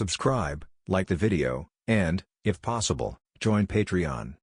subscribe, like the video, and, if possible, join Patreon.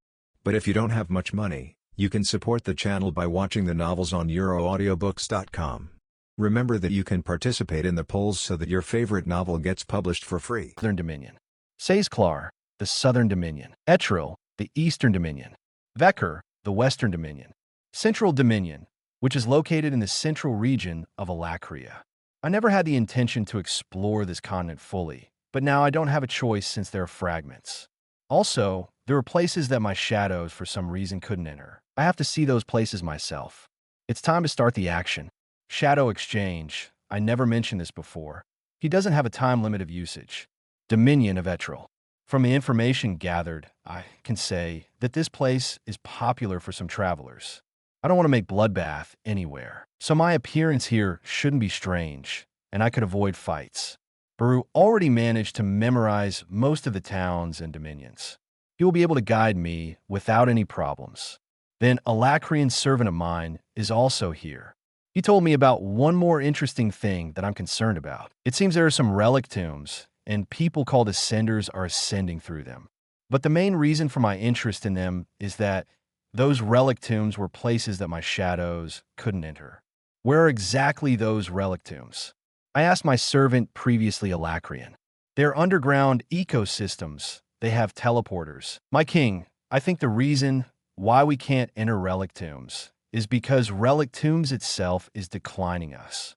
But if you don't have much money, you can support the channel by watching the novels on euroaudiobooks.com. Remember that you can participate in the polls so that your favorite novel gets published for free. Southern Dominion. Saesklar, the Southern Dominion. Etril, the Eastern Dominion. Vekr, the Western Dominion. Central Dominion, which is located in the central region of Alakria. I never had the intention to explore this continent fully, but now I don't have a choice since there are fragments. Also, there were places that my shadows for some reason couldn't enter. I have to see those places myself. It's time to start the action. Shadow Exchange. I never mentioned this before. He doesn't have a time limit of usage. Dominion of Etril. From the information gathered, I can say that this place is popular for some travelers. I don't want to make bloodbath anywhere, so my appearance here shouldn't be strange, and I could avoid fights. Baru already managed to memorize most of the towns and dominions. He will be able to guide me without any problems. Then a Lacrian servant of mine is also here. He told me about one more interesting thing that I'm concerned about. It seems there are some relic tombs, and people called Ascenders are ascending through them. But the main reason for my interest in them is that those relic tombs were places that my shadows couldn't enter. Where are exactly those relic tombs? I asked my servant, previously a Lacrian. They're underground ecosystems. They have teleporters. My king, I think the reason why we can't enter relic tombs is because relic tombs itself is declining us.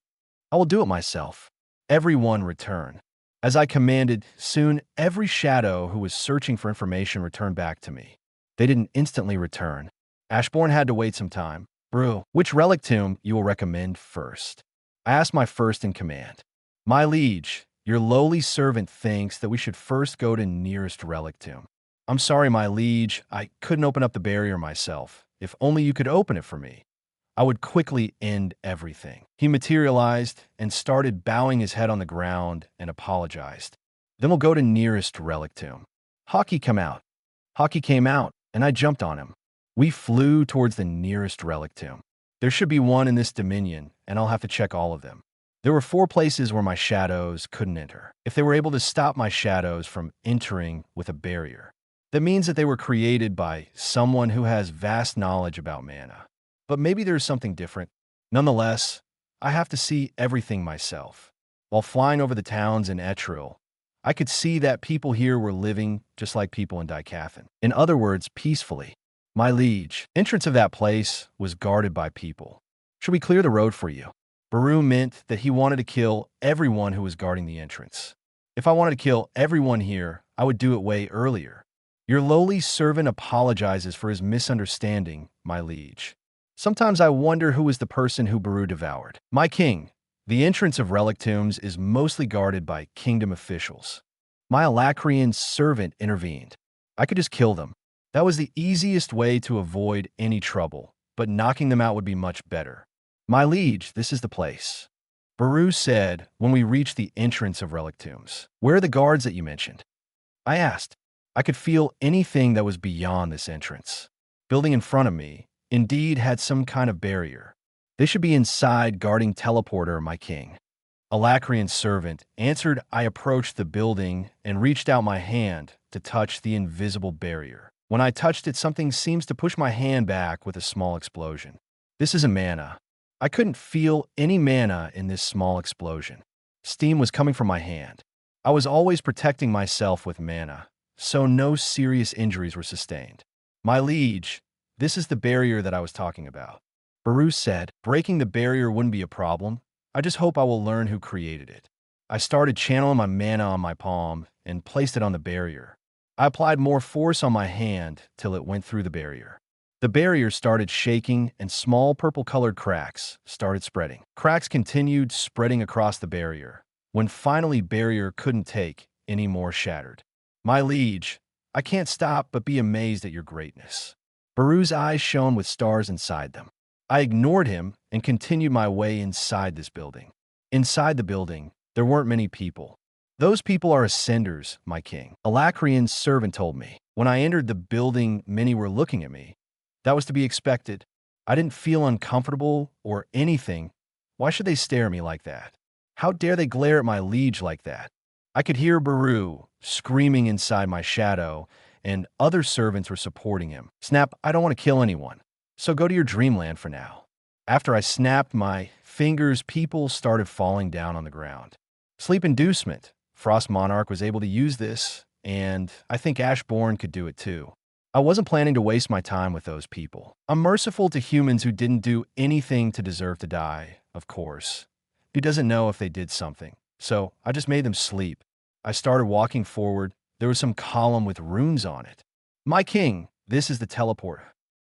I will do it myself. Everyone return. As I commanded, soon every shadow who was searching for information returned back to me. They didn't instantly return. Ashborn had to wait some time. Brew, which relic tomb you will recommend first? I asked my first in command. My liege, your lowly servant thinks that we should first go to nearest relic tomb. I'm sorry, my liege, I couldn't open up the barrier myself. If only you could open it for me, I would quickly end everything. He materialized and started bowing his head on the ground and apologized. Then we'll go to nearest relic tomb. Hockey come out. Hockey came out, and I jumped on him. We flew towards the nearest relic tomb. There should be one in this dominion, and I'll have to check all of them. There were 4 places where my shadows couldn't enter. If they were able to stop my shadows from entering with a barrier, that means that they were created by someone who has vast knowledge about mana. But maybe there's something different. Nonetheless, I have to see everything myself. While flying over the towns in Etril, I could see that people here were living just like people in Dicathan. In other words, peacefully. My liege, entrance of that place was guarded by people. Should we clear the road for you? Baru meant that he wanted to kill everyone who was guarding the entrance. If I wanted to kill everyone here, I would do it way earlier. Your lowly servant apologizes for his misunderstanding, my liege. Sometimes I wonder who was the person who Baru devoured. My king, the entrance of relic tombs is mostly guarded by kingdom officials. My Alacrian servant intervened. I could just kill them. That was the easiest way to avoid any trouble, but knocking them out would be much better. My liege, this is the place. Baru said when we reached the entrance of relic tombs. Where are the guards that you mentioned? I asked. I could feel anything that was beyond this entrance. Building in front of me, indeed, had some kind of barrier. They should be inside guarding teleporter, my king. Alacrian's servant answered. I approached the building and reached out my hand to touch the invisible barrier. When I touched it, something seems to push my hand back with a small explosion. This is a mana. I couldn't feel any mana in this small explosion. Steam was coming from my hand. I was always protecting myself with mana, so no serious injuries were sustained. My liege, this is the barrier that I was talking about. Baru said, breaking the barrier wouldn't be a problem. I just hope I will learn who created it. I started channeling my mana on my palm and placed it on the barrier. I applied more force on my hand till it went through the barrier. The barrier started shaking and small purple-colored cracks started spreading. Cracks continued spreading across the barrier, when finally barrier couldn't take any more shattered. My liege, I can't stop but be amazed at your greatness. Baru's eyes shone with stars inside them. I ignored him and continued my way inside this building. Inside the building, there weren't many people. Those people are Ascenders, my king. Alacrian's servant told me. When I entered the building, many were looking at me. That was to be expected. I didn't feel uncomfortable or anything. Why should they stare at me like that? How dare they glare at my liege like that? I could hear Baru screaming inside my shadow, and other servants were supporting him. Snap, I don't want to kill anyone, so go to your dreamland for now. After I snapped my fingers, people started falling down on the ground. Sleep inducement. Frost Monarch was able to use this, and I think Ashborn could do it too. I wasn't planning to waste my time with those people. I'm merciful to humans who didn't do anything to deserve to die, of course. Who doesn't know if they did something? So I just made them sleep. I started walking forward. There was some column with runes on it. My king, this is the teleport.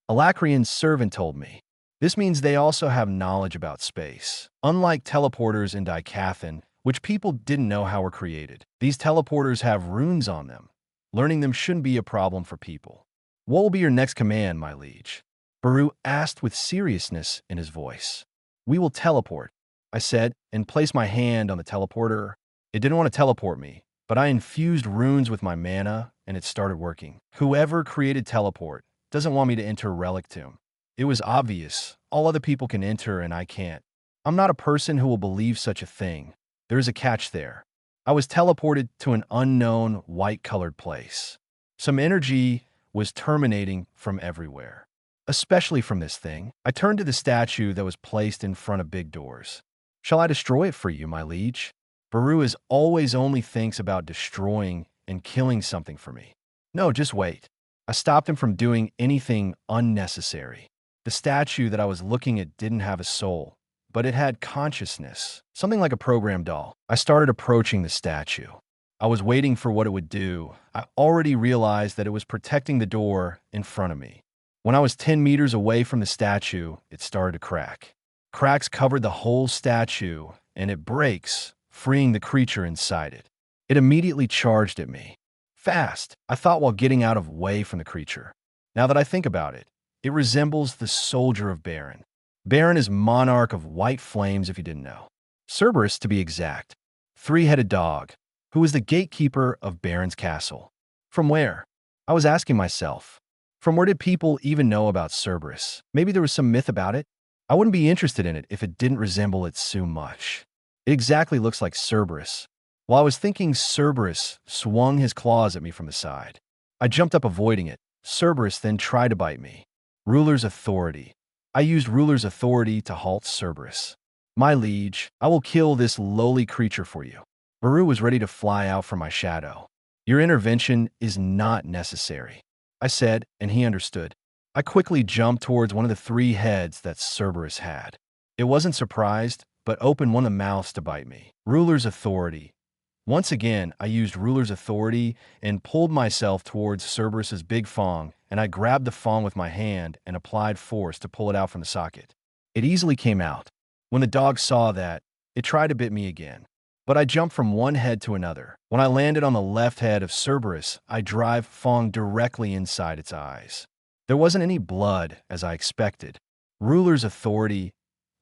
Alacrian's servant told me. This means they also have knowledge about space. Unlike teleporters in Dicathan, which people didn't know how were created, these teleporters have runes on them. Learning them shouldn't be a problem for people. What will be your next command, my liege? Baru asked with seriousness in his voice. We will teleport, I said, and placed my hand on the teleporter. It didn't want to teleport me, but I infused runes with my mana, and it started working. Whoever created teleport doesn't want me to enter Relic Tomb. It was obvious. All other people can enter, and I can't. I'm not a person who will believe such a thing. There is a catch there. I was teleported to an unknown white-colored place. Some energy was terminating from everywhere, especially from this thing. I turned to the statue that was placed in front of big doors. Shall I destroy it for you, my liege? Baru is always only thinks about destroying and killing something for me. No, just wait. I stopped him from doing anything unnecessary. The statue that I was looking at didn't have a soul, but it had consciousness, something like a program doll. I started approaching the statue. I was waiting for what it would do. I already realized that it was protecting the door in front of me. When I was 10 meters away from the statue, it started to crack. Cracks covered the whole statue, and it breaks, freeing the creature inside it. It immediately charged at me. Fast, I thought while getting out of way from the creature. Now that I think about it, it resembles the soldier of Baron. Baron is monarch of white flames, if you didn't know. Cerberus, to be exact. Three-headed dog, who was the gatekeeper of Baron's castle. From where? I was asking myself. From where did people even know about Cerberus? Maybe there was some myth about it? I wouldn't be interested in it if it didn't resemble it so much. It exactly looks like Cerberus. While I was thinking, Cerberus swung his claws at me from the side. I jumped up avoiding it. Cerberus then tried to bite me. Ruler's authority. I used Ruler's authority to halt Cerberus. My liege, I will kill this lowly creature for you. Baru was ready to fly out from my shadow. Your intervention is not necessary, I said, and he understood. I quickly jumped towards one of the three heads that Cerberus had. It wasn't surprised, but opened one of the mouths to bite me. Ruler's authority. Once again, I used Ruler's authority and pulled myself towards Cerberus's big fong, and I grabbed the fong with my hand and applied force to pull it out from the socket. It easily came out. When the dog saw that, it tried to bit me again. But I jumped from one head to another. When I landed on the left head of Cerberus, I drive fong directly inside its eyes. There wasn't any blood, as I expected. Ruler's authority.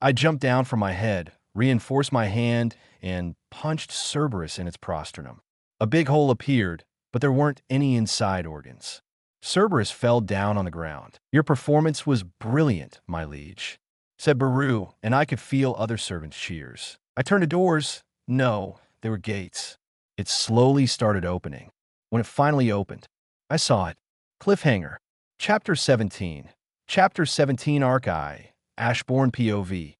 I jumped down from my head, reinforced my hand, and punched Cerberus in its prosternum. A big hole appeared, but there weren't any inside organs. Cerberus fell down on the ground. Your performance was brilliant, my liege, said Baru, and I could feel other servants' cheers. I turned to doors. No, they were gates. It slowly started opening. When it finally opened, I saw it. Cliffhanger. Chapter 17. Chapter 17 Archive. Ashborn POV.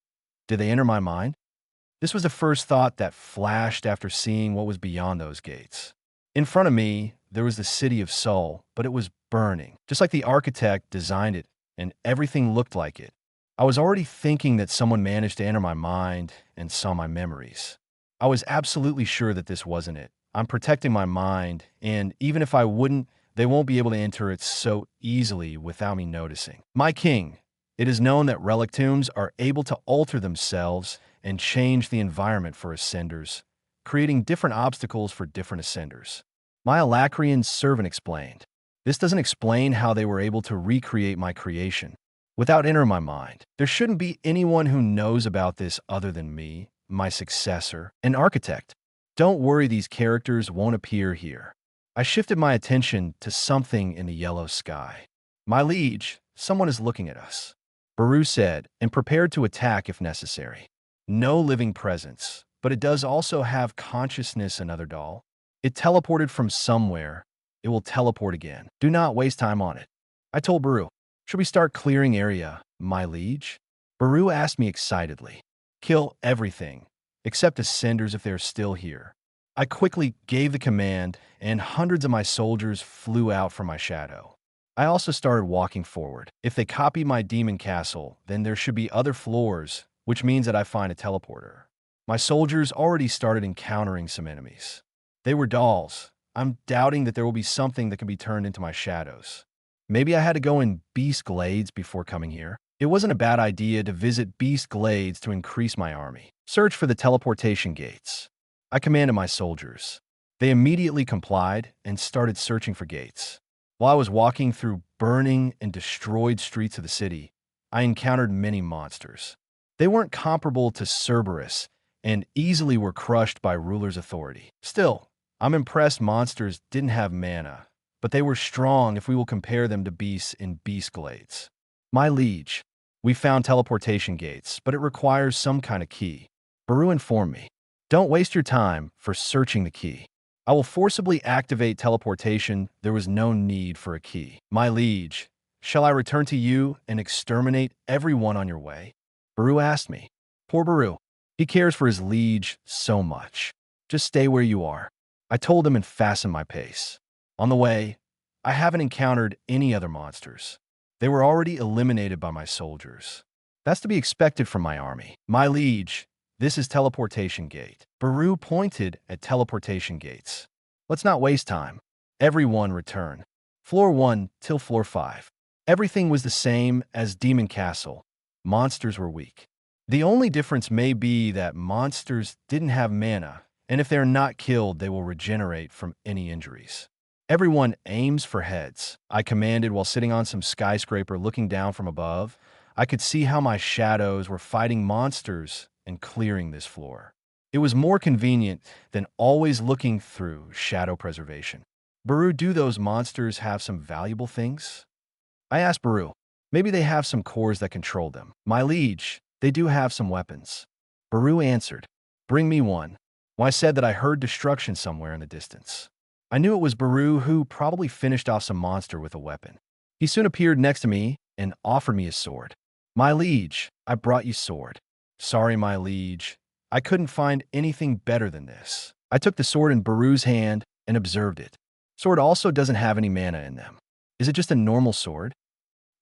Did they enter my mind? This was the first thought that flashed after seeing what was beyond those gates. In front of me, there was the city of Sol, but it was burning, just like the architect designed it, and everything looked like it. I was already thinking that someone managed to enter my mind and saw my memories. I was absolutely sure that this wasn't it. I'm protecting my mind, and even if I wouldn't, they won't be able to enter it so easily without me noticing. My king, it is known that relic tombs are able to alter themselves and change the environment for ascenders, creating different obstacles for different ascenders. My Alacrian servant explained. This doesn't explain how they were able to recreate my creation without entering my mind. There shouldn't be anyone who knows about this other than me, my successor, an architect. Don't worry, these characters won't appear here. I shifted my attention to something in the yellow sky. My liege, someone is looking at us, Baru said, and prepared to attack if necessary. No living presence, but it does also have consciousness, another doll. It teleported from somewhere. It will teleport again. Do not waste time on it. I told Baru. Should we start clearing area, my liege? Baru asked me excitedly. Kill everything, except ascenders if they're still here. I quickly gave the command, and hundreds of my soldiers flew out from my shadow. I also started walking forward. If they copy my demon castle, then there should be other floors, which means that I find a teleporter. My soldiers already started encountering some enemies. They were dolls. I'm doubting that there will be something that can be turned into my shadows. Maybe I had to go in Beast Glades before coming here. It wasn't a bad idea to visit Beast Glades to increase my army. Search for the teleportation gates. I commanded my soldiers. They immediately complied and started searching for gates. While I was walking through burning and destroyed streets of the city, I encountered many monsters. They weren't comparable to Cerberus and easily were crushed by ruler's authority. Still, I'm impressed monsters didn't have mana, but they were strong if we will compare them to beasts in Beast Glades. My liege, we found teleportation gates, but it requires some kind of key. Baru informed me. Don't waste your time for searching the key. I will forcibly activate teleportation. There was no need for a key. My liege, shall I return to you and exterminate everyone on your way? Baru asked me. Poor Baru. He cares for his liege so much. Just stay where you are. I told him and fastened my pace. On the way, I haven't encountered any other monsters. They were already eliminated by my soldiers. That's to be expected from my army. My liege, this is teleportation gate. Baru pointed at teleportation gates. Let's not waste time. Everyone return. Floor 1 till floor 5. Everything was the same as Demon Castle. Monsters were weak. The only difference may be that monsters didn't have mana, and if they are not killed, they will regenerate from any injuries. Everyone aims for heads. I commanded while sitting on some skyscraper looking down from above. I could see how my shadows were fighting monsters and clearing this floor. It was more convenient than always looking through shadow preservation. Baru, do those monsters have some valuable things? I asked Baru. Maybe they have some cores that control them. My liege, they do have some weapons. Baru answered. Bring me one. Well, I said that I heard destruction somewhere in the distance. I knew it was Baru who probably finished off some monster with a weapon. He soon appeared next to me and offered me his sword. My liege, I brought you sword. Sorry, my liege. I couldn't find anything better than this. I took the sword in Baru's hand and observed it. Sword also doesn't have any mana in them. Is it just a normal sword?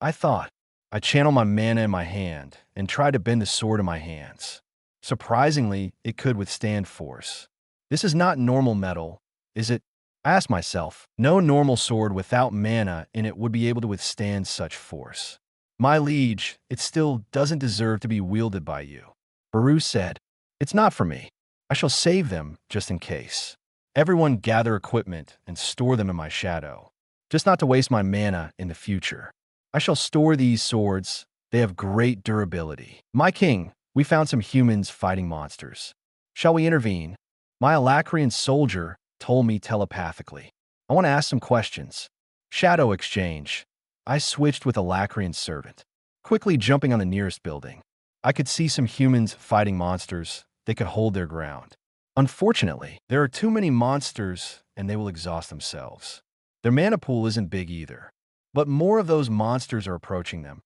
I thought. I channeled my mana in my hand and tried to bend the sword in my hands. Surprisingly, it could withstand force. This is not normal metal, is it? I asked myself. No normal sword without mana in it would be able to withstand such force. My liege, it still doesn't deserve to be wielded by you. Baru said. It's not for me. I shall save them just in case. Everyone gather equipment and store them in my shadow, just not to waste my mana in the future. I shall store these swords. They have great durability. My king, we found some humans fighting monsters. Shall we intervene? My Alacrian soldier told me telepathically. I want to ask some questions. Shadow exchange. I switched with Alacrian's servant, quickly jumping on the nearest building. I could see some humans fighting monsters. They could hold their ground. Unfortunately, there are too many monsters and they will exhaust themselves. Their mana pool isn't big either, but more of those monsters are approaching them.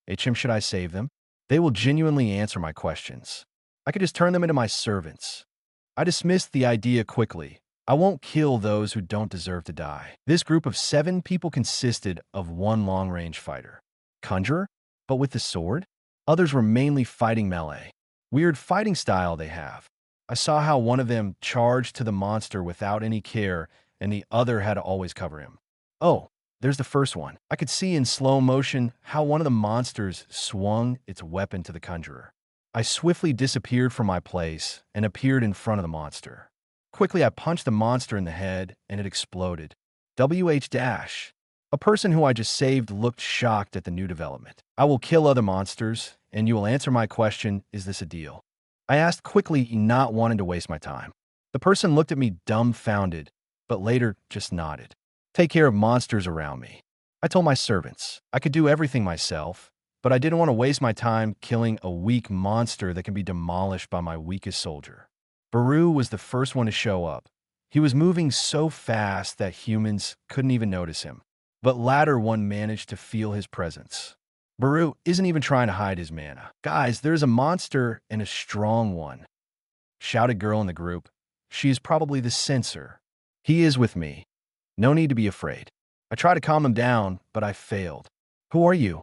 HM, should I save them? They will genuinely answer my questions. I could just turn them into my servants. I dismissed the idea quickly. I won't kill those who don't deserve to die. This group of 7 people consisted of one long-range fighter. Conjurer, but with the sword? Others were mainly fighting melee. Weird fighting style they have. I saw how one of them charged to the monster without any care, and the other had to always cover him. Oh, there's the first one. I could see in slow motion how one of the monsters swung its weapon to the conjurer. I swiftly disappeared from my place and appeared in front of the monster. Quickly, I punched the monster in the head, and it exploded. WH-. A person who I just saved looked shocked at the new development. I will kill other monsters, and you will answer my question, is this a deal? I asked quickly, not wanting to waste my time. The person looked at me dumbfounded, but later just nodded. Take care of monsters around me. I told my servants. I could do everything myself, but I didn't want to waste my time killing a weak monster that can be demolished by my weakest soldier. Baru was the first one to show up. He was moving so fast that humans couldn't even notice him. But latter one managed to feel his presence. Baru isn't even trying to hide his mana. Guys, there's a monster and a strong one, shouted girl in the group. She is probably the censor. He is with me. No need to be afraid. I tried to calm him down, but I failed. Who are you?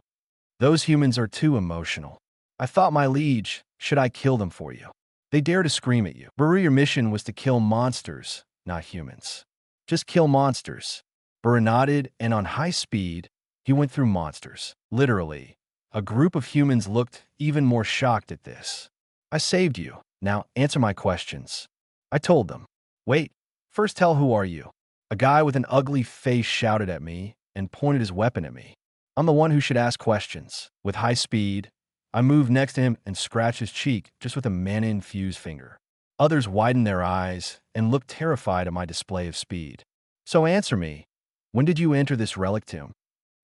Those humans are too emotional. I thought, my liege, should I kill them for you? They dare to scream at you. Baru, your mission was to kill monsters, not humans. Just kill monsters. Baru nodded, and on high speed, he went through monsters. Literally. A group of humans looked even more shocked at this. I saved you. Now answer my questions. I told them. Wait. First tell, who are you? A guy with an ugly face shouted at me and pointed his weapon at me. I'm the one who should ask questions. With high speed, I moved next to him and scratched his cheek just with a mana-infused finger. Others widened their eyes and looked terrified at my display of speed. So answer me. When did you enter this relic tomb?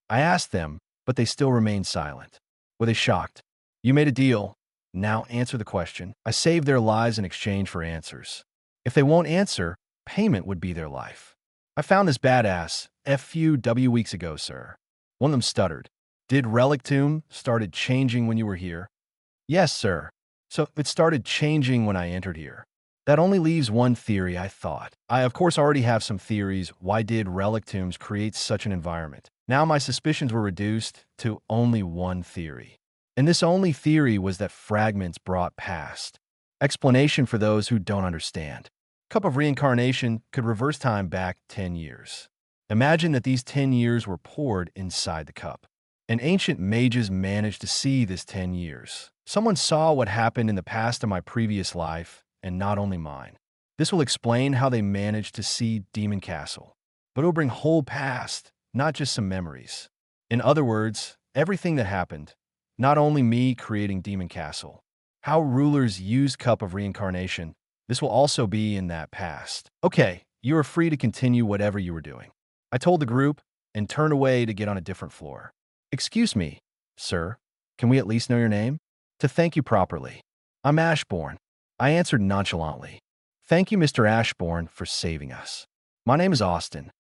I asked them, but they still remained silent. Were they shocked? You made a deal. Now answer the question. I saved their lives in exchange for answers. If they won't answer, payment would be their life. I found this badass FUW weeks ago, sir. One of them stuttered. Did Relic Tomb started changing when you were here? Yes, sir. So it started changing when I entered here. That only leaves one theory, I thought. I, of course, already have some theories. Why did Relic Tombs create such an environment? Now my suspicions were reduced to only one theory. And this only theory was that fragments brought past. Explanation for those who don't understand. Cup of Reincarnation could reverse time back 10 years. Imagine that these 10 years were poured inside the cup. And ancient mages managed to see this 10 years. Someone saw what happened in the past of my previous life, and not only mine. This will explain how they managed to see Demon Castle. But it will bring whole past, not just some memories. In other words, everything that happened, not only me creating Demon Castle. How rulers use Cup of Reincarnation, this will also be in that past. Okay, you are free to continue whatever you were doing. I told the group and turned away to get on a different floor. Excuse me, sir, can we at least know your name? To thank you properly. I'm Ashborn. I answered nonchalantly. Thank you, Mr. Ashborn, for saving us. My name is Austin.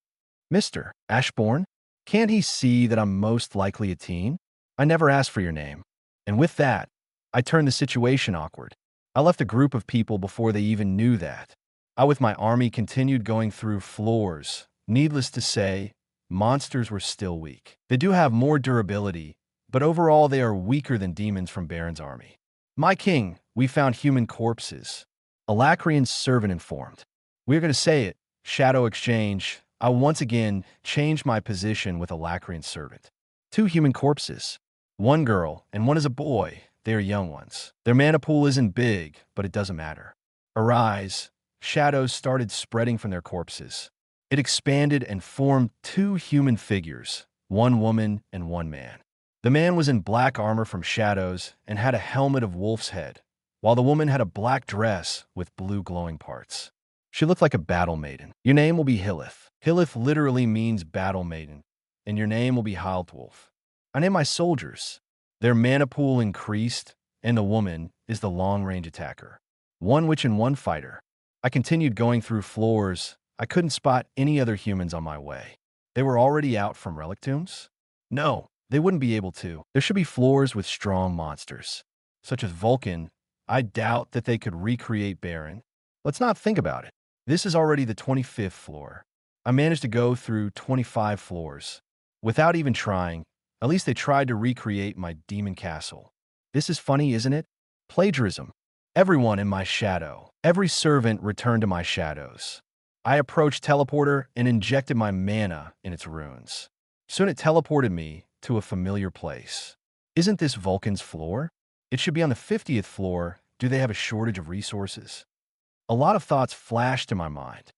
Mr. Ashborn? Can't he see that I'm most likely a teen? I never asked for your name. And with that, I turned the situation awkward. I left a group of people before they even knew that. I, with my army, continued going through floors. Needless to say, monsters were still weak. They do have more durability, but overall they are weaker than demons from Baron's army. My king, we found human corpses. Alacrian's servant informed. We're going to say it. Shadow exchange. I once again changed my position with Alacrian's servant. 2 human corpses. 1 girl and 1 is a boy. They are young ones. Their mana pool isn't big, but it doesn't matter. Arise. Shadows started spreading from their corpses. It expanded and formed 2 human figures, 1 woman and 1 man. The man was in black armor from shadows and had a helmet of wolf's head, while the woman had a black dress with blue glowing parts. She looked like a battle maiden. Your name will be Hillith. Hillith literally means battle maiden, and your name will be Hildwolf. I named my soldiers. Their mana pool increased, and the woman is the long-range attacker. 1 witch and 1 fighter. I continued going through floors. I couldn't spot any other humans on my way. They were already out from relic tombs? No, they wouldn't be able to. There should be floors with strong monsters. Such as Vulcan, I doubt that they could recreate Baron. Let's not think about it. This is already the 25th floor. I managed to go through 25 floors. Without even trying, at least they tried to recreate my demon castle. This is funny, isn't it? Plagiarism. Everyone in my shadow. Every servant returned to my shadows. I approached Teleporter and injected my mana in its runes. Soon it teleported me to a familiar place. Isn't this Vulcan's floor? It should be on the 50th floor. Do they have a shortage of resources? A lot of thoughts flashed in my mind.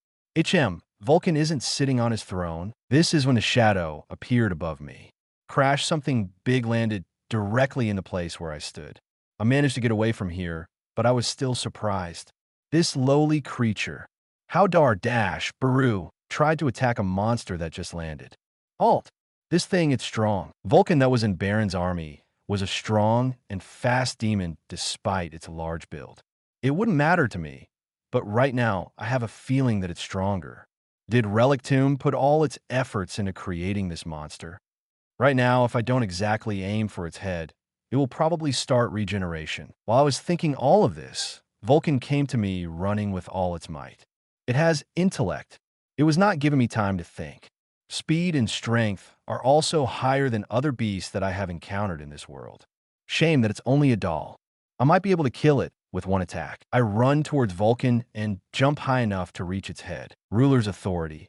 Vulcan isn't sitting on his throne. This is when the shadow appeared above me. Crash, something big landed directly in the place where I stood. I managed to get away from here, but I was still surprised. This lowly creature, Baru, tried to attack a monster that just landed. Halt! This thing, it's strong. Vulcan that was in Baron's army was a strong and fast demon despite its large build. It wouldn't matter to me. but right now I have a feeling that it's stronger. Did Relic Tomb put all its efforts into creating this monster? Right now, if I don't exactly aim for its head, it will probably start regeneration. While I was thinking all of this, Vulcan came to me running with all its might. It has intellect. It was not giving me time to think. Speed and strength are also higher than other beasts that I have encountered in this world. Shame that it's only a doll. I might be able to kill it with one attack. I run towards Vulcan and jump high enough to reach its head. Ruler's Authority.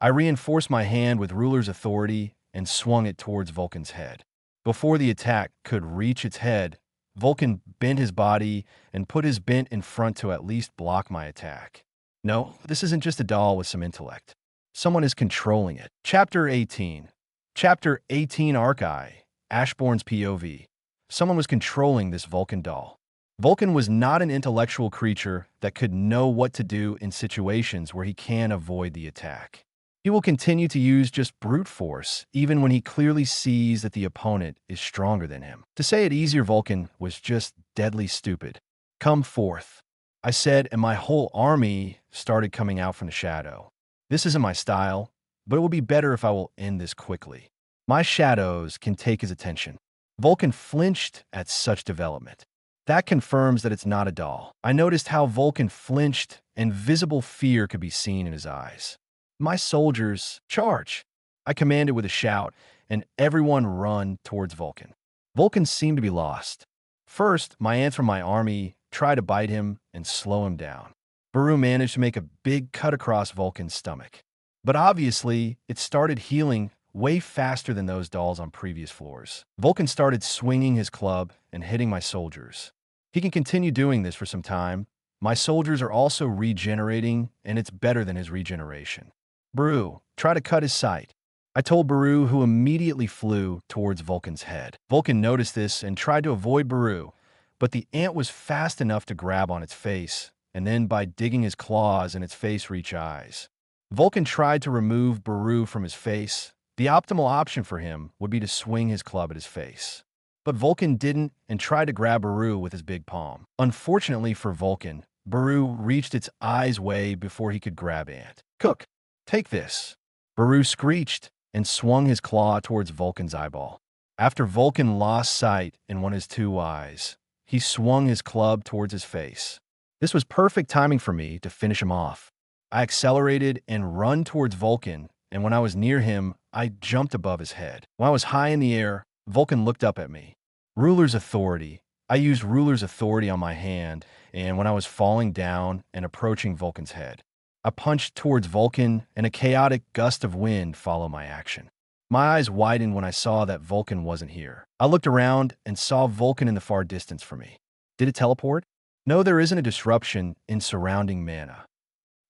I reinforced my hand with Ruler's Authority and swung it towards Vulcan's head. Before the attack could reach its head, Vulcan bent his body and put his bent in front to at least block my attack. No, this isn't just a doll with some intellect. Someone is controlling it. Chapter 18. Chapter 18 Archai, Ashborn's POV. Someone was controlling this Vulcan doll. Vulcan was not an intellectual creature that could know what to do in situations where he can avoid the attack. He will continue to use just brute force, even when he clearly sees that the opponent is stronger than him. To say it easier, Vulcan was just deadly stupid. Come forth, I said, and my whole army started coming out from the shadow. This isn't my style, but it will be better if I will end this quickly. My shadows can take his attention. Vulcan flinched at such development. That confirms that it's not a doll. I noticed how Vulcan flinched, and visible fear could be seen in his eyes. My soldiers, charge! I commanded with a shout, and everyone run towards Vulcan. Vulcan seemed to be lost. First, my ants from my army tried to bite him and slow him down. Baru managed to make a big cut across Vulcan's stomach. But obviously, it started healing way faster than those dolls on previous floors. Vulcan started swinging his club and hitting my soldiers. He can continue doing this for some time. My soldiers are also regenerating, and it's better than his regeneration. Baru, try to cut his sight. I told Baru, who immediately flew towards Vulcan's head. Vulcan noticed this and tried to avoid Baru, but the ant was fast enough to grab on its face, and then by digging his claws in its face reach eyes. Vulcan tried to remove Baru from his face. The optimal option for him would be to swing his club at his face. But Vulcan didn't and tried to grab Baru with his big palm. Unfortunately for Vulcan, Baru reached its eyes way before he could grab Ant. Cook, take this. Baru screeched and swung his claw towards Vulcan's eyeball. After Vulcan lost sight in one of his two eyes, he swung his club towards his face. This was perfect timing for me to finish him off. I accelerated and run towards Vulcan, and when I was near him, I jumped above his head. When I was high in the air, Vulcan looked up at me. Ruler's Authority. I used Ruler's Authority on my hand, and when I was falling down and approaching Vulcan's head, I punched towards Vulcan, and a chaotic gust of wind followed my action. My eyes widened when I saw that Vulcan wasn't here. I looked around and saw Vulcan in the far distance from me. Did it teleport? No, there isn't a disruption in surrounding mana.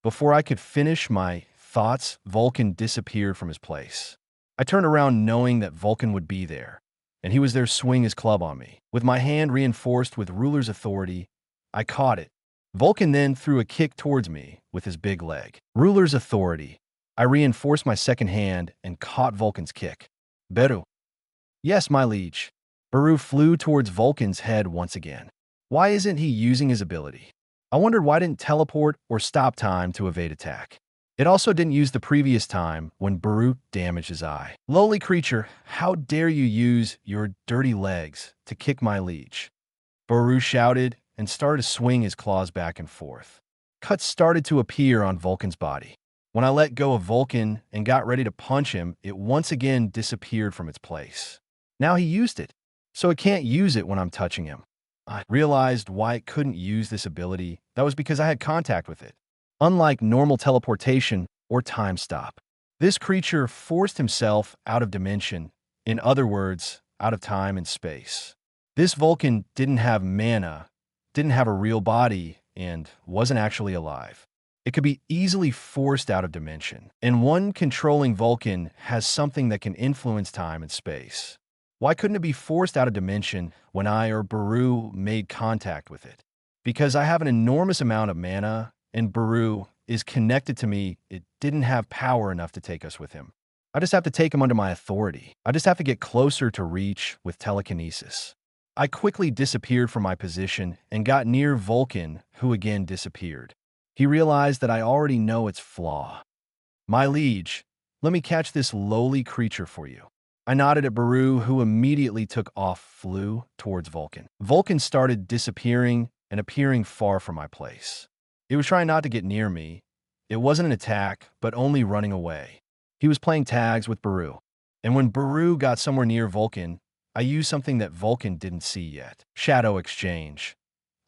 Before I could finish my thoughts, Vulcan disappeared from his place. I turned around knowing that Vulcan would be there, and he was there swinging his club on me. With my hand reinforced with Ruler's Authority, I caught it. Vulcan then threw a kick towards me with his big leg. Ruler's Authority. I reinforced my second hand and caught Vulcan's kick. Beru. Yes, my liege. Baru flew towards Vulcan's head once again. Why isn't he using his ability? I wondered why it didn't teleport or stop time to evade attack. It also didn't use the previous time when Baru damaged his eye. Lowly creature, how dare you use your dirty legs to kick my liege? Baru shouted and started to swing his claws back and forth. Cuts started to appear on Vulcan's body. When I let go of Vulcan and got ready to punch him, it once again disappeared from its place. Now he used it, so it can't use it when I'm touching him. I realized why it couldn't use this ability. That was because I had contact with it. Unlike normal teleportation or time stop, this creature forced himself out of dimension, in other words, out of time and space. This Vulcan didn't have mana, didn't have a real body, and wasn't actually alive. It could be easily forced out of dimension, and one controlling Vulcan has something that can influence time and space. Why couldn't it be forced out of dimension when I or Baru made contact with it? Because I have an enormous amount of mana, and Baru is connected to me, it didn't have power enough to take us with him. I just have to take him under my authority. I just have to get closer to reach with telekinesis. I quickly disappeared from my position and got near Vulcan, who again disappeared. He realized that I already know its flaw. My liege, let me catch this lowly creature for you. I nodded at Baru, who immediately took off, flew towards Vulcan. Vulcan started disappearing and appearing far from my place. It was trying not to get near me. It wasn't an attack, but only running away. He was playing tags with Baru. And when Baru got somewhere near Vulcan, I used something that Vulcan didn't see yet. Shadow exchange.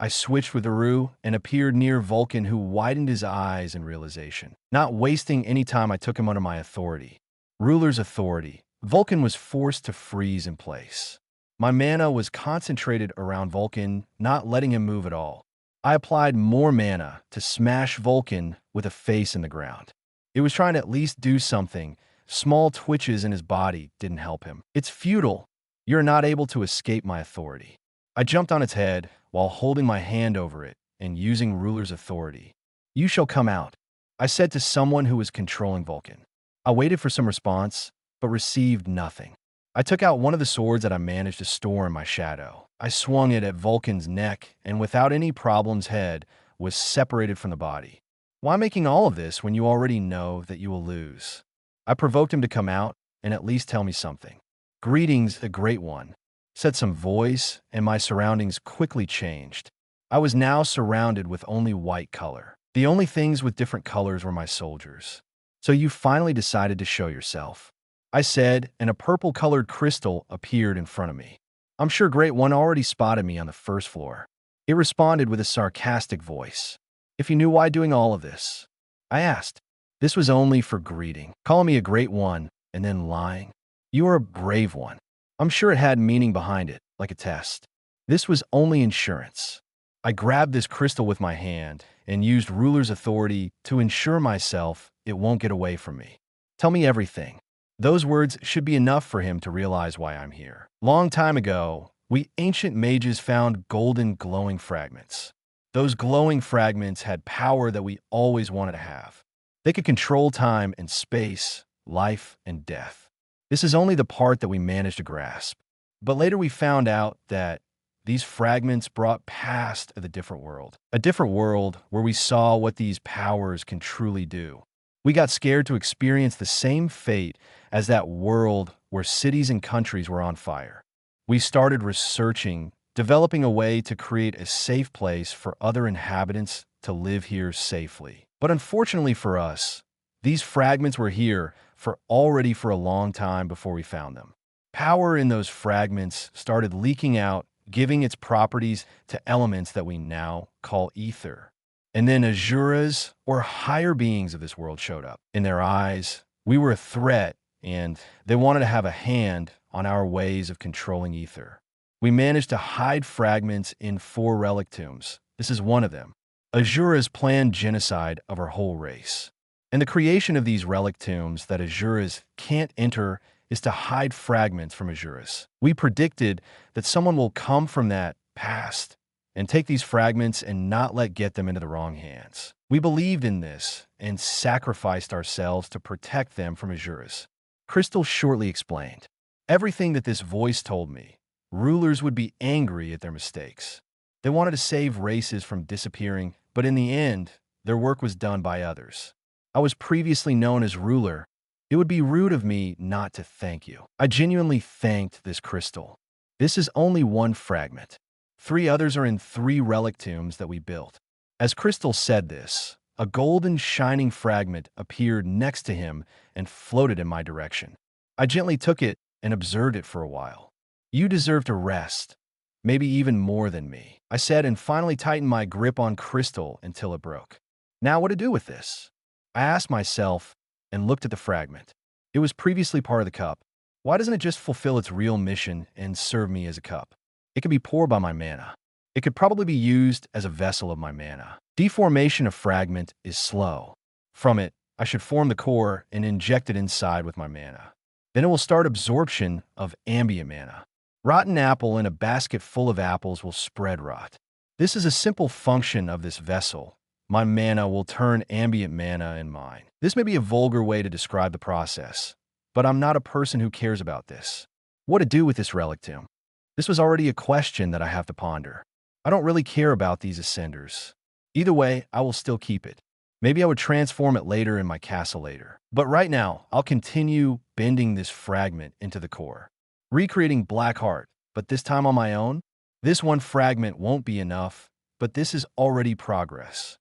I switched with Baru and appeared near Vulcan, who widened his eyes in realization. Not wasting any time, I took him under my authority. Ruler's authority. Vulcan was forced to freeze in place. My mana was concentrated around Vulcan, not letting him move at all. I applied more mana to smash Vulcan with a face in the ground. It was trying to at least do something. Small twitches in his body didn't help him. It's futile. You're not able to escape my authority. I jumped on its head while holding my hand over it and using Ruler's authority. You shall come out, I said to someone who was controlling Vulcan. I waited for some response, but received nothing. I took out one of the swords that I managed to store in my shadow. I swung it at Vulcan's neck, and without any problems, head was separated from the body. Why making all of this when you already know that you will lose? I provoked him to come out and at least tell me something. Greetings, a great one, said some voice, and my surroundings quickly changed. I was now surrounded with only white color. The only things with different colors were my soldiers. So you finally decided to show yourself, I said, and a purple-colored crystal appeared in front of me. I'm sure Great One already spotted me on the first floor. It responded with a sarcastic voice. If you knew why doing all of this? I asked. This was only for greeting. Calling me a Great One and then lying. You are a brave one. I'm sure it had meaning behind it, like a test. This was only insurance. I grabbed this crystal with my hand and used Ruler's authority to ensure myself it won't get away from me. Tell me everything. Those words should be enough for him to realize why I'm here. Long time ago, we ancient mages found golden glowing fragments. Those glowing fragments had power that we always wanted to have. They could control time and space, life and death. This is only the part that we managed to grasp. But later we found out that these fragments brought past the different world. A different world where we saw what these powers can truly do. We got scared to experience the same fate as that world where cities and countries were on fire. We started researching, developing a way to create a safe place for other inhabitants to live here safely. But unfortunately for us, these fragments were here for a long time before we found them. Power in those fragments started leaking out, giving its properties to elements that we now call ether. And then Azuras, or higher beings of this world, showed up. In their eyes, we were a threat, and they wanted to have a hand on our ways of controlling ether. We managed to hide fragments in 4 relic tombs. This is one of them. Azuras planned genocide of our whole race. And the creation of these relic tombs that Azuras can't enter is to hide fragments from Azuras. We predicted that someone will come from that past and take these fragments and not get them into the wrong hands. We believed in this and sacrificed ourselves to protect them from Azuras. Crystal shortly explained. Everything that this voice told me, rulers would be angry at their mistakes. They wanted to save races from disappearing, but in the end, their work was done by others. I was previously known as ruler. It would be rude of me not to thank you. I genuinely thanked this crystal. This is only 1 fragment. 3 others are in 3 relic tombs that we built. As Crystal said this, a golden shining fragment appeared next to him and floated in my direction. I gently took it and observed it for a while. You deserve to rest, maybe even more than me, I said, and finally tightened my grip on Crystal until it broke. Now what to do with this? I asked myself and looked at the fragment. It was previously part of the cup. Why doesn't it just fulfill its real mission and serve me as a cup? It could be poured by my mana. It could probably be used as a vessel of my mana. Deformation of fragment is slow. From it, I should form the core and inject it inside with my mana. Then it will start absorption of ambient mana. Rotten apple in a basket full of apples will spread rot. This is a simple function of this vessel. My mana will turn ambient mana in mine. This may be a vulgar way to describe the process, but I'm not a person who cares about this. What to do with this relic tomb? This was already a question that I have to ponder. I don't really care about these ascenders. Either way, I will still keep it. Maybe I would transform it later in my castle later. But right now, I'll continue bending this fragment into the core. Recreating Blackheart, but this time on my own? This one fragment won't be enough, but this is already progress.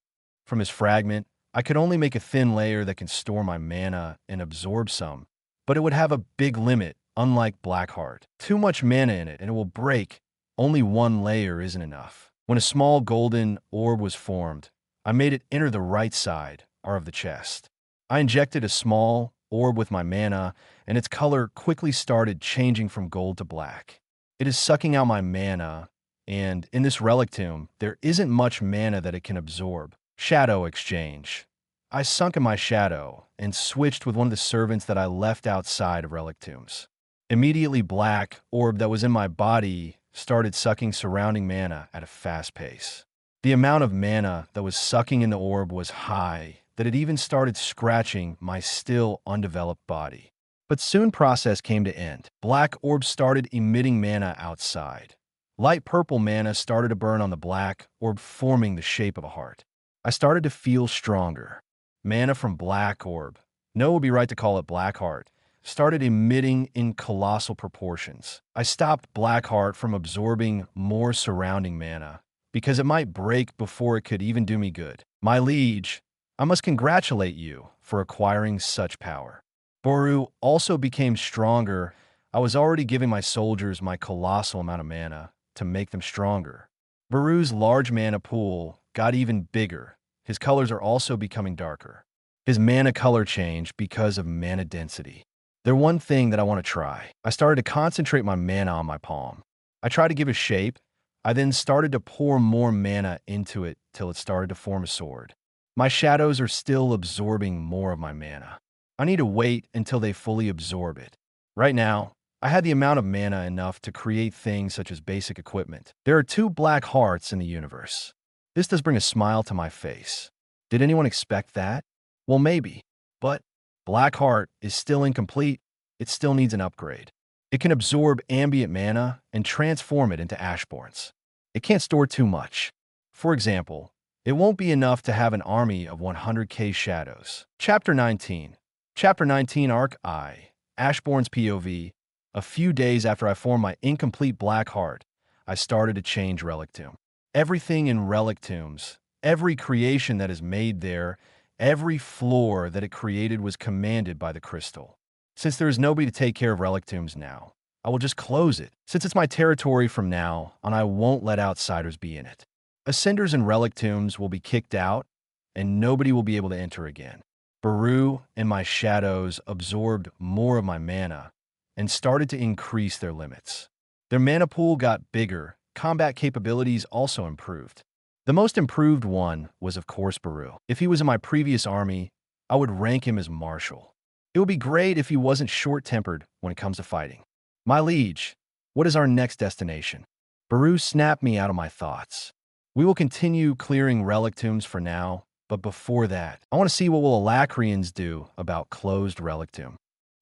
From his fragment, I could only make a thin layer that can store my mana and absorb some, but it would have a big limit, unlike Blackheart. Too much mana in it, and it will break. Only one layer isn't enough. When a small golden orb was formed, I made it enter the right side, or of the chest. I injected a small orb with my mana, and its color quickly started changing from gold to black. It is sucking out my mana, and in this relic tomb, there isn't much mana that it can absorb. Shadow exchange. I sunk in my shadow and switched with one of the servants that I left outside of relic tombs. Immediately, black orb that was in my body started sucking surrounding mana at a fast pace. The amount of mana that was sucking in the orb was high, that it even started scratching my still undeveloped body. But soon process came to end. Black orb started emitting mana outside. Light purple mana started to burn on the black orb, forming the shape of a heart. I started to feel stronger. Mana from black orb, no, it would be right to call it black heart, started emitting in colossal proportions. I stopped Blackheart from absorbing more surrounding mana, because it might break before it could even do me good. My liege, I must congratulate you for acquiring such power. Boru also became stronger. I was already giving my soldiers my colossal amount of mana to make them stronger. Boru's large mana pool got even bigger. His colors are also becoming darker. His mana color changed because of mana density. There's one thing that I want to try. I started to concentrate my mana on my palm. I tried to give it shape. I then started to pour more mana into it till it started to form a sword. My shadows are still absorbing more of my mana. I need to wait until they fully absorb it. Right now, I had the amount of mana enough to create things such as basic equipment. There are 2 black hearts in the universe. This does bring a smile to my face. Did anyone expect that? Well, maybe. But Blackheart is still incomplete. It still needs an upgrade. It can absorb ambient mana and transform it into Ashborns. It can't store too much. For example, it won't be enough to have an army of 100k shadows. Chapter 19. Chapter 19 Arc I. Ashborn's POV. A few days after I formed my incomplete Blackheart, I started to change Relic Tomb. Everything in Relic Tombs, every creation that is made there, every floor that it created was commanded by the crystal. Since there is nobody to take care of Relic Tombs now, I will just close it. Since it's my territory from now on, I won't let outsiders be in it. Ascenders and Relic Tombs will be kicked out, and nobody will be able to enter again. Baru and my shadows absorbed more of my mana and started to increase their limits. Their mana pool got bigger. Combat capabilities also improved. The most improved one was, of course, Baru. If he was in my previous army, I would rank him as Marshal. It would be great if he wasn't short-tempered when it comes to fighting. My liege, what is our next destination? Baru snapped me out of my thoughts. We will continue clearing Relic Tombs for now, but before that, I want to see what will Alacrians do about closed Relic Tomb.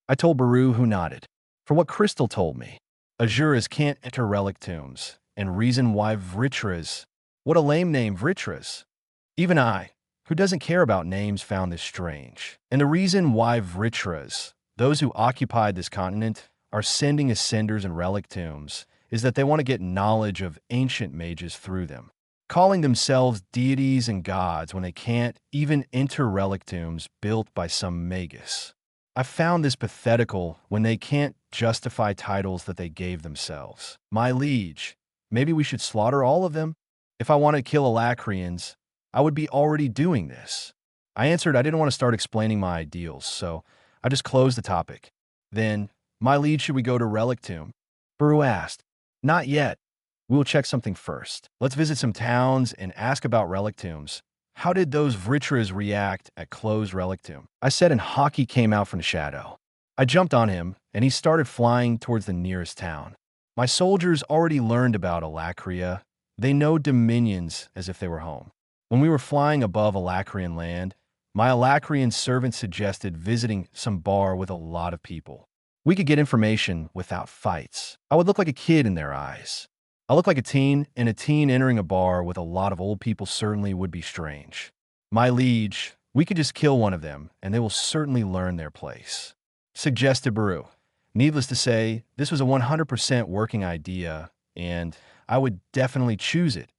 I told Baru, who nodded. For what Crystal told me, Azuras can't enter Relic Tombs, and reason why Vritras. What a lame name, Vritras. Even I, who doesn't care about names, found this strange. And the reason why Vritras, those who occupied this continent, are sending Ascenders and Relic Tombs, is that they want to get knowledge of ancient mages through them, calling themselves deities and gods when they can't even enter Relic Tombs built by some magus. I found this pathetical when they can't justify titles that they gave themselves. My liege, maybe we should slaughter all of them? If I wanted to kill Alacrians, I would be already doing this. I answered I didn't want to start explaining my ideals, so I just closed the topic. Then, my liege, should we go to Relic Tomb? Baru asked. Not yet. We will check something first. Let's visit some towns and ask about Relic Tombs. How did those Vritras react at closed Relic Tomb? I said, and Hockey came out from the shadow. I jumped on him, and he started flying towards the nearest town. My soldiers already learned about Alacria. They know dominions as if they were home. When we were flying above Alacrian land, my Alacrian servant suggested visiting some bar with a lot of people. We could get information without fights. I would look like a kid in their eyes. I look like a teen, and a teen entering a bar with a lot of old people certainly would be strange. My liege, we could just kill one of them, and they will certainly learn their place, suggested Baru. Needless to say, this was a 100% working idea, and I would definitely choose it,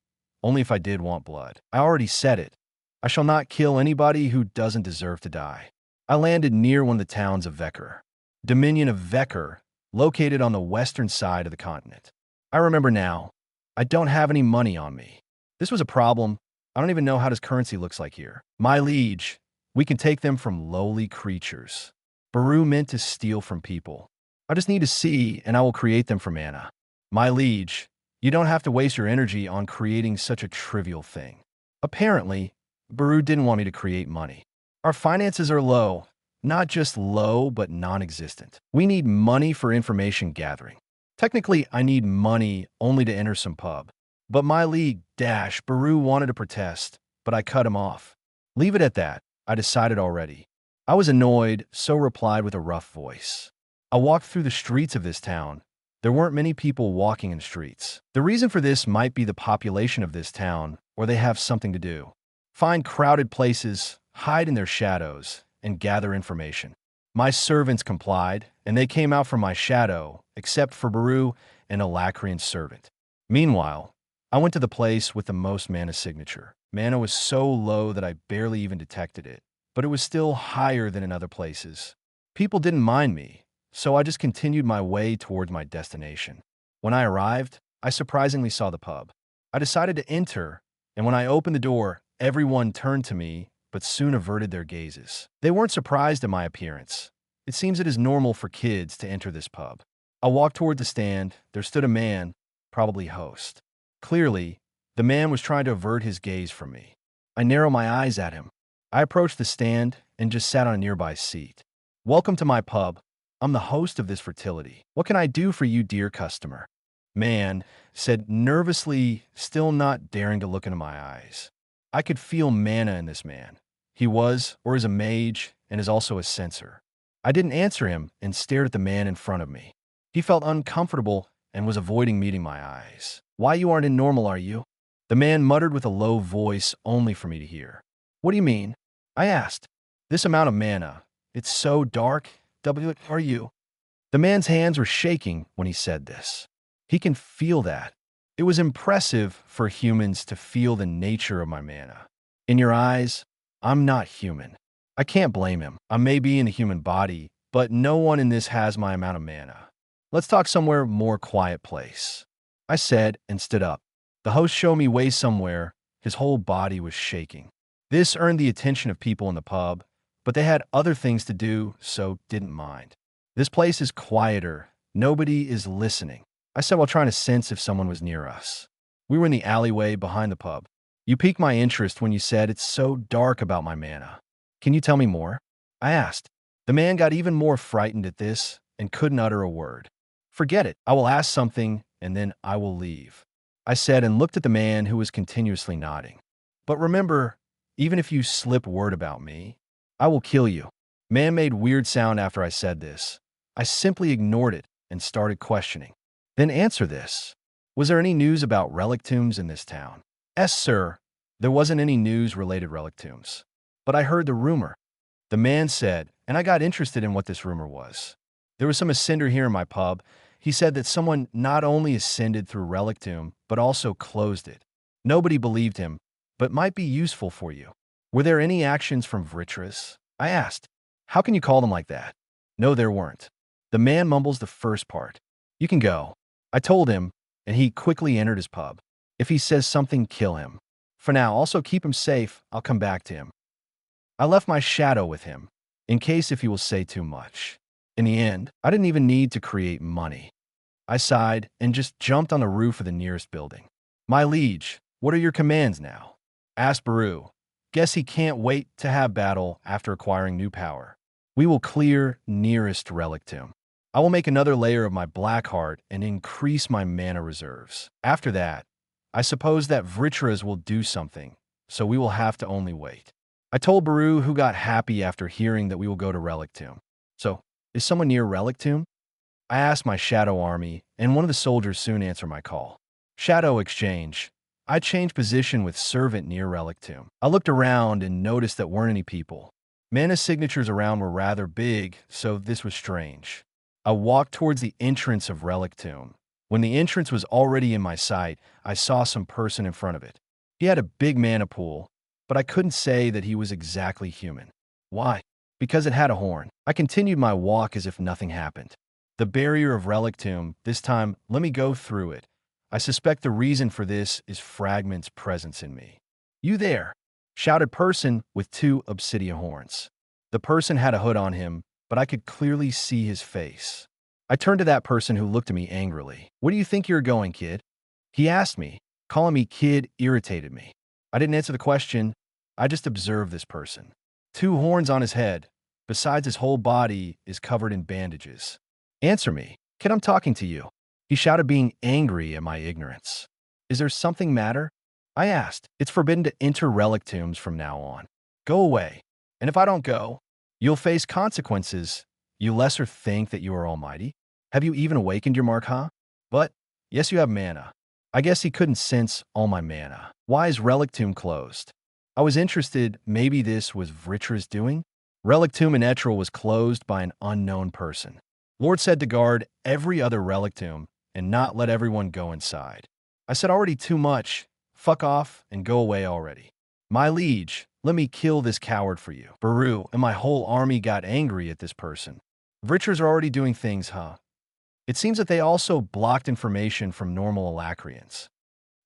only if I did want blood. I already said it. I shall not kill anybody who doesn't deserve to die. I landed near one of the towns of Vekr, Dominion of Vekr, located on the western side of the continent. I remember now. I don't have any money on me. This was a problem. I don't even know how this currency looks like here. My liege, we can take them from lowly creatures. Baru meant to steal from people. I just need to see, and I will create them from mana. My liege, you don't have to waste your energy on creating such a trivial thing. Apparently, Baru didn't want me to create money. Our finances are low. Not just low, but non-existent. We need money for information gathering. Technically, I need money only to enter some pub. But my league, Baru wanted to protest, but I cut him off. Leave it at that. I decided already. I was annoyed, so replied with a rough voice. I walked through the streets of this town. There weren't many people walking in streets. The reason for this might be the population of this town, or they have something to do. Find crowded places, hide in their shadows, and gather information. My servants complied, and they came out from my shadow, except for Baru and a Lacrian servant. Meanwhile, I went to the place with the most mana signature. Mana was so low that I barely even detected it, but it was still higher than in other places. People didn't mind me, so I just continued my way towards my destination. When I arrived, I surprisingly saw the pub. I decided to enter, and when I opened the door, everyone turned to me, but soon averted their gazes. They weren't surprised at my appearance. It seems it is normal for kids to enter this pub. I walked toward the stand. There stood a man, probably host. Clearly, the man was trying to avert his gaze from me. I narrowed my eyes at him. I approached the stand and just sat on a nearby seat. Welcome to my pub. I'm the host of this fertility. What can I do for you, dear customer? Man said nervously, still not daring to look into my eyes. I could feel mana in this man. He was, or is a mage, and is also a censor. I didn't answer him and stared at the man in front of me. He felt uncomfortable and was avoiding meeting my eyes. Why you aren't in normal, are you? The man muttered with a low voice only for me to hear. What do you mean? I asked. This amount of mana. It's so dark. Are you? The man's hands were shaking when he said this. He can feel that. It was impressive for humans to feel the nature of my mana. In your eyes, I'm not human. I can't blame him. I may be in a human body, but no one in this has my amount of mana. Let's talk somewhere more quiet place. I said and stood up. The host showed me way somewhere. His whole body was shaking. This earned the attention of people in the pub, but they had other things to do, so didn't mind. This place is quieter. Nobody is listening. I said while trying to sense if someone was near us. We were in the alleyway behind the pub. You piqued my interest when you said it's so dark about my mana. Can you tell me more? I asked. The man got even more frightened at this and couldn't utter a word. Forget it. I will ask something, and then I will leave, I said and looked at the man who was continuously nodding. But remember, even if you slip word about me, I will kill you. Man made weird sound after I said this. I simply ignored it and started questioning. Then answer this. Was there any news about relic tombs in this town? Yes, sir. There wasn't any news-related relic tombs. But I heard the rumor. The man said, and I got interested in what this rumor was. There was some ascender here in my pub. He said that someone not only ascended through relic tomb, but also closed it. Nobody believed him, but might be useful for you. Were there any actions from Vritras? I asked. How can you call them like that? No, there weren't. The man mumbles the first part. You can go. I told him, and he quickly entered his pub. If he says something, kill him. For now, also keep him safe. I'll come back to him. I left my shadow with him, in case if he will say too much. In the end, I didn't even need to create money. I sighed and just jumped on the roof of the nearest building. My liege, what are your commands now? Asked Baru. Guess he can't wait to have battle after acquiring new power. We will clear nearest relic tomb. I will make another layer of my black heart and increase my mana reserves. After that, I suppose that Vritras will do something, so we will have to only wait. I told Baru, who got happy after hearing that we will go to relic tomb. So, is someone near relic tomb? I asked my shadow army, and one of the soldiers soon answered my call. Shadow exchange. I changed position with servant near relic tomb. I looked around and noticed that weren't any people. Mana signatures around were rather big, so this was strange. I walked towards the entrance of relic tomb. When the entrance was already in my sight, I saw some person in front of it. He had a big mana pool, but I couldn't say that he was exactly human. Why? Because it had a horn. I continued my walk as if nothing happened. The barrier of relic tomb, this time, let me go through it. I suspect the reason for this is Fragment's presence in me. "You there!" shouted person with 2 obsidian horns. The person had a hood on him, but I could clearly see his face. I turned to that person who looked at me angrily. "Where do you think you're going, kid?" He asked me. Calling me kid irritated me. I didn't answer the question. I just observed this person. 2 horns on his head, besides his whole body is covered in bandages. "Answer me. Kid, I'm talking to you." He shouted, being angry at my ignorance. "Is there something matter?" I asked. "It's forbidden to enter relic tombs from now on. Go away. And if I don't go, you'll face consequences. You lesser think that you are almighty? Have you even awakened your mark, huh? But, yes, you have mana." I guess he couldn't sense all my mana. "Why is relic tomb closed?" I was interested. Maybe this was Vritra's doing? Relic tomb in Etril was closed by an unknown person. Lord said to guard every other relic tomb and not let everyone go inside. I said, "Already too much. Fuck off and go away already." "My liege, let me kill this coward for you." Baru and my whole army got angry at this person. "Vritra's are already doing things, huh?" It seems that they also blocked information from normal Alacrians.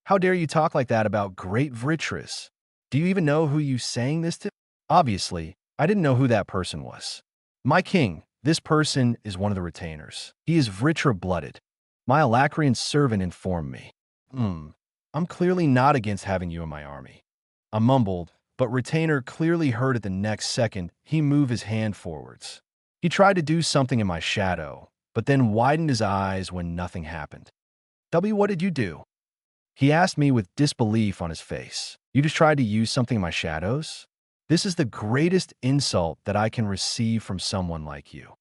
"How dare you talk like that about great Vritra's? Do you even know who you saying this to?" Obviously, I didn't know who that person was. "My king, this person is one of the retainers. He is Vritra-blooded. My Alacrian servant informed me." I'm clearly not against having you in my army." I mumbled, but retainer clearly heard it the next second. He moved his hand forwards. He tried to do something in my shadow, but then widened his eyes when nothing happened. What did you do?" He asked me with disbelief on his face. "You just tried to use something in my shadows? This is the greatest insult that I can receive from someone like you."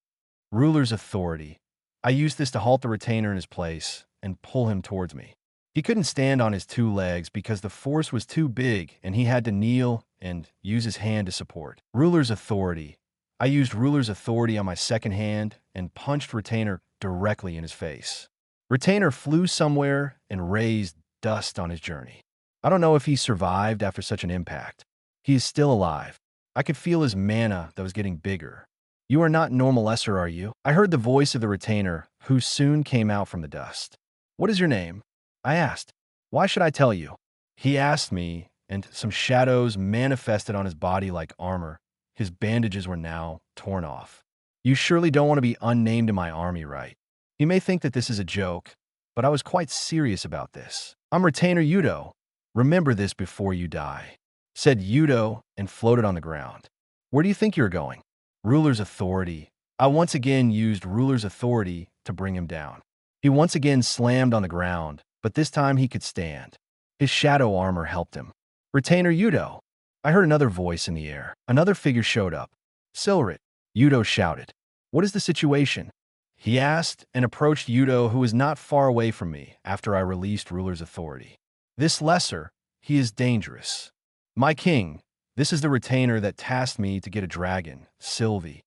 "Ruler's authority. I used this to halt the retainer in his place and pull him towards me. He couldn't stand on his 2 legs because the force was too big and he had to kneel and use his hand to support. Ruler's authority. I used ruler's authority on my second hand and punched retainer directly in his face. Retainer flew somewhere and raised dust on his journey. I don't know if he survived after such an impact. He is still alive. I could feel his mana that was getting bigger. "You are not normal lesser, are you?" I heard the voice of the retainer, who soon came out from the dust. "What is your name?" I asked. "Why should I tell you?" He asked me, and some shadows manifested on his body like armor. His bandages were now torn off. "You surely don't want to be unnamed in my army, right?" You may think that this is a joke, but I was quite serious about this. "I'm Retainer Yudo. Remember this before you die," said Yudo and floated on the ground. "Where do you think you're going?" "Ruler's authority." I once again used ruler's authority to bring him down. He once again slammed on the ground, but this time he could stand. His shadow armor helped him. "Retainer Yudo." I heard another voice in the air. Another figure showed up. "Silrit," Yudo shouted. "What is the situation?" He asked and approached Yudo, who was not far away from me after I released ruler's authority. "This lesser, he is dangerous." "My king, this is the retainer that tasked me to get a dragon, Sylvie.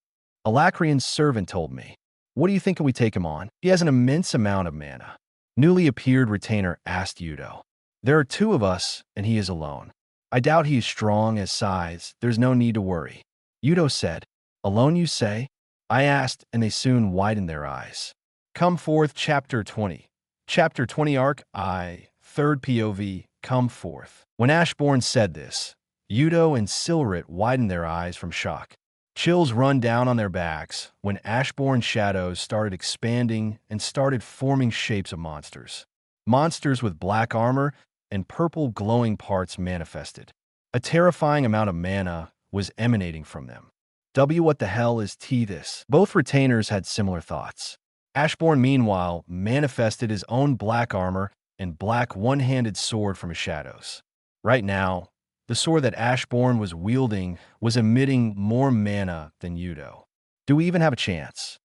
Alacrian's servant told me. What do you think we take him on? He has an immense amount of mana." Newly appeared retainer asked Yudo. "There are 2 of us, and he is alone. I doubt he is strong as size. There's no need to worry." Yudo said. "Alone, you say?" I asked, and they soon widened their eyes. Come forth, Chapter 20. Chapter 20 Arc I, 3rd POV, Come forth. When Ashborn said this, Yudo and Silrit widened their eyes from shock. Chills run down on their backs when Ashborn's shadows started expanding and started forming shapes of monsters. Monsters with black armor and purple glowing parts manifested. A terrifying amount of mana was emanating from them. What the hell is this? Both retainers had similar thoughts. Ashborn, meanwhile, manifested his own black armor and black one-handed sword from his shadows. Right now, the sword that Ashborn was wielding was emitting more mana than Yudo. Do we even have a chance?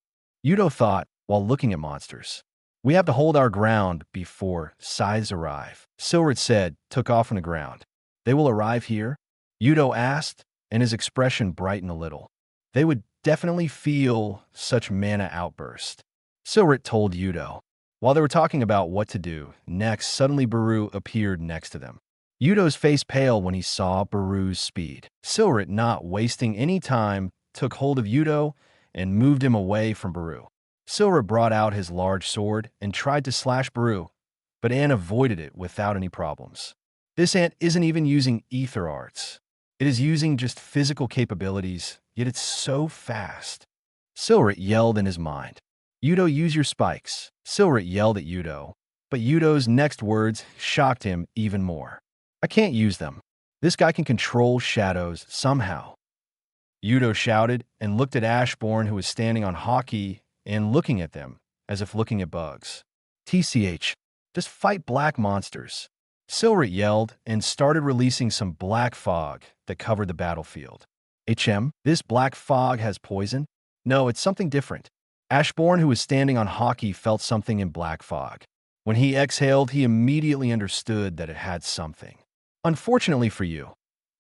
Yudo thought while looking at monsters. We have to hold our ground before scythes arrive. Silrit said, took off on the ground. They will arrive here? Yudo asked, and his expression brightened a little. They would definitely feel such mana outburst. Silrit told Yudo. While they were talking about what to do next, suddenly Baru appeared next to them. Yudo's face paled when he saw Baru's speed. Silrit, not wasting any time, took hold of Yudo and moved him away from Baru. Silrit brought out his large sword and tried to slash Baru, but Ant avoided it without any problems. This ant isn't even using ether arts. It is using just physical capabilities, yet it's so fast. Silrit yelled in his mind. Yudo, use your spikes. Silrit yelled at Yudo, but Yudo's next words shocked him even more. I can't use them. This guy can control shadows somehow. Yudo shouted and looked at Ashborn, who was standing on Hockey and looking at them as if looking at bugs. TCH, just fight black monsters. Silrit yelled and started releasing some black fog that covered the battlefield. This black fog has poison? No, it's something different. Ashborn, who was standing on Hockey, felt something in black fog. When he exhaled, he immediately understood that it had something. Unfortunately for you,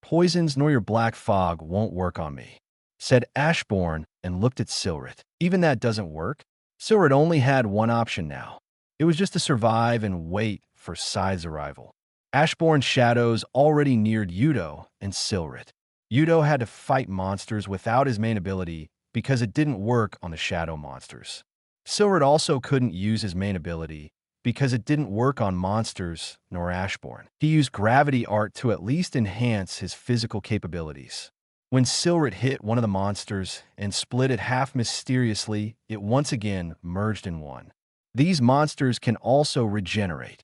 poisons nor your black fog won't work on me, said Ashborn and looked at Silrit. Even that doesn't work? Silrit only had one option now. It was just to survive and wait for Scythe's arrival. Ashborn's shadows already neared Yudo and Silrit. Yudo had to fight monsters without his main ability because it didn't work on the shadow monsters. Silrit also couldn't use his main ability because it didn't work on monsters nor Ashborn. He used gravity art to at least enhance his physical capabilities. When Silrit hit one of the monsters and split it half mysteriously, it once again merged in one. These monsters can also regenerate.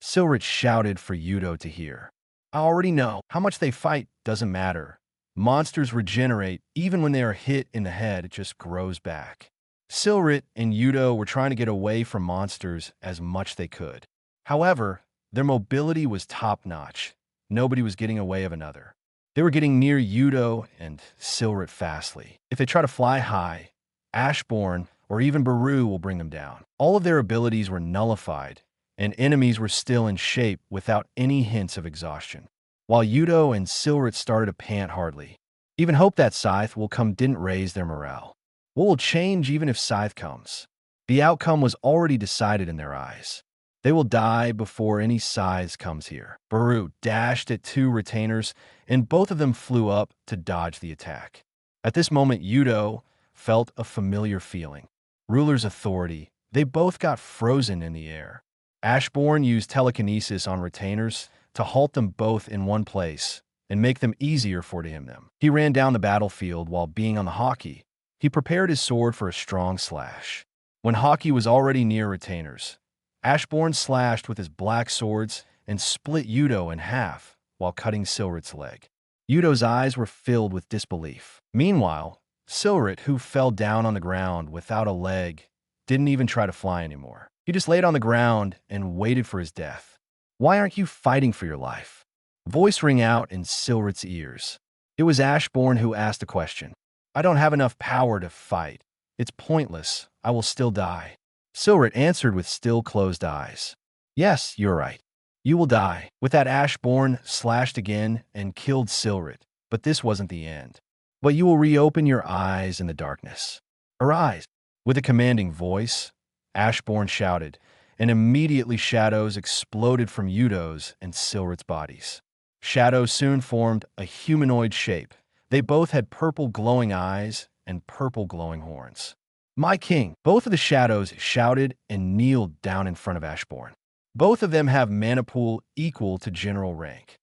Silrit shouted for Yudo to hear. I already know. How much they fight doesn't matter. Monsters regenerate even when they are hit in the head, it just grows back. Silrit and Yudo were trying to get away from monsters as much they could. However, their mobility was top-notch. Nobody was getting away of another. They were getting near Yudo and Silrit fastly. If they try to fly high, Ashborn or even Baru will bring them down. All of their abilities were nullified, and enemies were still in shape without any hints of exhaustion. While Yudo and Silrit started to pant hardly. Even hope that Scythe will come didn't raise their morale. What will change even if Scythe comes? The outcome was already decided in their eyes. They will die before any Scythe comes here. Baru dashed at two retainers, and both of them flew up to dodge the attack. At this moment, Yudo felt a familiar feeling. Ruler's authority. They both got frozen in the air. Ashborn used telekinesis on retainers to halt them both in one place and make them easier for him. He ran down the battlefield while being on the Hockey. He prepared his sword for a strong slash. When Hockey was already near retainers, Ashborn slashed with his black swords and split Yudo in half while cutting Silrit's leg. Yudo's eyes were filled with disbelief. Meanwhile, Silrit, who fell down on the ground without a leg, didn't even try to fly anymore. He just laid on the ground and waited for his death. Why aren't you fighting for your life? Voice rang out in Silrit's ears. It was Ashborn who asked the question. I don't have enough power to fight. It's pointless. I will still die. Silrit answered with still closed eyes. Yes, you're right. You will die. With that, Ashborn slashed again and killed Silrit, but this wasn't the end. But you will reopen your eyes in the darkness. Arise. With a commanding voice, Ashborn shouted, and immediately shadows exploded from Yudo's and Silrit's bodies. Shadows soon formed a humanoid shape. They both had purple glowing eyes and purple glowing horns. My king! Both of the shadows shouted and kneeled down in front of Ashborn. Both of them have mana pool equal to general rank.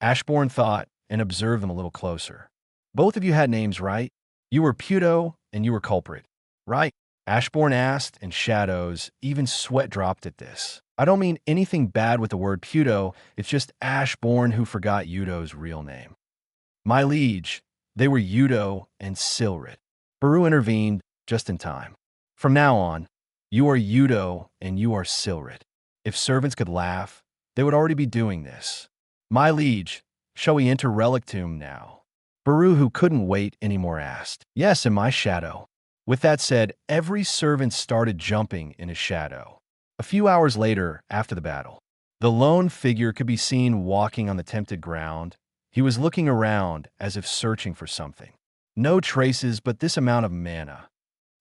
Ashborn thought and observed them a little closer. Both of you had names, right? You were Puto and you were Culprit, right? Ashborn asked, and shadows, even sweat dropped at this. I don't mean anything bad with the word Puto, it's just Ashborn who forgot Yudo's real name. My liege, they were Yudo and Silrit. Baru intervened just in time. From now on, you are Yudo and you are Silrit. If servants could laugh, they would already be doing this. My liege, shall we enter Relic Tomb now? Baru, who couldn't wait anymore, asked. Yes, in my shadow. With that said, every servant started jumping in his shadow. A few hours later, after the battle, the lone figure could be seen walking on the tempted ground. He was looking around as if searching for something. No traces but this amount of mana.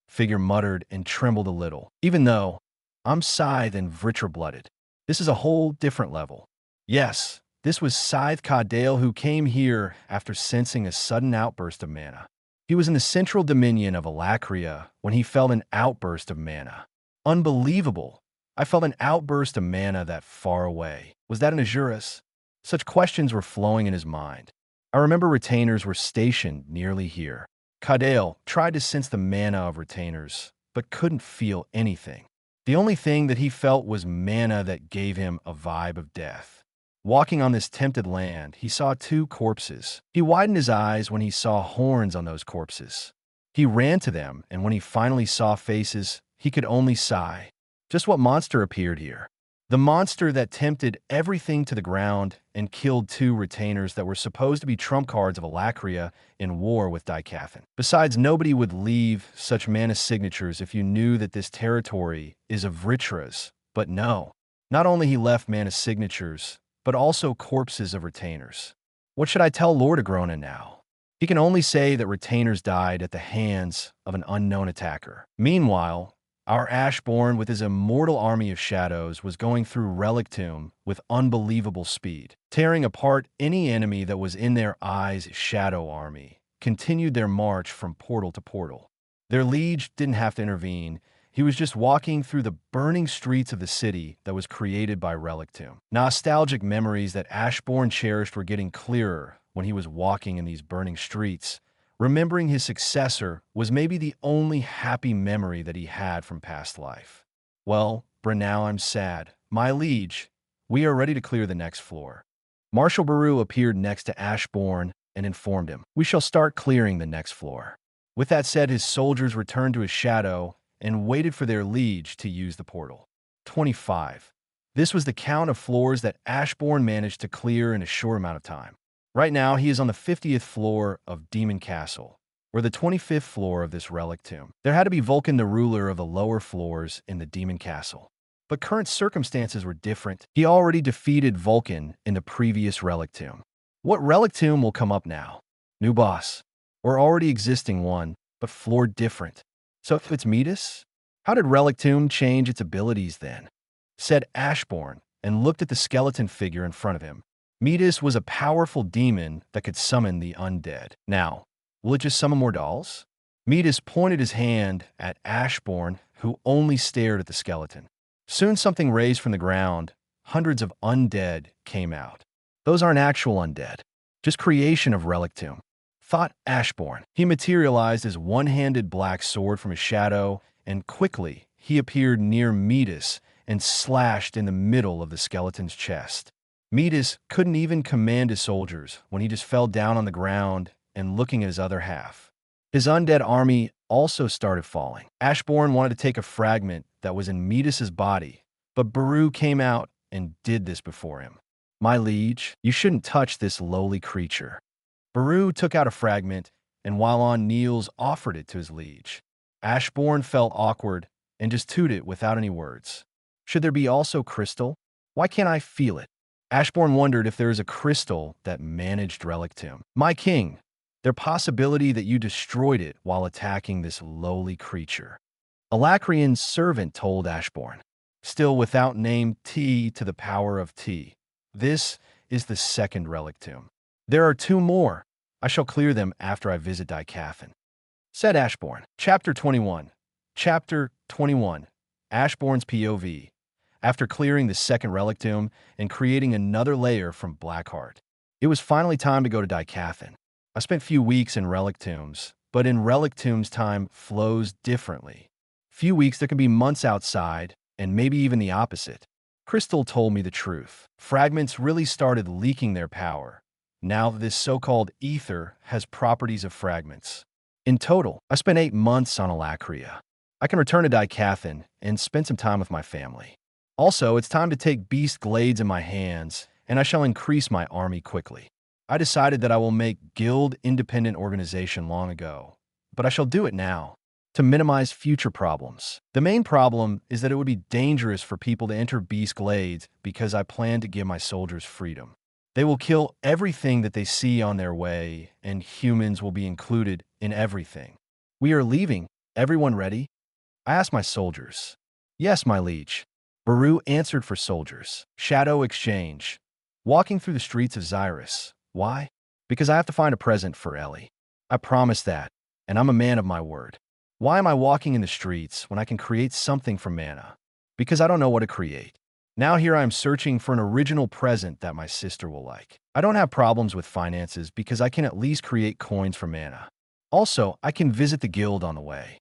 Figure muttered and trembled a little. Even though I'm scythe and Vritra-blooded, this is a whole different level. Yes, this was Scythe Cadale who came here after sensing a sudden outburst of mana. He was in the central dominion of Alacria when he felt an outburst of mana. Unbelievable! I felt an outburst of mana that far away. Was that an Azurus? Such questions were flowing in his mind. I remember retainers were stationed nearly here. Cadale tried to sense the mana of retainers, but couldn't feel anything. The only thing that he felt was mana that gave him a vibe of death. Walking on this tempted land, he saw two corpses. He widened his eyes when he saw horns on those corpses. He ran to them, and when he finally saw faces, he could only sigh. Just what monster appeared here? The monster that tempted everything to the ground and killed two retainers that were supposed to be trump cards of Alacria in war with Dicathan. Besides, nobody would leave such mana signatures if you knew that this territory is of Vritra's. But no, not only he left mana signatures, but also corpses of retainers. What should I tell Lord Agrona now? He can only say that retainers died at the hands of an unknown attacker. Meanwhile, our Ashborn, with his immortal army of shadows, was going through Relic Tomb with unbelievable speed, tearing apart any enemy that was in their eyes' shadow army, continued their march from portal to portal. Their liege didn't have to intervene. He was just walking through the burning streets of the city that was created by Relic Tomb. Nostalgic memories that Ashborn cherished were getting clearer when he was walking in these burning streets. Remembering his successor was maybe the only happy memory that he had from past life. Well, now I'm sad. My liege, we are ready to clear the next floor. Marshal Baru appeared next to Ashborn and informed him, we shall start clearing the next floor. With that said, his soldiers returned to his shadow and waited for their liege to use the portal. 25. This was the count of floors that Ashborn managed to clear in a short amount of time. Right now, he is on the 50th floor of Demon Castle, or the 25th floor of this relic tomb. There had to be Vulcan, the ruler of the lower floors in the Demon Castle. But current circumstances were different. He already defeated Vulcan in the previous relic tomb. What relic tomb will come up now? New boss, or already existing one, but floor different. So if it's Metis, how did relic tomb change its abilities then? Said Ashborn, and looked at the skeleton figure in front of him. Metis was a powerful demon that could summon the undead. Now, will it just summon more dolls? Metis pointed his hand at Ashborn, who only stared at the skeleton. Soon something raised from the ground. Hundreds of undead came out. Those aren't actual undead, just creation of relic tomb, thought Ashborn. He materialized his one-handed black sword from his shadow, and quickly he appeared near Metis and slashed in the middle of the skeleton's chest. Metis couldn't even command his soldiers when he just fell down on the ground and looking at his other half. His undead army also started falling. Ashborn wanted to take a fragment that was in Metis's body, but Baru came out and did this before him. My liege, you shouldn't touch this lowly creature. Baru took out a fragment, and while on kneels offered it to his liege. Ashborn felt awkward and just tooted it without any words. Should there be also crystal? Why can't I feel it? Ashborn wondered if there is a crystal that managed relic tomb. My king, there possibility that you destroyed it while attacking this lowly creature. Alacrian's servant told Ashborn, still without name T to the power of T. This is the second relic tomb. There are two more. I shall clear them after I visit Dicathan. Said Ashborn. Chapter 21. Chapter 21. Ashborn's POV. After clearing the second relic tomb and creating another layer from Blackheart, it was finally time to go to Dicathan. I spent few weeks in relic tombs, but in relic tombs time flows differently. Few weeks there can be months outside, and maybe even the opposite. Crystal told me the truth. Fragments really started leaking their power. Now this so-called ether has properties of fragments. In total, I spent 8 months on Alacria. I can return to Dicathan and spend some time with my family. Also, it's time to take beast glades in my hands, and I shall increase my army quickly. I decided that I will make guild independent organization long ago, but I shall do it now. to minimize future problems. The main problem is that it would be dangerous for people to enter Beast Glades because I plan to give my soldiers freedom. They will kill everything that they see on their way, and humans will be included in everything. We are leaving. Everyone ready? I asked my soldiers. Yes, my liege. Baru answered for soldiers. Shadow exchange. Walking through the streets of Xyrus. Why? Because I have to find a present for Ellie. I promised that, and I'm a man of my word. Why am I walking in the streets when I can create something from mana? Because I don't know what to create. Now here I am searching for an original present that my sister will like. I don't have problems with finances because I can at least create coins from mana. Also, I can visit the guild on the way.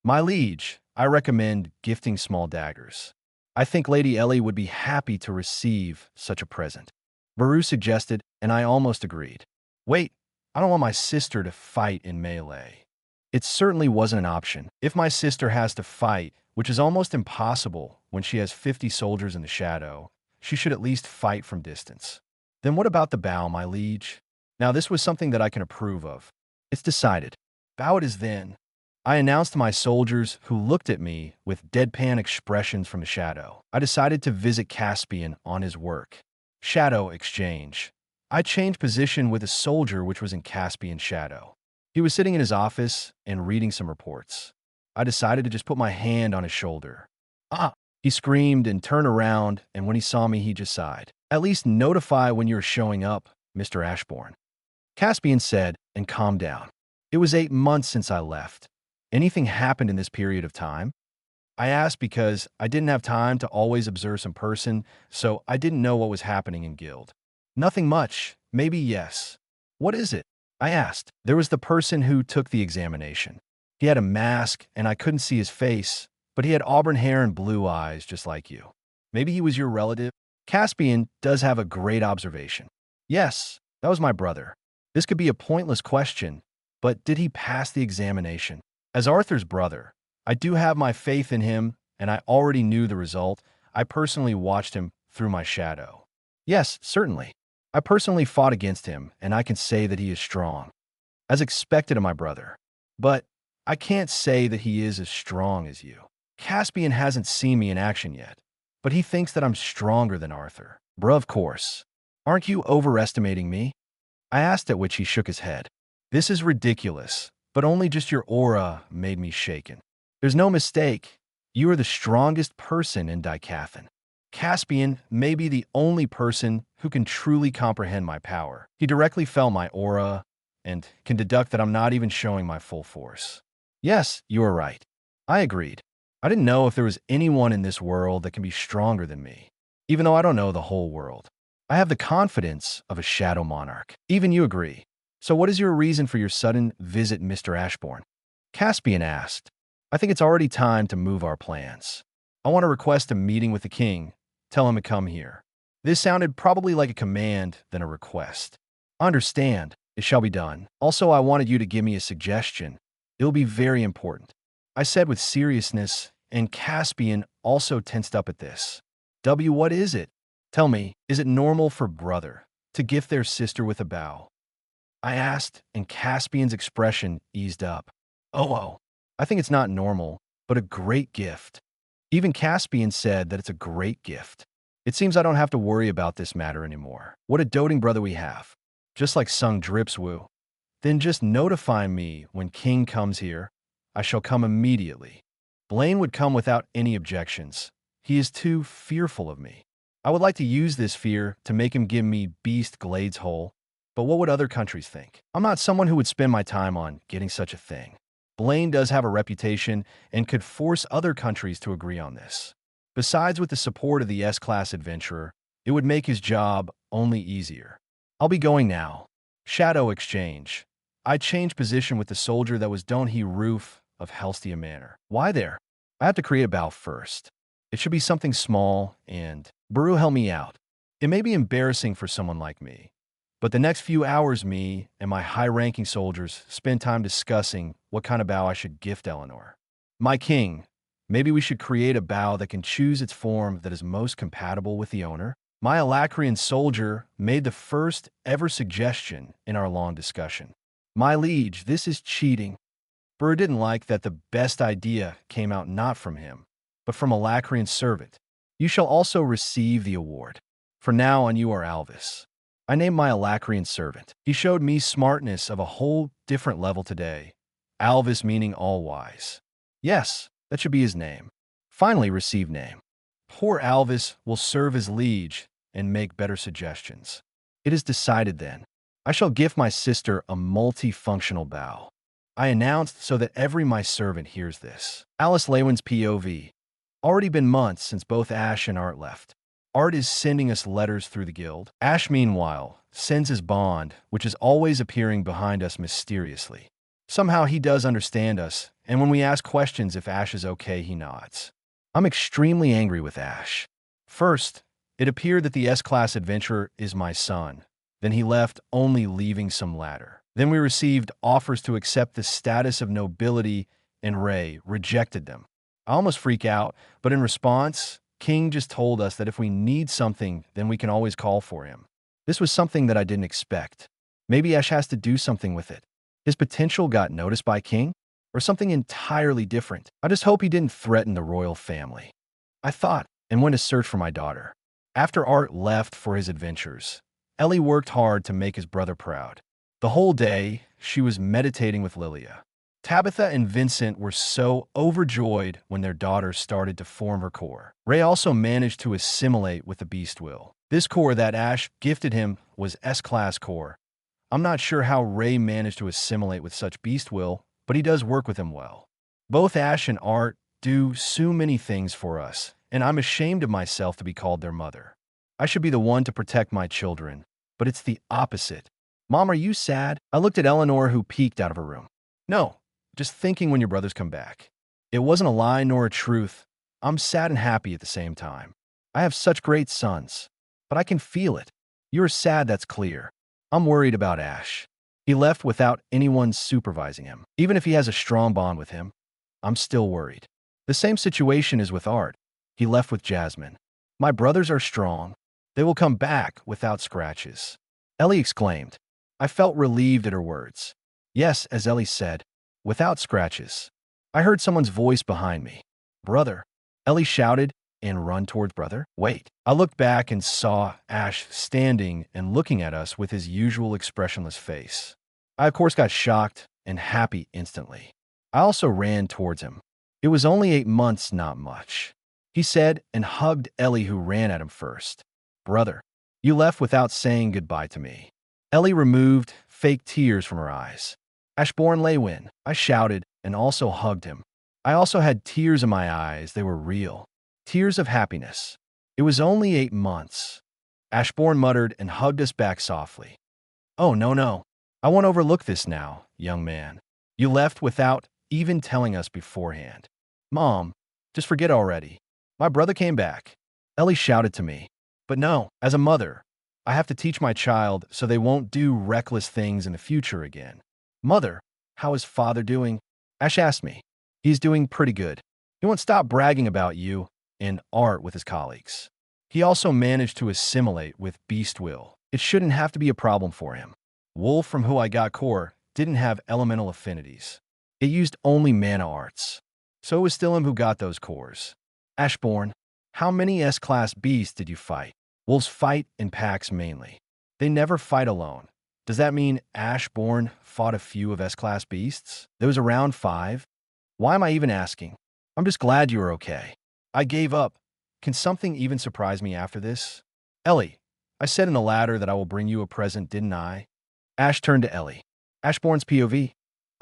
My liege, I recommend gifting small daggers. I think Lady Ellie would be happy to receive such a present. Baru suggested, and I almost agreed. Wait, I don't want my sister to fight in melee. It certainly wasn't an option. If my sister has to fight, which is almost impossible when she has 50 soldiers in the shadow, she should at least fight from distance. Then what about the bow, my liege? Now this was something that I can approve of. It's decided. Bow it is then. I announced to my soldiers, who looked at me with deadpan expressions from the shadow. I decided to visit Caspian on his work. Shadow exchange. I changed position with a soldier which was in Caspian's shadow. He was sitting in his office and reading some reports. I decided to just put my hand on his shoulder. Ah! He screamed and turned around, and when he saw me, he just sighed. At least notify when you're showing up, Mr. Ashborn. Caspian said, and calmed down. It was 8 months since I left. Anything happened in this period of time? I asked because I didn't have time to always observe some person, so I didn't know what was happening in guild. Nothing much. Maybe yes. What is it? I asked. There was the person who took the examination. He had a mask, and I couldn't see his face, but he had auburn hair and blue eyes, just like you. Maybe he was your relative? Caspian does have a great observation. Yes, that was my brother. This could be a pointless question, but did he pass the examination? As Arthur's brother, I do have my faith in him, and I already knew the result. I personally watched him through my shadow. Yes, certainly. I personally fought against him, and I can say that he is strong, as expected of my brother. But I can't say that he is as strong as you. Caspian hasn't seen me in action yet, but he thinks that I'm stronger than Arthur. Bruh, of course. Aren't you overestimating me? I asked, at which he shook his head. This is ridiculous, but only just your aura made me shaken. There's no mistake. You are the strongest person in Dicathan. Caspian may be the only person who can truly comprehend my power. He directly felt my aura and can deduct that I'm not even showing my full force. Yes, you are right. I agreed. I didn't know if there was anyone in this world that can be stronger than me, even though I don't know the whole world. I have the confidence of a Shadow Monarch. Even you agree. So what is your reason for your sudden visit, Mr. Ashborn? Caspian asked. I think it's already time to move our plans. I want to request a meeting with the king. Tell him to come here. This sounded probably like a command than a request. Understand, it shall be done. Also, I wanted you to give me a suggestion. It'll be very important. I said with seriousness, and Caspian also tensed up at this. What is it? Tell me, is it normal for brother to gift their sister with a bow? I asked, and Caspian's expression eased up. Oh, I think it's not normal, but a great gift. Even Caspian said that it's a great gift. It seems I don't have to worry about this matter anymore. What a doting brother we have. Just like Sung Dripswoo. Then just notify me when King comes here. I shall come immediately. Blaine would come without any objections. He is too fearful of me. I would like to use this fear to make him give me Beast Glades whole, but what would other countries think? I'm not someone who would spend my time on getting such a thing. Blaine does have a reputation and could force other countries to agree on this. Besides, with the support of the S-Class adventurer, it would make his job only easier. I'll be going now. Shadow exchange. I changed position with the soldier that was Donhe roof of Helstia Manor. Why there? I have to create a bow first. It should be something small, and Baru help me out. It may be embarrassing for someone like me, but the next few hours me and my high-ranking soldiers spend time discussing what kind of bow I should gift Eleanor. My king, maybe we should create a bow that can choose its form that is most compatible with the owner. My Alacrian soldier made the first ever suggestion in our long discussion. My liege, this is cheating. Burr didn't like that the best idea came out not from him, but from a Lacrian servant. You shall also receive the award. For now on you are Alvis. I named my Alacrian servant. He showed me smartness of a whole different level today. Alvis meaning all-wise. Yes, that should be his name. Finally received name. Poor Alvis will serve as liege and make better suggestions. It is decided then. I shall give my sister a multifunctional bow. I announced so that every my servant hears this. Alice Lewin's POV. Already been months since both Ash and Art left. Art is sending us letters through the guild. Ash, meanwhile, sends his bond, which is always appearing behind us mysteriously. Somehow he does understand us, and when we ask questions if Ash is okay, he nods. I'm extremely angry with Ash. First, it appeared that the S-Class adventurer is my son. Then he left, only leaving some ladder. Then we received offers to accept the status of nobility, and Ray rejected them. I almost freak out, but in response, King just told us that if we need something, then we can always call for him. This was something that I didn't expect. Maybe Ash has to do something with it. His potential got noticed by King? Or something entirely different. I just hope he didn't threaten the royal family. I thought, and went to search for my daughter. After Art left for his adventures, Ellie worked hard to make his brother proud. The whole day, she was meditating with Lilia. Tabitha and Vincent were so overjoyed when their daughter started to form her core. Ray also managed to assimilate with the Beast Will. This core that Ash gifted him was S-Class core. I'm not sure how Ray managed to assimilate with such Beast Will, but he does work with him well. Both Ash and Art do so many things for us, and I'm ashamed of myself to be called their mother. I should be the one to protect my children, but it's the opposite. Mom, are you sad? I looked at Eleanor, who peeked out of her room. No, just thinking when your brothers come back. It wasn't a lie nor a truth. I'm sad and happy at the same time. I have such great sons, but I can feel it. You're sad, that's clear. I'm worried about Ash. He left without anyone supervising him. Even if he has a strong bond with him, I'm still worried. The same situation is with Art. He left with Jasmine. My brothers are strong. They will come back without scratches. Ellie exclaimed. I felt relieved at her words. Yes, as Ellie said, without scratches. I heard someone's voice behind me. Brother. Ellie shouted and run towards brother. Wait. I looked back and saw Ash standing and looking at us with his usual expressionless face. I, of course, got shocked and happy instantly. I also ran towards him. It was only 8 months, not much. He said and hugged Ellie, who ran at him first. Brother, you left without saying goodbye to me. Ellie removed fake tears from her eyes. Ashborn Lewin, I shouted and also hugged him. I also had tears in my eyes. They were real. Tears of happiness. It was only 8 months. Ashborn muttered and hugged us back softly. Oh, no. I won't overlook this now, young man. You left without even telling us beforehand. Mom, just forget already. My brother came back. Ellie shouted to me. But no, as a mother, I have to teach my child so they won't do reckless things in the future again. Mother, how is father doing? Ash asked me. He's doing pretty good. He won't stop bragging about you and Art with his colleagues. He also managed to assimilate with Beast Will. It shouldn't have to be a problem for him. Wolf, from who I got core, didn't have elemental affinities. It used only mana arts. So it was still him who got those cores. Ashborn, how many S-Class beasts did you fight? Wolves fight in packs mainly. They never fight alone. Does that mean Ashborn fought a few of S-Class beasts? There was around 5. Why am I even asking? I'm just glad you are okay. I gave up. Can something even surprise me after this? Ellie, I said in the ladder that I will bring you a present, didn't I? Ash turned to Ellie. Ashborn's POV.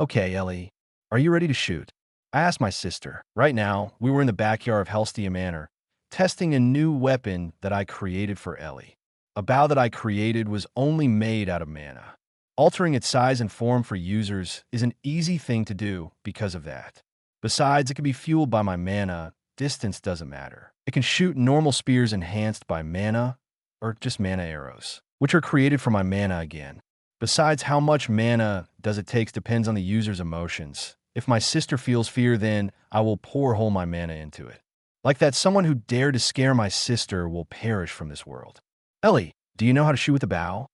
Okay, Ellie. Are you ready to shoot? I asked my sister. Right now, we were in the backyard of Helstia Manor, testing a new weapon that I created for Ellie. A bow that I created was only made out of mana. Altering its size and form for users is an easy thing to do because of that. Besides, it can be fueled by my mana. Distance doesn't matter. It can shoot normal spears enhanced by mana, or just mana arrows, which are created from my mana again. Besides, how much mana does it take depends on the user's emotions. If my sister feels fear, then I will pour whole my mana into it. Like that, someone who dared to scare my sister will perish from this world. Ellie, do you know how to shoot with a bow?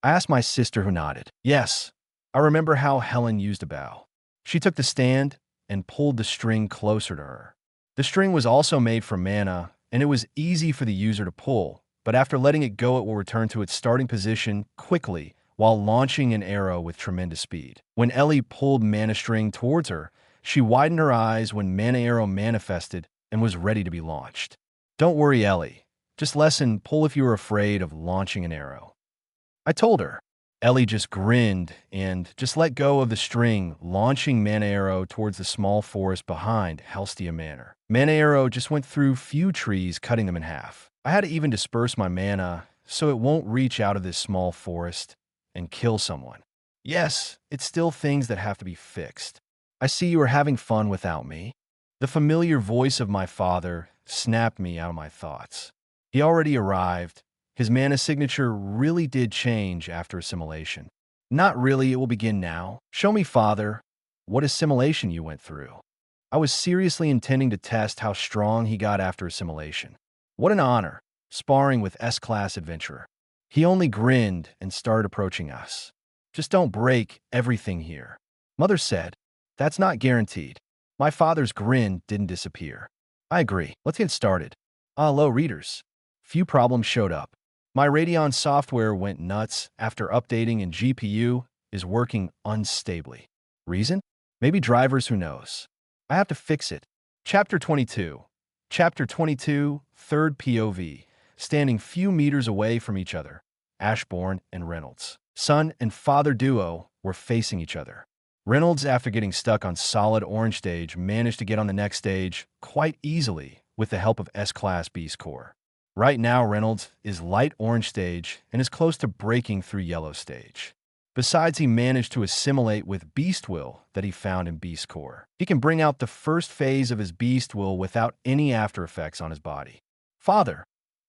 I asked my sister, who nodded. Yes, I remember how Helen used a bow. She took the stand and pulled the string closer to her. The string was also made from mana, and it was easy for the user to pull, but after letting it go, it will return to its starting position quickly while launching an arrow with tremendous speed. When Ellie pulled mana string towards her, she widened her eyes when mana arrow manifested and was ready to be launched. Don't worry, Ellie. Just lessen pull if you are afraid of launching an arrow. I told her. Ellie just grinned and just let go of the string, launching mana arrow towards the small forest behind Helstia Manor. Mana arrow just went through few trees, cutting them in half. I had to even disperse my mana so it won't reach out of this small forest and kill someone. Yes, it's still things that have to be fixed. I see you are having fun without me. The familiar voice of my father snapped me out of my thoughts. He already arrived. His mana signature really did change after assimilation. Not really, it will begin now. Show me, father, what assimilation you went through. I was seriously intending to test how strong he got after assimilation. What an honor, sparring with S-Class adventurer. He only grinned and started approaching us. Just don't break everything here. Mother said, that's not guaranteed. My father's grin didn't disappear. I agree. Let's get started. Hello, readers. Few problems showed up. My Radeon software went nuts after updating and GPU is working unstably. Reason? Maybe drivers, who knows. I have to fix it. Chapter 22. Chapter 22, third POV. Standing few meters away from each other, Ashborn and Reynolds. Son and father duo were facing each other. Reynolds, after getting stuck on solid orange stage, managed to get on the next stage quite easily with the help of S-Class Beast Core. Right now, Reynolds is light orange stage and is close to breaking through yellow stage. Besides, he managed to assimilate with Beast Will that he found in Beast Core. He can bring out the first phase of his Beast Will without any after effects on his body. Father,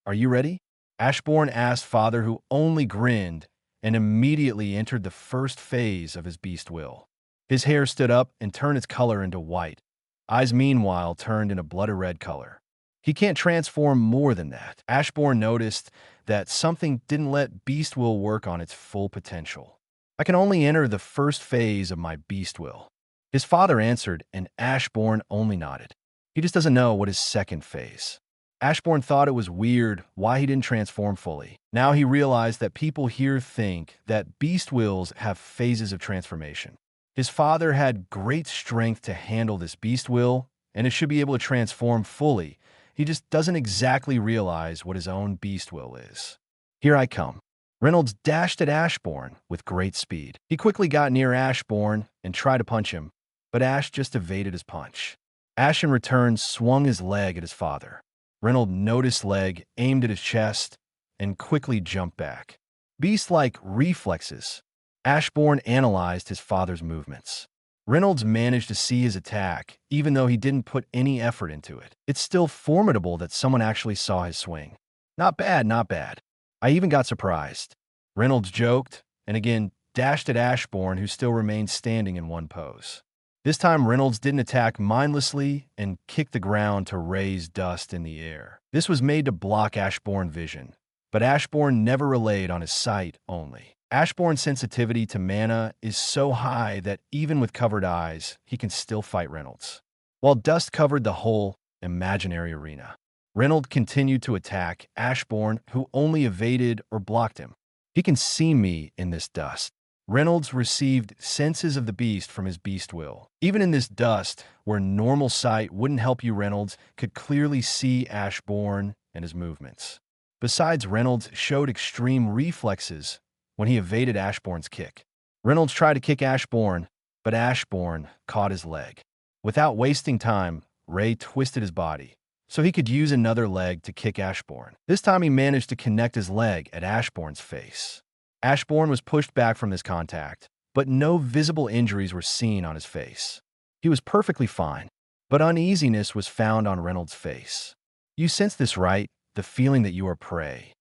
are you ready? Ashborn asked father, who only grinned and immediately entered the first phase of his Beast Will. His hair stood up and turned its color into white. Eyes, meanwhile, turned in a blood red color. He can't transform more than that. Ashborn noticed that something didn't let Beast Will work on its full potential. I can only enter the first phase of my Beast Will. His father answered, and Ashborn only nodded. He just doesn't know what his second phase. Ashborn thought it was weird why he didn't transform fully. Now he realized that people here think that Beast Wills have phases of transformation. His father had great strength to handle this Beast Will, and it should be able to transform fully. He just doesn't exactly realize what his own Beast Will is. Here I come. Reynolds dashed at Ashborn with great speed. He quickly got near Ashborn and tried to punch him, but Ash just evaded his punch. Ash in return swung his leg at his father. Reynolds noticed leg, aimed at his chest, and quickly jumped back. Beast-like reflexes, Ashborn analyzed his father's movements. Reynolds managed to see his attack, even though he didn't put any effort into it. It's still formidable that someone actually saw his swing. Not bad, not bad. I even got surprised. Reynolds joked, and again dashed at Ashborn, who still remained standing in one pose. This time, Reynolds didn't attack mindlessly and kicked the ground to raise dust in the air. This was made to block Ashborn vision, but Ashborn never relied on his sight only. Ashborn's sensitivity to mana is so high that even with covered eyes, he can still fight Reynolds. While dust covered the whole imaginary arena, Reynolds continued to attack Ashborn, who only evaded or blocked him. He can see me in this dust. Reynolds received senses of the beast from his Beast Will. Even in this dust, where normal sight wouldn't help you, Reynolds could clearly see Ashborn and his movements. Besides, Reynolds showed extreme reflexes when he evaded Ashborn's kick. Reynolds tried to kick Ashborn, but Ashborn caught his leg. Without wasting time, Ray twisted his body so he could use another leg to kick Ashborn. This time he managed to connect his leg at Ashborn's face. Ashborn was pushed back from this contact, but no visible injuries were seen on his face. He was perfectly fine, but uneasiness was found on Reynolds' face. You sense this, right? The feeling that you are prey.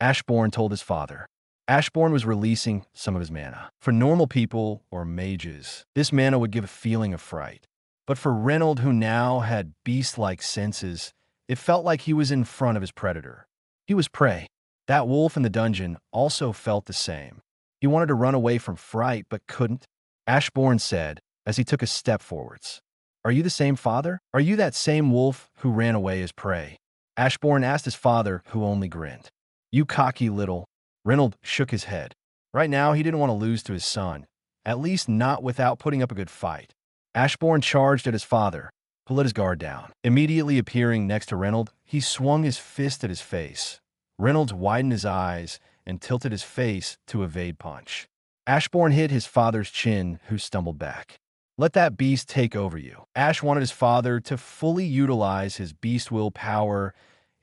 Ashborn told his father. Ashborn was releasing some of his mana. For normal people or mages, this mana would give a feeling of fright. But for Reynolds, who now had beast-like senses, it felt like he was in front of his predator. He was prey. That wolf in the dungeon also felt the same. He wanted to run away from fright, but couldn't. Ashborn said, as he took a step forwards. Are you the same father? Are you that same wolf who ran away as prey? Ashborn asked his father, who only grinned. You cocky little. Reynold shook his head. Right now, he didn't want to lose to his son, at least not without putting up a good fight. Ashborn charged at his father, who let his guard down. Immediately appearing next to Reynold, he swung his fist at his face. Reynolds widened his eyes and tilted his face to evade punch. Ashborn hit his father's chin, who stumbled back. Let that beast take over you. Ash wanted his father to fully utilize his beast will power,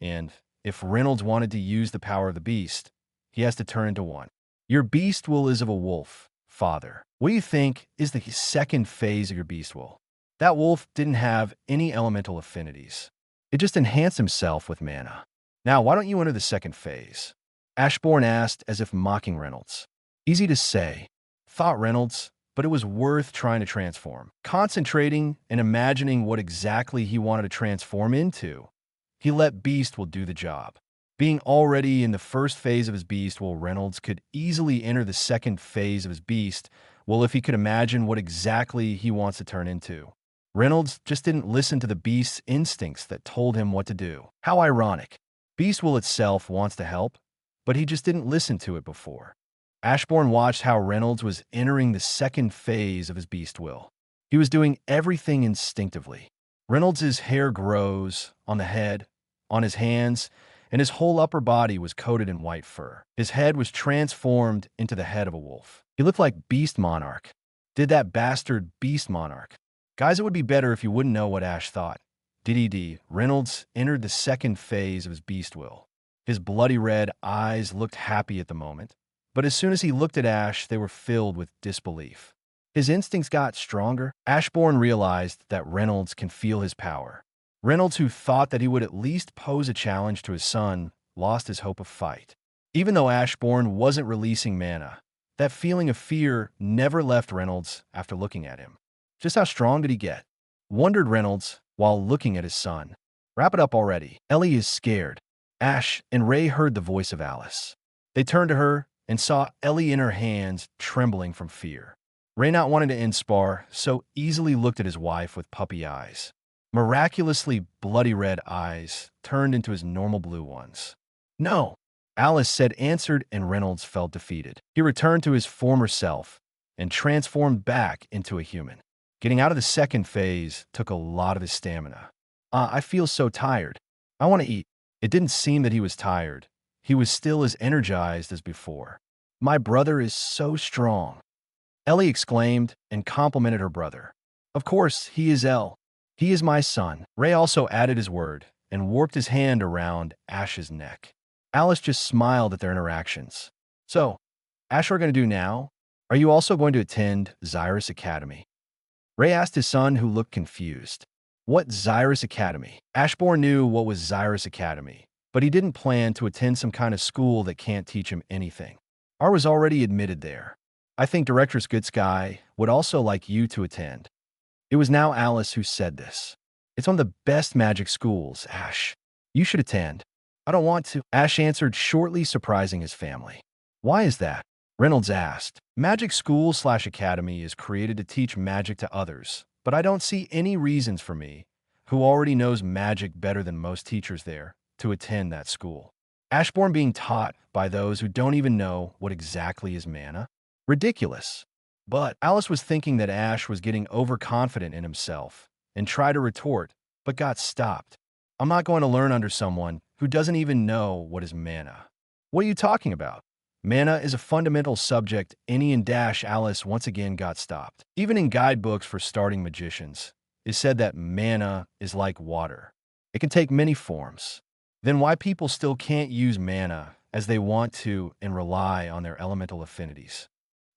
and if Reynolds wanted to use the power of the beast, he has to turn into one. Your beast will is of a wolf, father. What do you think is the second phase of your beast will? That wolf didn't have any elemental affinities. It just enhanced himself with mana. Now, why don't you enter the second phase? Ashborn asked as if mocking Reynolds. Easy to say, thought Reynolds, but it was worth trying to transform. Concentrating and imagining what exactly he wanted to transform into, he let Beast will do the job. Being already in the first phase of his Beast will, Reynolds could easily enter the second phase of his Beast, well, if he could imagine what exactly he wants to turn into. Reynolds just didn't listen to the Beast's instincts that told him what to do. How ironic. Beast will itself wants to help, but he just didn't listen to it before. Ashborn watched how Reynolds was entering the second phase of his beast will. He was doing everything instinctively. Reynolds' hair grows on the head, on his hands, and his whole upper body was coated in white fur. His head was transformed into the head of a wolf. He looked like Beast Monarch. Did that bastard Beast Monarch. Guys, it would be better if you wouldn't know what Ash thought. DDD, Reynolds entered the second phase of his beast will. His bloody red eyes looked happy at the moment, but as soon as he looked at Ash, they were filled with disbelief. His instincts got stronger. Ashborn realized that Reynolds can feel his power. Reynolds, who thought that he would at least pose a challenge to his son, lost his hope of fight. Even though Ashborn wasn't releasing mana, that feeling of fear never left Reynolds after looking at him. Just how strong did he get? Wondered Reynolds while looking at his son. Wrap it up already. Ellie is scared. Ash and Ray heard the voice of Alice. They turned to her and saw Ellie in her hands, trembling from fear. Ray, not wanting to end spar, so easily looked at his wife with puppy eyes. Miraculously bloody red eyes turned into his normal blue ones. No, Alice said, answered, and Reynolds felt defeated. He returned to his former self and transformed back into a human. Getting out of the second phase took a lot of his stamina. I feel so tired. I want to eat. It didn't seem that he was tired. He was still as energized as before. My brother is so strong. Ellie exclaimed and complimented her brother. Of course, he is El. He is my son. Ray also added his word and warped his hand around Ash's neck. Alice just smiled at their interactions. So, Ash, are going to do now? Are you also going to attend Xyrus Academy? Ray asked his son, who looked confused. What Xyrus Academy? Ashborn knew what was Xyrus Academy, but he didn't plan to attend some kind of school that can't teach him anything. R was already admitted there. I think Director Goodsky would also like you to attend. It was now Alice who said this. It's one of the best magic schools, Ash. You should attend. I don't want to, Ash answered shortly, surprising his family. Why is that? Reynolds asked. Magic School/Academy is created to teach magic to others, but I don't see any reasons for me, who already knows magic better than most teachers there, to attend that school. Ashborn being taught by those who don't even know what exactly is mana? Ridiculous. But Alice was thinking that Ash was getting overconfident in himself and tried to retort, but got stopped. I'm not going to learn under someone who doesn't even know what is mana. What are you talking about? Mana is a fundamental subject. Any and dash Alice once again got stopped. Even in guidebooks for starting magicians, it's said that mana is like water. It can take many forms. Then why people still can't use mana as they want to and rely on their elemental affinities?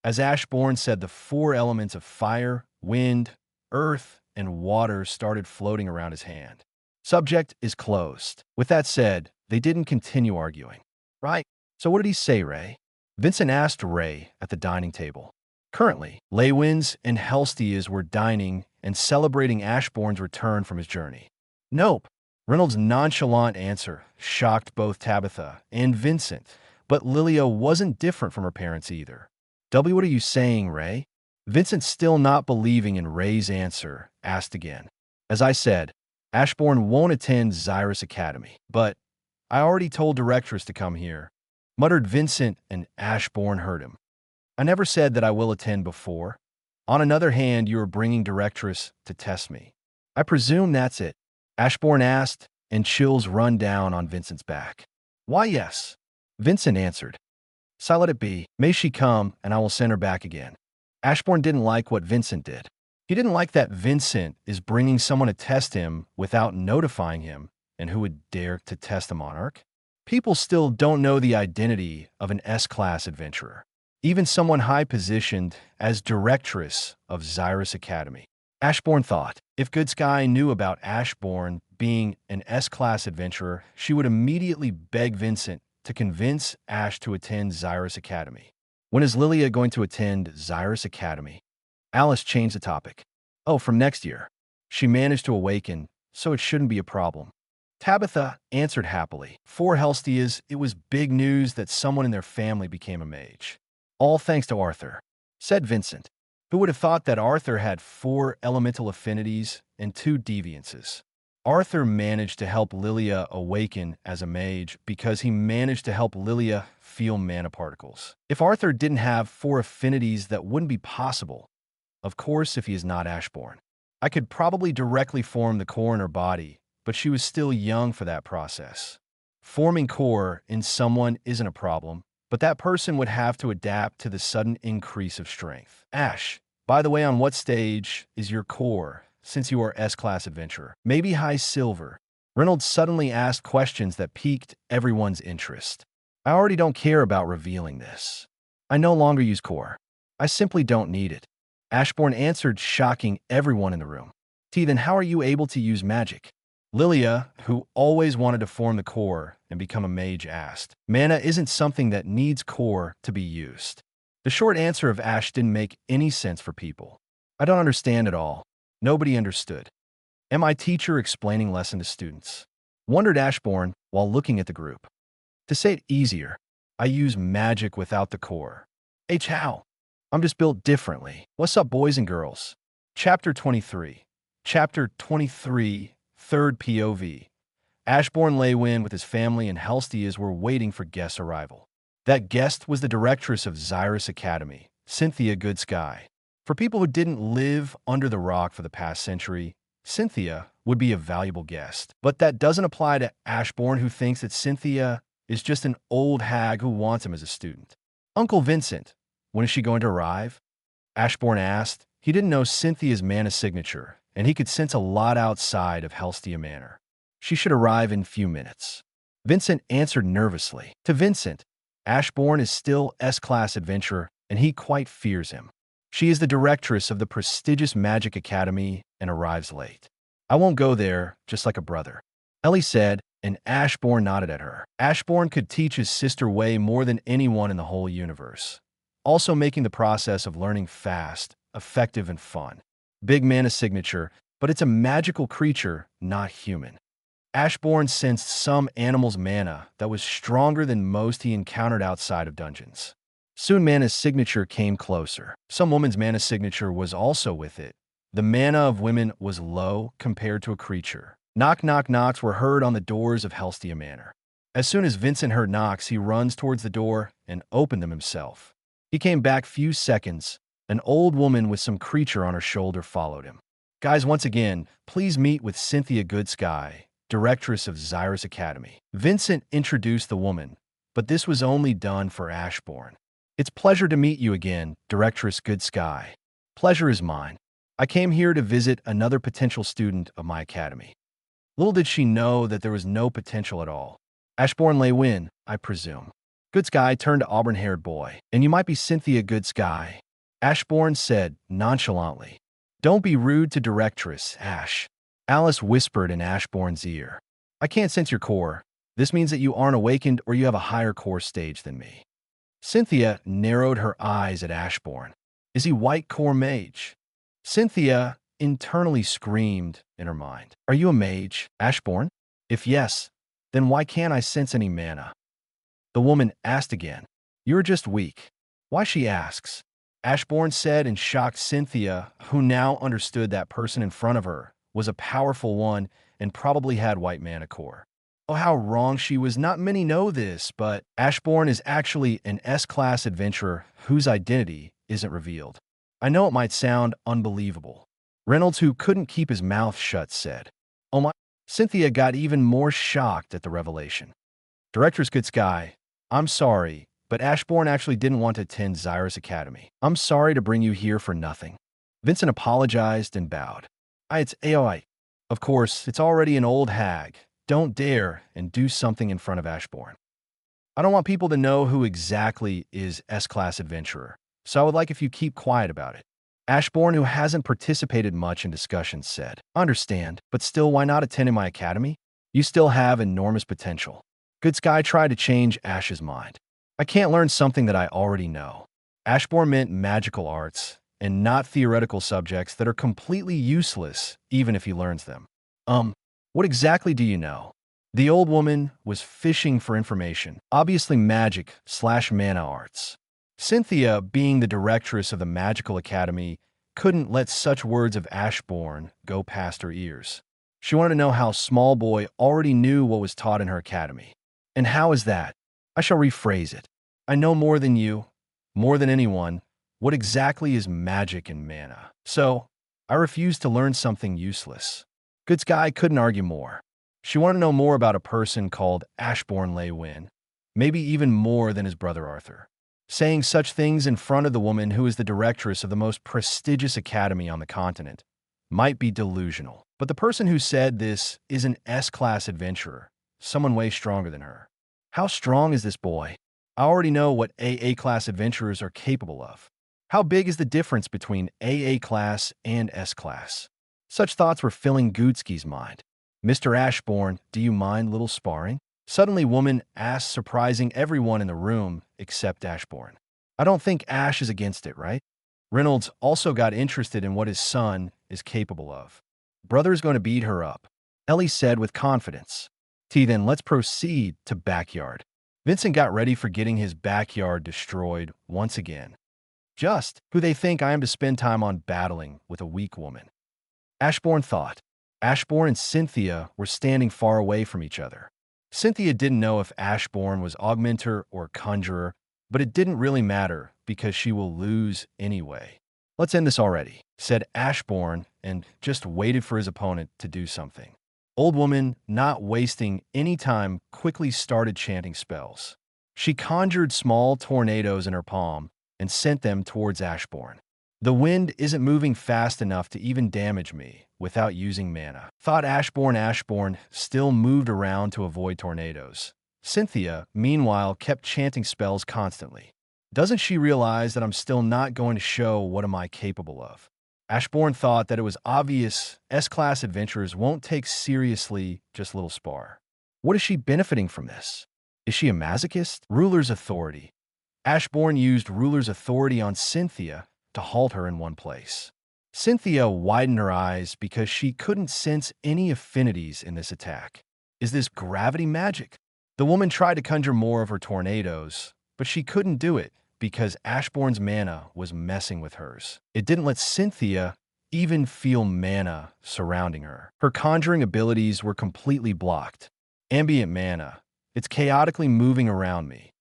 As Ashborn said, the four elements of fire, wind, earth, and water started floating around his hand. Subject is closed. With that said, they didn't continue arguing. Right? So what did he say, Ray? Vincent asked Ray at the dining table. Currently, Leywins and Helstias were dining and celebrating Ashborn's return from his journey. Nope. Reynolds' nonchalant answer shocked both Tabitha and Vincent, but Lilia wasn't different from her parents either. W, what are you saying, Ray? Vincent, still not believing in Ray's answer, asked again. As I said, Ashborn won't attend Xyrus Academy, but I already told Directress to come here, muttered Vincent, and Ashborn heard him. I never said that I will attend before. On another hand, you are bringing Directress to test me. I presume that's it, Ashborn asked, and chills run down on Vincent's back. Why, yes, Vincent answered. So let it be. May she come, and I will send her back again. Ashborn didn't like what Vincent did. He didn't like that Vincent is bringing someone to test him without notifying him, and who would dare to test a monarch? People still don't know the identity of an S-class adventurer, even someone high-positioned as Directress of Xyrus Academy. Ashborn thought, if Good Sky knew about Ashborn being an S-class adventurer, she would immediately beg Vincent to convince Ash to attend Xyrus Academy. When is Lilia going to attend Xyrus Academy? Alice changed the topic. Oh, from next year. She managed to awaken, so it shouldn't be a problem. Tabitha answered happily. For Helstias, it was big news that someone in their family became a mage. All thanks to Arthur, said Vincent. Who would have thought that Arthur had 4 elemental affinities and 2 deviances? Arthur managed to help Lilia awaken as a mage because he managed to help Lilia feel mana particles. If Arthur didn't have 4 affinities, that wouldn't be possible. Of course, if he is not Ashborn. I could probably directly form the core in her body, but she was still young for that process. Forming core in someone isn't a problem, but that person would have to adapt to the sudden increase of strength. Ash, by the way, on what stage is your core, since you are S-class adventurer? Maybe high silver. Reynolds suddenly asked questions that piqued everyone's interest. I already don't care about revealing this. I no longer use core. I simply don't need it. Ashborn answered, shocking everyone in the room. Then how are you able to use magic? Lilia, who always wanted to form the core and become a mage, asked. Mana isn't something that needs core to be used. The short answer of Ash didn't make any sense for people. I don't understand at all. Nobody understood. Am I teacher explaining lesson to students? Wondered Ashborn while looking at the group. To say it easier, I use magic without the core. How? I'm just built differently. What's up, boys and girls? Chapter 23. Chapter 23, third POV. Ashborn Leywin with his family and Helstias were waiting for guest arrival. That guest was the Directress of Xyrus Academy, Cynthia Good Sky. For people who didn't live under the rock for the past century, Cynthia would be a valuable guest. But that doesn't apply to Ashborn, who thinks that Cynthia is just an old hag who wants him as a student. Uncle Vincent, when is she going to arrive? Ashborn asked. He didn't know Cynthia's mana signature, and he could sense a lot outside of Helstia Manor. She should arrive in few minutes. Vincent answered nervously. To Vincent, Ashborn is still S-class adventurer, and he quite fears him. She is the directress of the prestigious Magic Academy and arrives late. I won't go there, just like a brother, Ellie said, and Ashborn nodded at her. Ashborn could teach his sister way more than anyone in the whole universe, also making the process of learning fast, effective, and fun. Big mana signature, but it's a magical creature, not human. Ashborn sensed some animal's mana that was stronger than most he encountered outside of dungeons. Soon mana's signature came closer. Some woman's mana signature was also with it. The mana of women was low compared to a creature. Knock knock knocks were heard on the doors of Helstia Manor. As soon as Vincent heard knocks, he runs towards the door and opened them himself. He came back few seconds. An old woman with some creature on her shoulder followed him. Guys, once again, please meet with Cynthia Good Sky, Directress of Xyrus Academy. Vincent introduced the woman, but this was only done for Ashborn. It's pleasure to meet you again, Directress Good Sky. Pleasure is mine. I came here to visit another potential student of my academy. Little did she know that there was no potential at all. Ashborn Leywin, I presume. Good Sky turned to auburn-haired boy. And you might be Cynthia Good Sky, Ashborn said nonchalantly. Don't be rude to Directress, Ash. Alice whispered in Ashborn's ear. I can't sense your core. This means that you aren't awakened or you have a higher core stage than me. Cynthia narrowed her eyes at Ashborn. Is he white core mage? Cynthia internally screamed in her mind. Are you a mage, Ashborn? If yes, then why can't I sense any mana? The woman asked again. You're just weak. Why, she asks. Ashborn said and shocked Cynthia, who now understood that person in front of her was a powerful one and probably had white mana core. Oh, how wrong she was. Not many know this, but Ashborn is actually an S-class adventurer whose identity isn't revealed. I know it might sound unbelievable. Reynolds, who couldn't keep his mouth shut, said, "Oh my." Cynthia got even more shocked at the revelation. Director's Good Sky, I'm sorry, but Ashborn actually didn't want to attend Xyrus Academy. I'm sorry to bring you here for nothing. Vincent apologized and bowed. It's AOI. Of course, it's already an old hag. Don't dare and do something in front of Ashborn. I don't want people to know who exactly is S-Class Adventurer, so I would like if you keep quiet about it. Ashborn, who hasn't participated much in discussions, said, Understand, but still, why not attend in my academy? You still have enormous potential. Good Sky tried to change Ash's mind. I can't learn something that I already know. Ashborn meant magical arts, and not theoretical subjects that are completely useless, even if he learns them. What exactly do you know? The old woman was fishing for information, obviously magic/mana arts. Cynthia, being the directress of the Magical Academy, couldn't let such words of Ashborn go past her ears. She wanted to know how Small Boy already knew what was taught in her academy. And how is that? I shall rephrase it. I know more than you, more than anyone. What exactly is magic and mana? So, I refuse to learn something useless. Good Sky couldn't argue more. She wanted to know more about a person called Ashborn Lei Win, maybe even more than his brother Arthur. Saying such things in front of the woman who is the directress of the most prestigious academy on the continent might be delusional. But the person who said this is an S-class adventurer, someone way stronger than her. How strong is this boy? I already know what AA-class adventurers are capable of. How big is the difference between AA class and S class? Such thoughts were filling Goodsky's mind. Mr. Ashborn, do you mind little sparring? Suddenly, woman asked, surprising everyone in the room except Ashborn. I don't think Ash is against it, right? Reynolds also got interested in what his son is capable of. Brother's going to beat her up, Ellie said with confidence. Then let's proceed to backyard. Vincent got ready for getting his backyard destroyed once again. Just who they think I am to spend time on battling with a weak woman. Ashborn thought. Ashborn and Cynthia were standing far away from each other. Cynthia didn't know if Ashborn was augmenter or conjurer, but it didn't really matter because she will lose anyway. Let's end this already, said Ashborn, and just waited for his opponent to do something. Old woman, not wasting any time, quickly started chanting spells. She conjured small tornadoes in her palm and sent them towards Ashborn. The wind isn't moving fast enough to even damage me without using mana, thought Ashborn. Ashborn still moved around to avoid tornadoes. Cynthia, meanwhile, kept chanting spells constantly. Doesn't she realize that I'm still not going to show what am I capable of? Ashborn thought that it was obvious S-class adventurers won't take seriously just little spar. What is she benefiting from this? Is she a masochist? Ruler's authority. Ashborn used Ruler's authority on Cynthia to halt her in one place. Cynthia widened her eyes because she couldn't sense any affinities in this attack. Is this gravity magic? The woman tried to conjure more of her tornadoes, but she couldn't do it because Ashborn's mana was messing with hers. It didn't let Cynthia even feel mana surrounding her. Her conjuring abilities were completely blocked. Ambient mana. It's chaotically moving around me.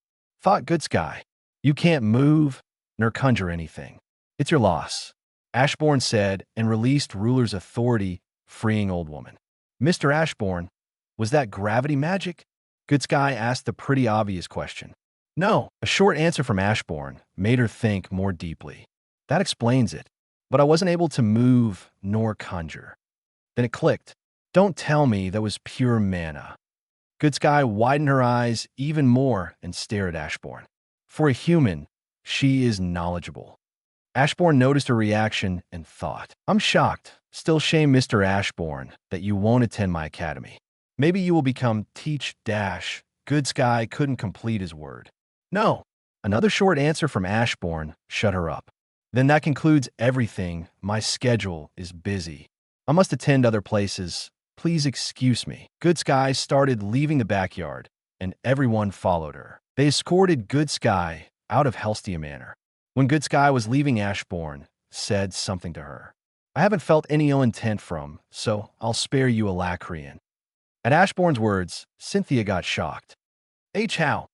Thought Good Sky. You can't move nor conjure anything. It's your loss, Ashborn said and released Ruler's authority, freeing old woman. Mr. Ashborn, was that gravity magic? Good Sky asked the pretty obvious question. No, a short answer from Ashborn made her think more deeply. That explains it, but I wasn't able to move nor conjure. Then it clicked. Don't tell me that was pure mana. Good Sky widened her eyes even more and stared at Ashborn. For a human, she is knowledgeable. Ashborn noticed her reaction and thought, I'm shocked. Still shame Mr. Ashborn that you won't attend my academy. Maybe you will become Teach Dash. Good Sky couldn't complete his word. No. Another short answer from Ashborn shut her up. Then that concludes everything. My schedule is busy. I must attend other places. Please excuse me. Good Sky started leaving the backyard, and everyone followed her. They escorted Good Sky out of Helstia Manor. When Good Sky was leaving, Ashborn said something to her. I haven't felt any ill intent from, so I'll spare you, Alacrian. At Ashborn's words, Cynthia got shocked. How?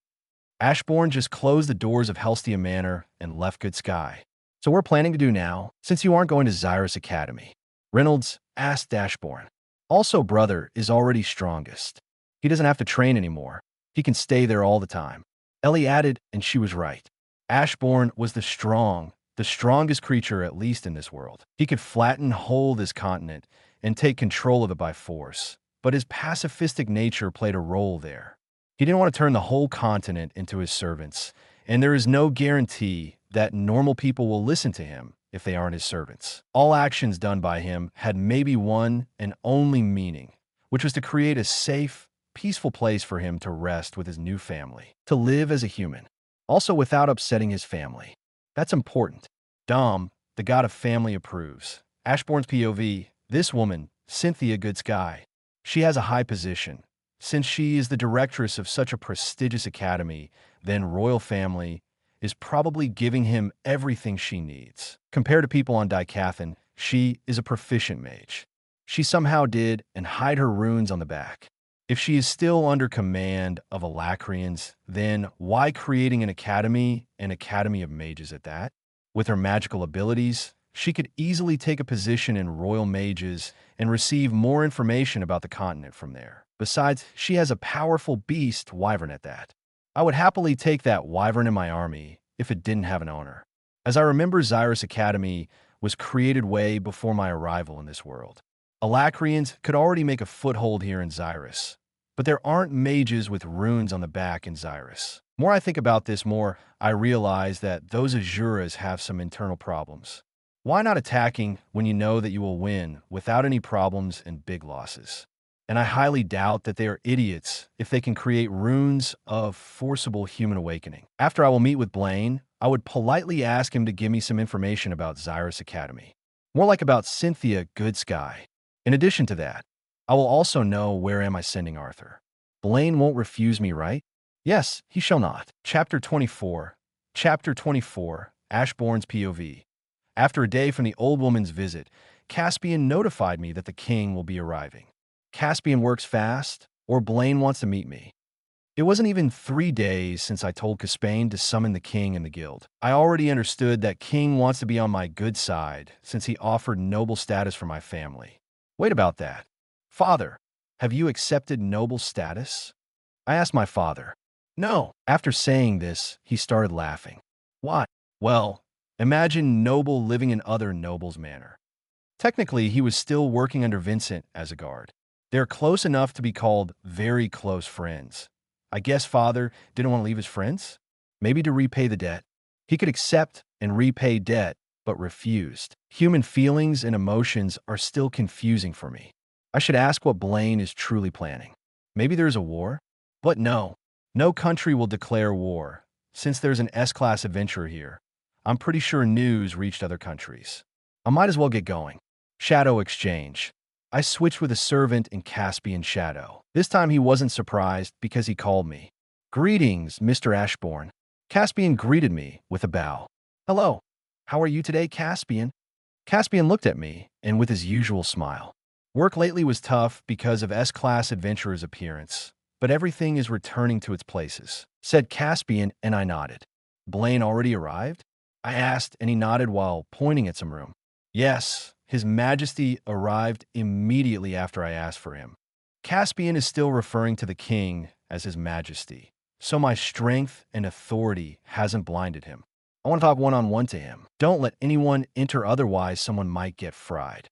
Ashborn just closed the doors of Helstia Manor and left Good Sky. So we're planning to do now, since you aren't going to Xyrus Academy? Reynolds asked Ashborn. Also, brother is already strongest. He doesn't have to train anymore. He can stay there all the time. Ellie added, and she was right. Ashborn was the strongest creature at least in this world. He could flatten whole this continent and take control of it by force. But his pacifistic nature played a role there. He didn't want to turn the whole continent into his servants, and there is no guarantee that normal people will listen to him if they aren't his servants. All actions done by him had maybe one and only meaning, which was to create a safe, peaceful place for him to rest with his new family, to live as a human, also without upsetting his family. That's important. Dom, the god of family, approves. Ashborn's POV, this woman, Cynthia Good Sky, she has a high position. Since she is the directress of such a prestigious academy, then royal family is probably giving him everything she needs. Compared to people on Dicathan, she is a proficient mage. She somehow did and hide her runes on the back. If she is still under command of Alacrians, then why creating an academy of mages at that? With her magical abilities, she could easily take a position in royal mages and receive more information about the continent from there. Besides, she has a powerful beast wyvern at that. I would happily take that wyvern in my army if it didn't have an owner. As I remember, Xyrus Academy was created way before my arrival in this world. Alacrians could already make a foothold here in Xyrus, but there aren't mages with runes on the back in Xyrus. More I think about this, more I realize that those Azuras have some internal problems. Why not attacking when you know that you will win without any problems and big losses? And I highly doubt that they are idiots if they can create runes of forcible human awakening. After I will meet with Blaine, I would politely ask him to give me some information about Xyrus Academy. More like about Cynthia Good Sky. In addition to that, I will also know where am I sending Arthur. Blaine won't refuse me, right? Yes, he shall not. Chapter 24. Chapter 24. Ashborn's POV. After a day from the old woman's visit, Caspian notified me that the king will be arriving. Caspian works fast, or Blaine wants to meet me. It wasn't even 3 days since I told Caspian to summon the king and the guild. I already understood that King wants to be on my good side since he offered noble status for my family. Wait about that. Father, have you accepted noble status? I asked my father. No. After saying this, he started laughing. Why? Well, imagine Noble living in other Noble's manor. Technically, he was still working under Vincent as a guard. They're close enough to be called very close friends. I guess father didn't want to leave his friends? Maybe to repay the debt. He could accept and repay debt, but refused. Human feelings and emotions are still confusing for me. I should ask what Blaine is truly planning. Maybe there's a war? But no. No country will declare war. Since there's an S-class adventurer here, I'm pretty sure news reached other countries. I might as well get going. Shadow exchange. I switched with a servant in Caspian Shadow. This time he wasn't surprised because he called me. Greetings, Mr. Ashborn. Caspian greeted me with a bow. Hello. How are you today, Caspian? Caspian looked at me, and with his usual smile. Work lately was tough because of S-class adventurer's appearance, but everything is returning to its places, said Caspian, and I nodded. Blaine already arrived? I asked, and he nodded while pointing at some room. Yes, His Majesty arrived immediately after I asked for him. Caspian is still referring to the king as His Majesty, so my strength and authority hasn't blinded him. I want to talk one-on-one to him. Don't let anyone enter, otherwise someone might get fried.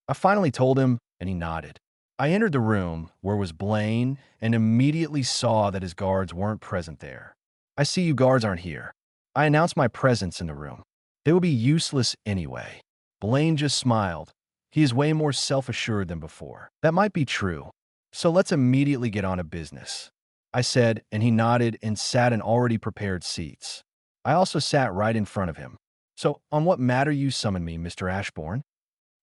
I finally told him, and he nodded. I entered the room where was Blaine and immediately saw that his guards weren't present there. I see you guards aren't here. I announced my presence in the room. They will be useless anyway. Blaine just smiled. He is way more self-assured than before. That might be true. So let's immediately get on to business, I said, and he nodded and sat in already prepared seats. I also sat right in front of him. So, on what matter you summoned me, Mr. Ashborn?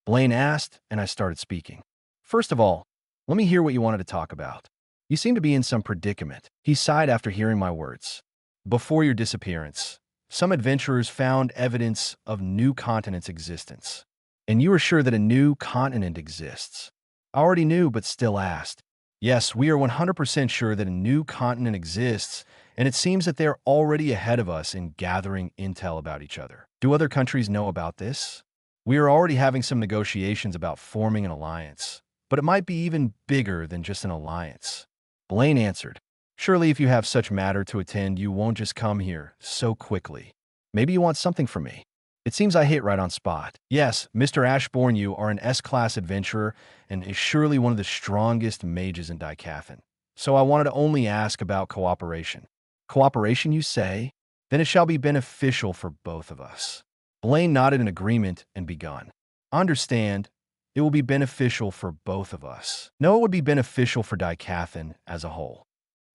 Blaine asked, and I started speaking. First of all, let me hear what you wanted to talk about. You seem to be in some predicament. He sighed after hearing my words. Before your disappearance, some adventurers found evidence of new continents' existence. And you are sure that a new continent exists. I already knew, but still asked. Yes, we are 100% sure that a new continent exists, and it seems that they're already ahead of us in gathering intel about each other. Do other countries know about this? We are already having some negotiations about forming an alliance, but it might be even bigger than just an alliance. Blaine answered, surely if you have such matter to attend, you won't just come here so quickly. Maybe you want something from me. It seems I hit right on spot. Yes, Mr. Ashborn, you are an S-class adventurer and is surely one of the strongest mages in Dicathan. So I wanted to only ask about cooperation. Cooperation, you say? Then it shall be beneficial for both of us. Blaine nodded in agreement and begun. Understand, it will be beneficial for both of us. No, it would be beneficial for Dicathan as a whole.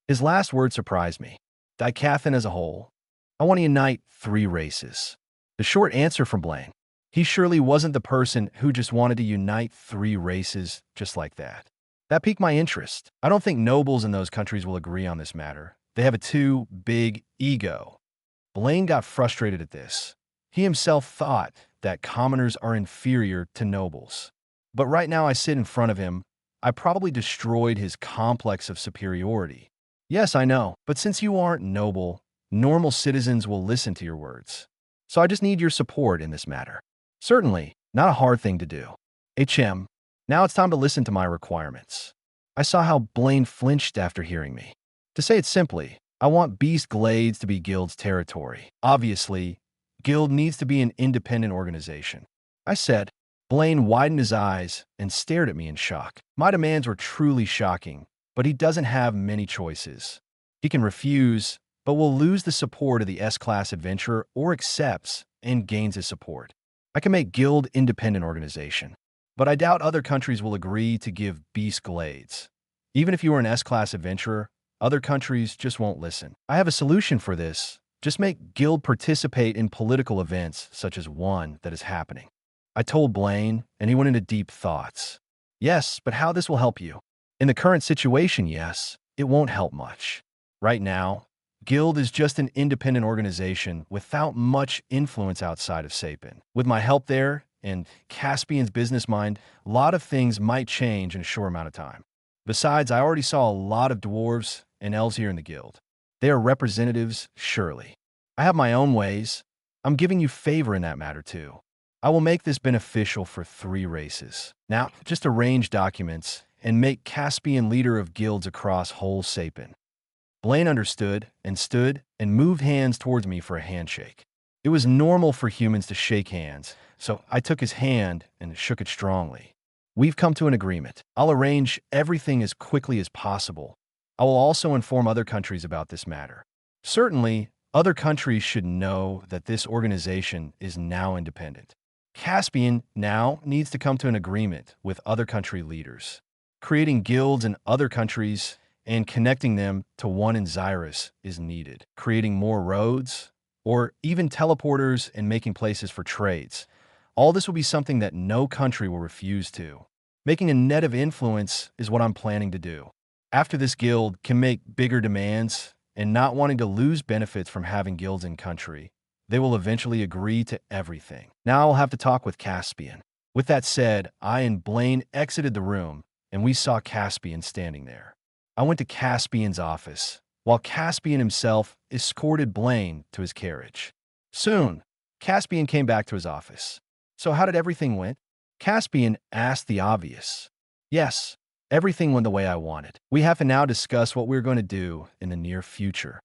His last word surprised me. Dicathan as a whole. I want to unite 3 races. The short answer from Blaine. He surely wasn't the person who just wanted to unite 3 races just like that. That piqued my interest. I don't think nobles in those countries will agree on this matter. They have a too big ego. Blaine got frustrated at this. He himself thought that commoners are inferior to nobles. But right now I sit in front of him. I probably destroyed his complex of superiority. Yes, I know, but since you aren't noble, normal citizens will listen to your words. So I just need your support in this matter. Certainly, not a hard thing to do. HM, now it's time to listen to my requirements. I saw how Blaine flinched after hearing me. To say it simply, I want Beast Glades to be Guild's territory. Obviously, Guild needs to be an independent organization. I said. Blaine widened his eyes and stared at me in shock. My demands were truly shocking, but he doesn't have many choices. He can refuse, but will lose the support of the S-class adventurer, or accepts and gains his support. I can make Guild independent organization, but I doubt other countries will agree to give Beast Glades. Even if you are an S-class adventurer, other countries just won't listen. I have a solution for this. Just make Guild participate in political events such as one that is happening. I told Blaine, and he went into deep thoughts. Yes, but how this will help you? In the current situation, yes, it won't help much. Right now, Guild is just an independent organization without much influence outside of Sapin. With my help there, and Caspian's business mind, a lot of things might change in a short amount of time. Besides, I already saw a lot of dwarves and elves here in the Guild. They are representatives, surely. I have my own ways. I'm giving you favor in that matter, too. I will make this beneficial for 3 races. Now, just arrange documents and make Caspian leader of guilds across whole Sapin. Blaine understood and stood and moved hands towards me for a handshake. It was normal for humans to shake hands, so I took his hand and shook it strongly. We've come to an agreement. I'll arrange everything as quickly as possible. I will also inform other countries about this matter. Certainly, other countries should know that this organization is now independent. Caspian now needs to come to an agreement with other country leaders. Creating guilds in other countries and connecting them to one in Xyrus is needed. Creating more roads, or even teleporters and making places for trades. All this will be something that no country will refuse to. Making a net of influence is what I'm planning to do. After this guild can make bigger demands and not wanting to lose benefits from having guilds in country, they will eventually agree to everything. Now I'll have to talk with Caspian. With that said, I and Blaine exited the room, and we saw Caspian standing there. I went to Caspian's office, while Caspian himself escorted Blaine to his carriage. Soon, Caspian came back to his office. So how did everything went? Caspian asked the obvious. Yes, everything went the way I wanted. We have to now discuss what we're going to do in the near future.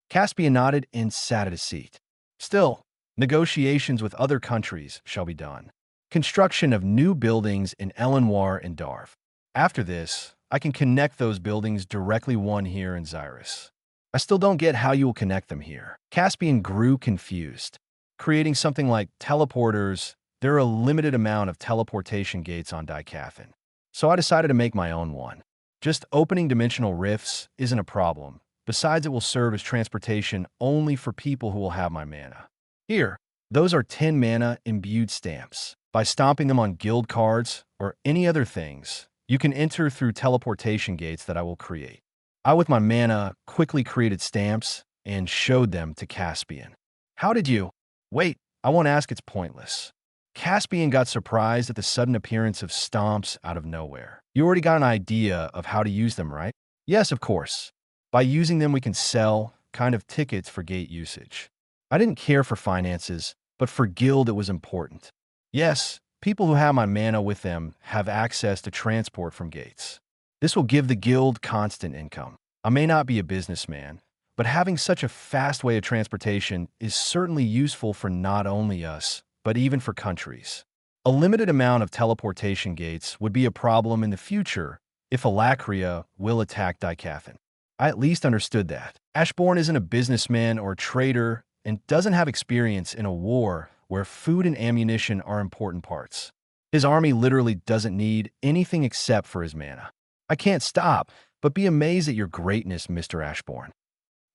Caspian nodded and sat at his seat. Still, negotiations with other countries shall be done. Construction of new buildings in Elenoir and Darv. After this, I can connect those buildings directly one here in Xyrus. I still don't get how you will connect them here. Caspian grew confused. Creating something like teleporters, there are a limited amount of teleportation gates on Dicathan. So I decided to make my own one. Just opening dimensional rifts isn't a problem. Besides, it will serve as transportation only for people who will have my mana. Here, those are 10 mana imbued stamps. By stomping them on guild cards or any other things, you can enter through teleportation gates that I will create. I, with my mana, quickly created stamps and showed them to Caspian. How did you? Wait, I won't ask, it's pointless. Caspian got surprised at the sudden appearance of stomps out of nowhere. You already got an idea of how to use them, right? Yes, of course. By using them, we can sell kind of tickets for gate usage. I didn't care for finances, but for guild it was important. Yes, people who have my mana with them have access to transport from gates. This will give the guild constant income. I may not be a businessman, but having such a fast way of transportation is certainly useful for not only us, but even for countries. A limited amount of teleportation gates would be a problem in the future if Alacria will attack Dicathan. I at least understood that. Ashborn isn't a businessman or a trader and doesn't have experience in a war where food and ammunition are important parts. His army literally doesn't need anything except for his mana. I can't stop but be amazed at your greatness, Mr. Ashborn.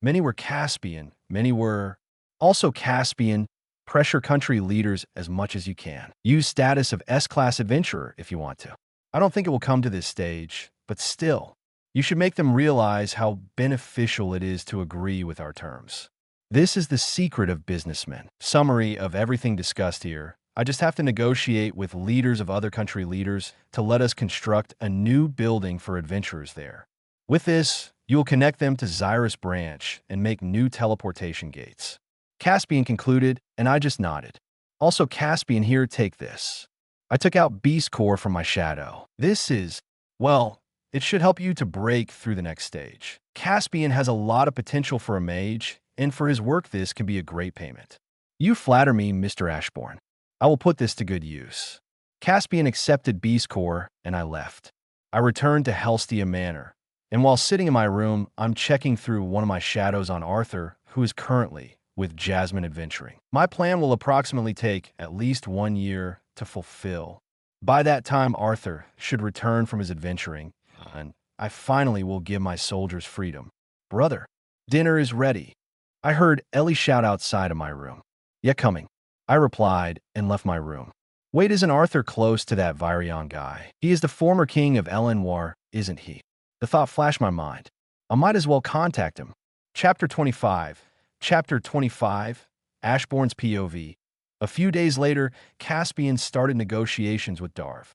Many were Caspian, many were also Caspian. Pressure country leaders as much as you can. Use status of S-class adventurer if you want to. I don't think it will come to this stage, but still, you should make them realize how beneficial it is to agree with our terms. This is the secret of businessmen. Summary of everything discussed here. I just have to negotiate with leaders of other country leaders to let us construct a new building for adventurers there. With this, you will connect them to Xyrus Branch and make new teleportation gates. Caspian concluded, and I just nodded. Also, Caspian, here, take this. I took out Beast Core from my shadow. This is, well, it should help you to break through the next stage. Caspian has a lot of potential for a mage, and for his work this can be a great payment. You flatter me, Mr. Ashborn. I will put this to good use. Caspian accepted Beast Core, and I left. I returned to Helstia Manor, and while sitting in my room, I'm checking through one of my shadows on Arthur, who is currently with Jasmine adventuring. My plan will approximately take at least 1 year to fulfill. By that time, Arthur should return from his adventuring, and I finally will give my soldiers freedom. Brother, dinner is ready. I heard Ellie shout outside of my room. Yeah, coming. I replied and left my room. Wait, isn't Arthur close to that Virion guy? He is the former king of Elenoir, isn't he? The thought flashed my mind. I might as well contact him. Chapter 25. Chapter 25, Ashborn's POV. A few days later, Caspian started negotiations with Darv.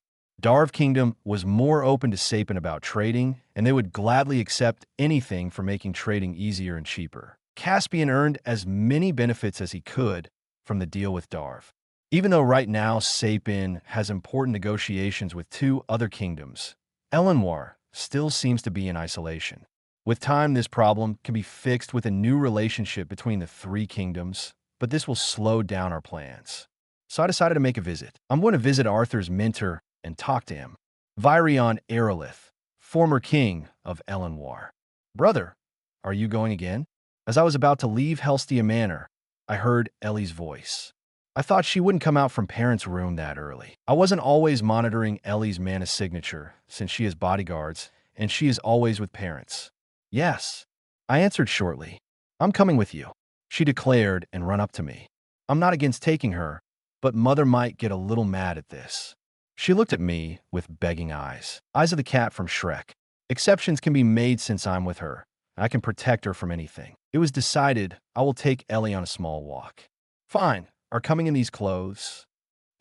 Darv Kingdom was more open to Sapin about trading, and they would gladly accept anything for making trading easier and cheaper. Caspian earned as many benefits as he could from the deal with Darv. Even though right now Sapin has important negotiations with 2 other kingdoms, Elenoir still seems to be in isolation. With time, this problem can be fixed with a new relationship between the 3 kingdoms, but this will slow down our plans. So I decided to make a visit. I'm going to visit Arthur's mentor and talk to him. Virion Aerolith, former king of Elenoir. Brother, are you going again? As I was about to leave Helstia Manor, I heard Ellie's voice. I thought she wouldn't come out from parents' room that early. I wasn't always monitoring Ellie's mana signature, since she has bodyguards, and she is always with parents. Yes, I answered shortly. I'm coming with you, she declared and ran up to me. I'm not against taking her, but Mother might get a little mad at this. She looked at me with begging eyes. Eyes of the cat from Shrek. Exceptions can be made since I'm with her. I can protect her from anything. It was decided I will take Ellie on a small walk. Fine, are coming in these clothes?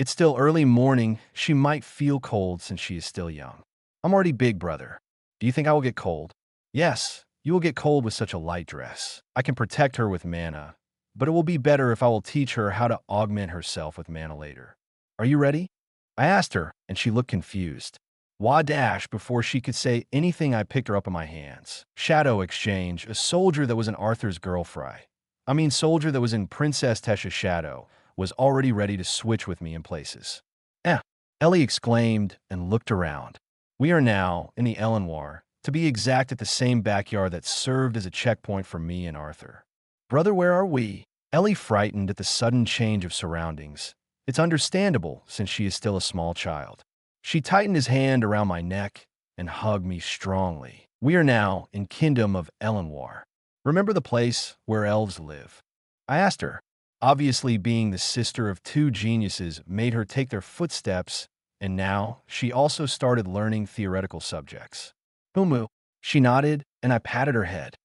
It's still early morning. She might feel cold since she is still young. I'm already big, brother. Do you think I will get cold? Yes, you will get cold with such a light dress. I can protect her with mana, but it will be better if I will teach her how to augment herself with mana later. Are you ready? I asked her, and she looked confused. Wadash, before she could say anything, I picked her up in my hands. Shadow Exchange, a soldier that was in Arthur's soldier that was in Princess Tesha's shadow, was already ready to switch with me in places. Ellie exclaimed and looked around. We are now in the Elenoir, to be exact, at the same backyard that served as a checkpoint for me and Arthur. Brother, where are we? Ellie frightened at the sudden change of surroundings. It's understandable, since she is still a small child. She tightened his hand around my neck and hugged me strongly. We are now in Kingdom of Elenoir. Remember the place where elves live? I asked her. Obviously, being the sister of 2 geniuses made her take their footsteps, and now she also started learning theoretical subjects. Mumu. She nodded, and I patted her head.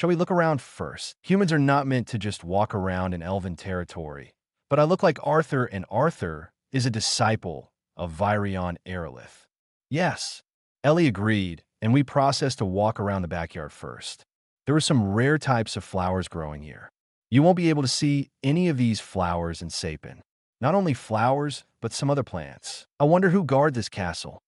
Shall we look around first? Humans are not meant to just walk around in elven territory. But I look like Arthur, and Arthur is a disciple of Virion Aerolith. Yes, Ellie agreed, and we processed to walk around the backyard first. There were some rare types of flowers growing here. You won't be able to see any of these flowers in Sapin. Not only flowers, but some other plants. I wonder who guard this castle.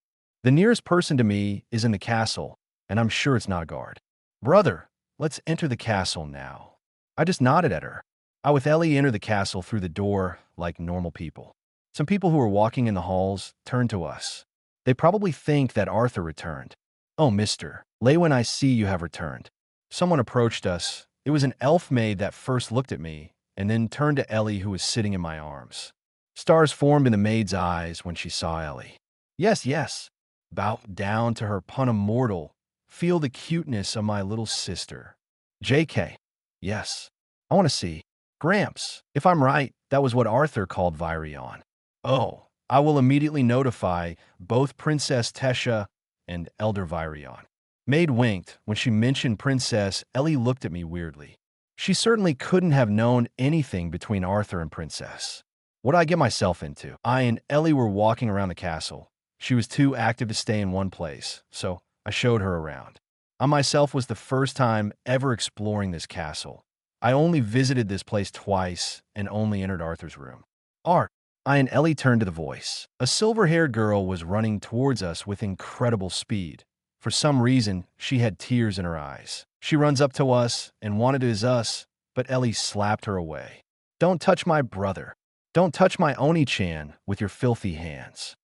The nearest person to me is in the castle, and I'm sure it's not a guard. Brother, let's enter the castle now. I just nodded at her. I with Ellie enter the castle through the door like normal people. Some people who were walking in the halls turned to us. They probably think that Arthur returned. Oh, mister, Leywin, I see you have returned. Someone approached us. It was an elf maid that first looked at me and then turned to Ellie, who was sitting in my arms. Stars formed in the maid's eyes when she saw Ellie. Yes, yes. Bow down to her punum mortal. Feel the cuteness of my little sister. JK. Yes. I want to see. Gramps. If I'm right, that was what Arthur called Virion. Oh, I will immediately notify both Princess Tesha and Elder Virion. Maid winked. When she mentioned Princess, Ellie looked at me weirdly. She certainly couldn't have known anything between Arthur and Princess. What did I get myself into? I and Ellie were walking around the castle. She was too active to stay in one place, so I showed her around. I myself was the first time ever exploring this castle. I only visited this place twice and only entered Arthur's room. Art. I and Ellie turned to the voice. A silver-haired girl was running towards us with incredible speed. For some reason, she had tears in her eyes. She runs up to us and wanted to is us, but Ellie slapped her away. Don't touch my brother. Don't touch my Oni-chan with your filthy hands.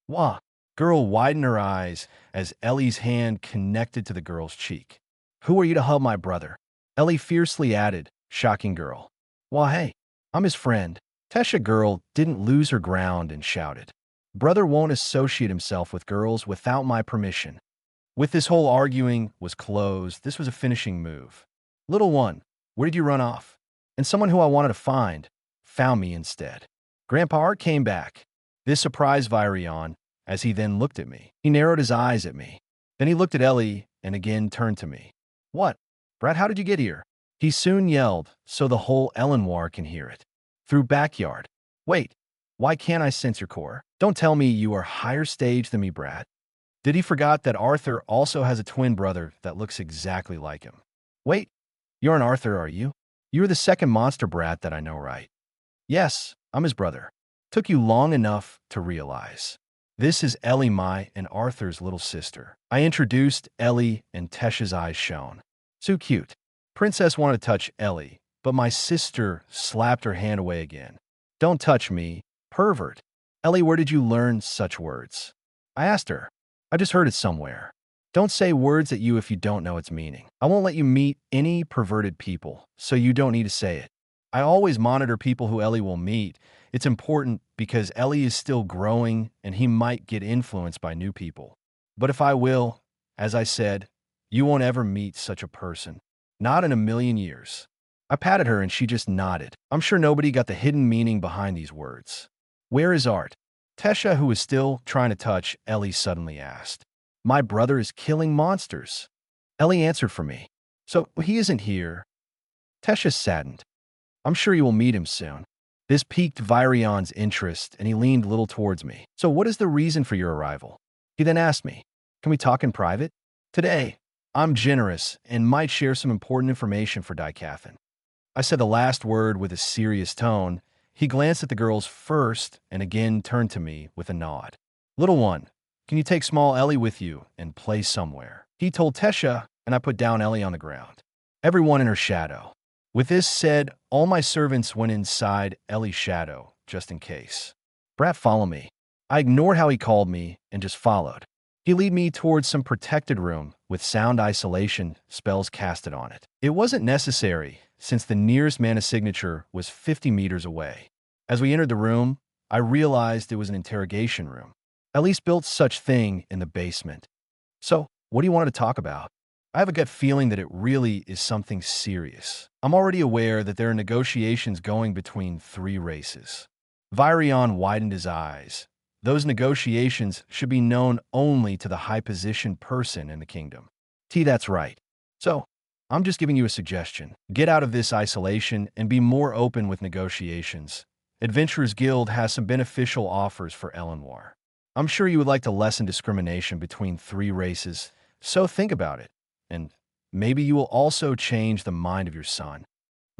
Wah! Girl widened her eyes as Ellie's hand connected to the girl's cheek. Who are you to hug my brother? Ellie fiercely added, shocking girl. Wah hey, I'm his friend. Tesha girl didn't lose her ground and shouted. Brother won't associate himself with girls without my permission. With this whole arguing was closed, this was a finishing move. Little one, where did you run off? And someone who I wanted to find found me instead. Grandpa Art came back. This surprised Virion as he then looked at me. He narrowed his eyes at me. Then he looked at Ellie and again turned to me. What? Brad, how did you get here? He soon yelled, so the whole Elenoir can hear it. Through backyard. Wait, why can't I sense your core? Don't tell me you are higher stage than me, Brad. Did he forgot that Arthur also has a twin brother that looks exactly like him? Wait, you're an Arthur, are you? You're the second monster brat that I know, right? Yes, I'm his brother. Took you long enough to realize. This is Ellie, my and Arthur's little sister. I introduced Ellie and Tesha's eyes shone. So cute. Princess wanted to touch Ellie, but my sister slapped her hand away again. Don't touch me, pervert. Ellie, where did you learn such words? I asked her. I just heard it somewhere. Don't say words at you if you don't know its meaning. I won't let you meet any perverted people, so you don't need to say it. I always monitor people who Ellie will meet. It's important because Ellie is still growing and he might get influenced by new people. But if I will, as I said, you won't ever meet such a person. Not in a million years. I patted her and she just nodded. I'm sure nobody got the hidden meaning behind these words. Where is Art? Tesha, who was still trying to touch Ellie, suddenly asked. My brother is killing monsters. Ellie answered for me. So he isn't here. Tesha saddened. I'm sure you will meet him soon. This piqued Virion's interest and he leaned a little towards me. So what is the reason for your arrival? He then asked me, can we talk in private? Today, I'm generous and might share some important information for Dicathin. I said the last word with a serious tone. He glanced at the girls first and again turned to me with a nod. Little one, can you take small Ellie with you and play somewhere? He told Tesha, and I put down Ellie on the ground. Everyone in her shadow. With this said, all my servants went inside Ellie's shadow, just in case. Brat, follow me. I ignored how he called me and just followed. He led me towards some protected room with sound isolation spells casted on it. It wasn't necessary, since the nearest mana signature was 50 meters away. As we entered the room, I realized it was an interrogation room. At least built such thing in the basement. So, what do you want to talk about? I have a gut feeling that it really is something serious. I'm already aware that there are negotiations going between 3 races. Virion widened his eyes. Those negotiations should be known only to the high-positioned person in the kingdom. That's right. So, I'm just giving you a suggestion. Get out of this isolation and be more open with negotiations. Adventurers Guild has some beneficial offers for Eleanor. I'm sure you would like to lessen discrimination between three races, so think about it. And maybe you will also change the mind of your son.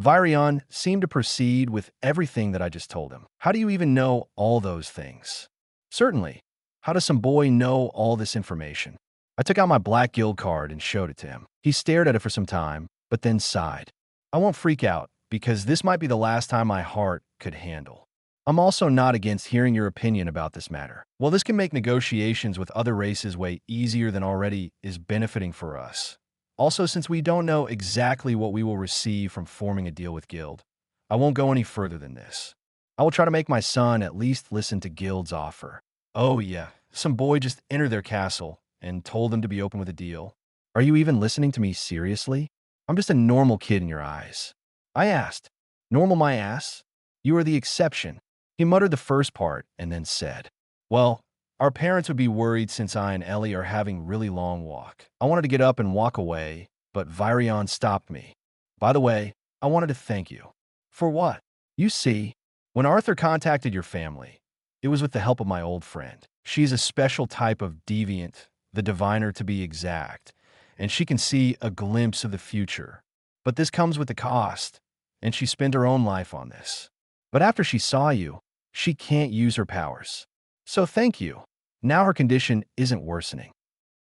Virion seemed to proceed with everything that I just told him. How do you even know all those things? Certainly. How does some boy know all this information? I took out my black guild card and showed it to him. He stared at it for some time, but then sighed. I won't freak out, because this might be the last time my heart could handle. I'm also not against hearing your opinion about this matter. While this can make negotiations with other races way easier than already is benefiting for us. Also, since we don't know exactly what we will receive from forming a deal with Guild, I won't go any further than this. I will try to make my son at least listen to Guild's offer. Oh yeah, some boy just entered their castle and told them to be open with a deal. Are you even listening to me seriously? I'm just a normal kid in your eyes. I asked, normal my ass? You are the exception. He muttered the first part and then said, well, our parents would be worried since I and Ellie are having really long walk. I wanted to get up and walk away, but Virion stopped me. By the way, I wanted to thank you. For what? You see, when Arthur contacted your family, it was with the help of my old friend. She's a special type of deviant, the diviner to be exact, and she can see a glimpse of the future. But this comes with a cost, and she spent her own life on this. But after she saw you, she can't use her powers. So thank you. Now her condition isn't worsening.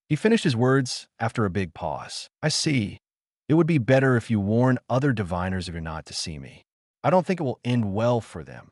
He finished his words after a big pause. I see. It would be better if you warn other diviners if you're not to see me. I don't think it will end well for them.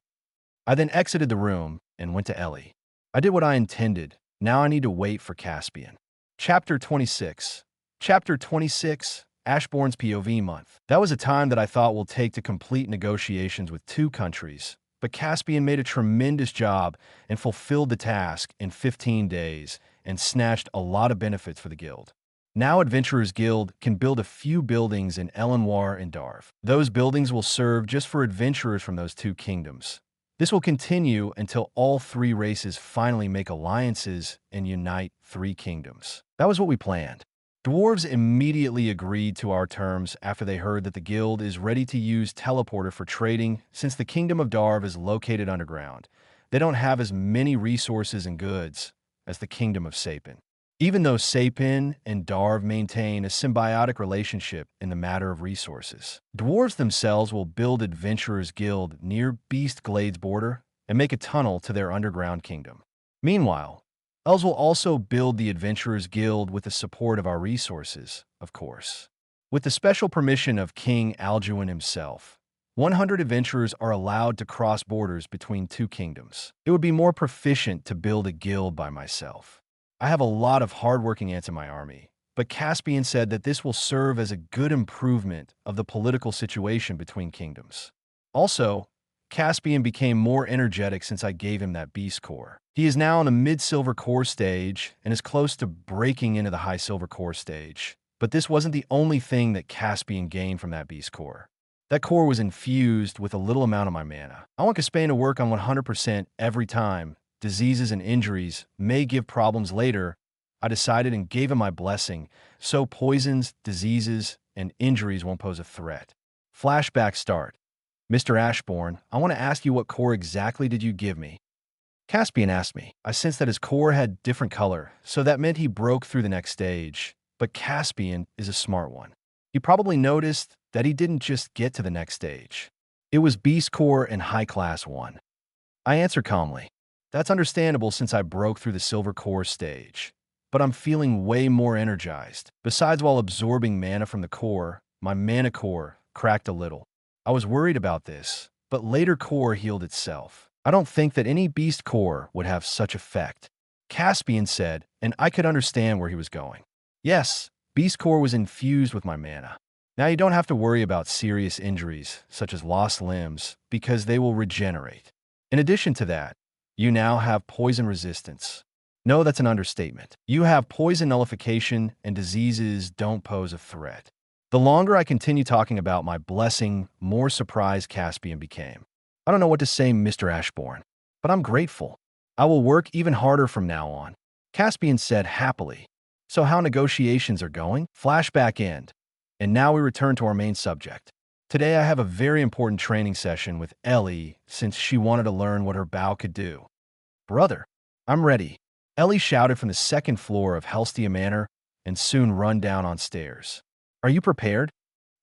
I then exited the room and went to Ellie. I did what I intended. Now I need to wait for Caspian. Chapter 26. Chapter 26, Ashborn's POV month. That was a time that I thought will take to complete negotiations with two countries, but Caspian made a tremendous job and fulfilled the task in 15 days and snatched a lot of benefits for the guild. Now Adventurers Guild can build a few buildings in Eleanor and Darv. Those buildings will serve just for adventurers from those two kingdoms. This will continue until all three races finally make alliances and unite three kingdoms. That was what we planned. Dwarves immediately agreed to our terms after they heard that the guild is ready to use teleporter for trading since the kingdom of Darv is located underground. They don't have as many resources and goods as the kingdom of Sapin. Even though Sapin and Darv maintain a symbiotic relationship in the matter of resources, dwarves themselves will build Adventurers Guild near Beast Glade's border and make a tunnel to their underground kingdom. Meanwhile, elves will also build the Adventurers Guild with the support of our resources, of course. With the special permission of King Alduin himself, 100 adventurers are allowed to cross borders between two kingdoms. It would be more proficient to build a guild by myself. I have a lot of hardworking ants in my army, but Caspian said that this will serve as a good improvement of the political situation between kingdoms. Also, Caspian became more energetic since I gave him that beast core. He is now in the mid-silver core stage and is close to breaking into the high silver core stage. But this wasn't the only thing that Caspian gained from that beast core. That core was infused with a little amount of my mana. I want Caspian to work on 100% every time. Diseases and injuries may give problems later. I decided and gave him my blessing, so poisons, diseases, and injuries won't pose a threat. Flashback start. Mr. Ashborn, I want to ask you what core exactly did you give me? Caspian asked me. I sensed that his core had different color, so that meant he broke through the next stage. But Caspian is a smart one. He probably noticed that he didn't just get to the next stage. It was Beast Core and High Class 1. I answered calmly. That's understandable since I broke through the Silver Core stage. But I'm feeling way more energized. Besides, while absorbing mana from the core, my mana core cracked a little. I was worried about this, but later core healed itself. I don't think that any beast core would have such effect. Caspian said, and I could understand where he was going. Yes, beast core was infused with my mana. Now you don't have to worry about serious injuries, such as lost limbs, because they will regenerate. In addition to that, you now have poison resistance. No, that's an understatement. You have poison nullification, and diseases don't pose a threat. The longer I continue talking about my blessing, more surprised Caspian became. I don't know what to say, Mr. Ashborn, but I'm grateful. I will work even harder from now on. Caspian said happily. So how negotiations are going? Flashback end. And now we return to our main subject. Today I have a very important training session with Ellie since she wanted to learn what her bow could do. Brother, I'm ready. Ellie shouted from the second floor of Helstia Manor and soon run down on stairs. Are you prepared?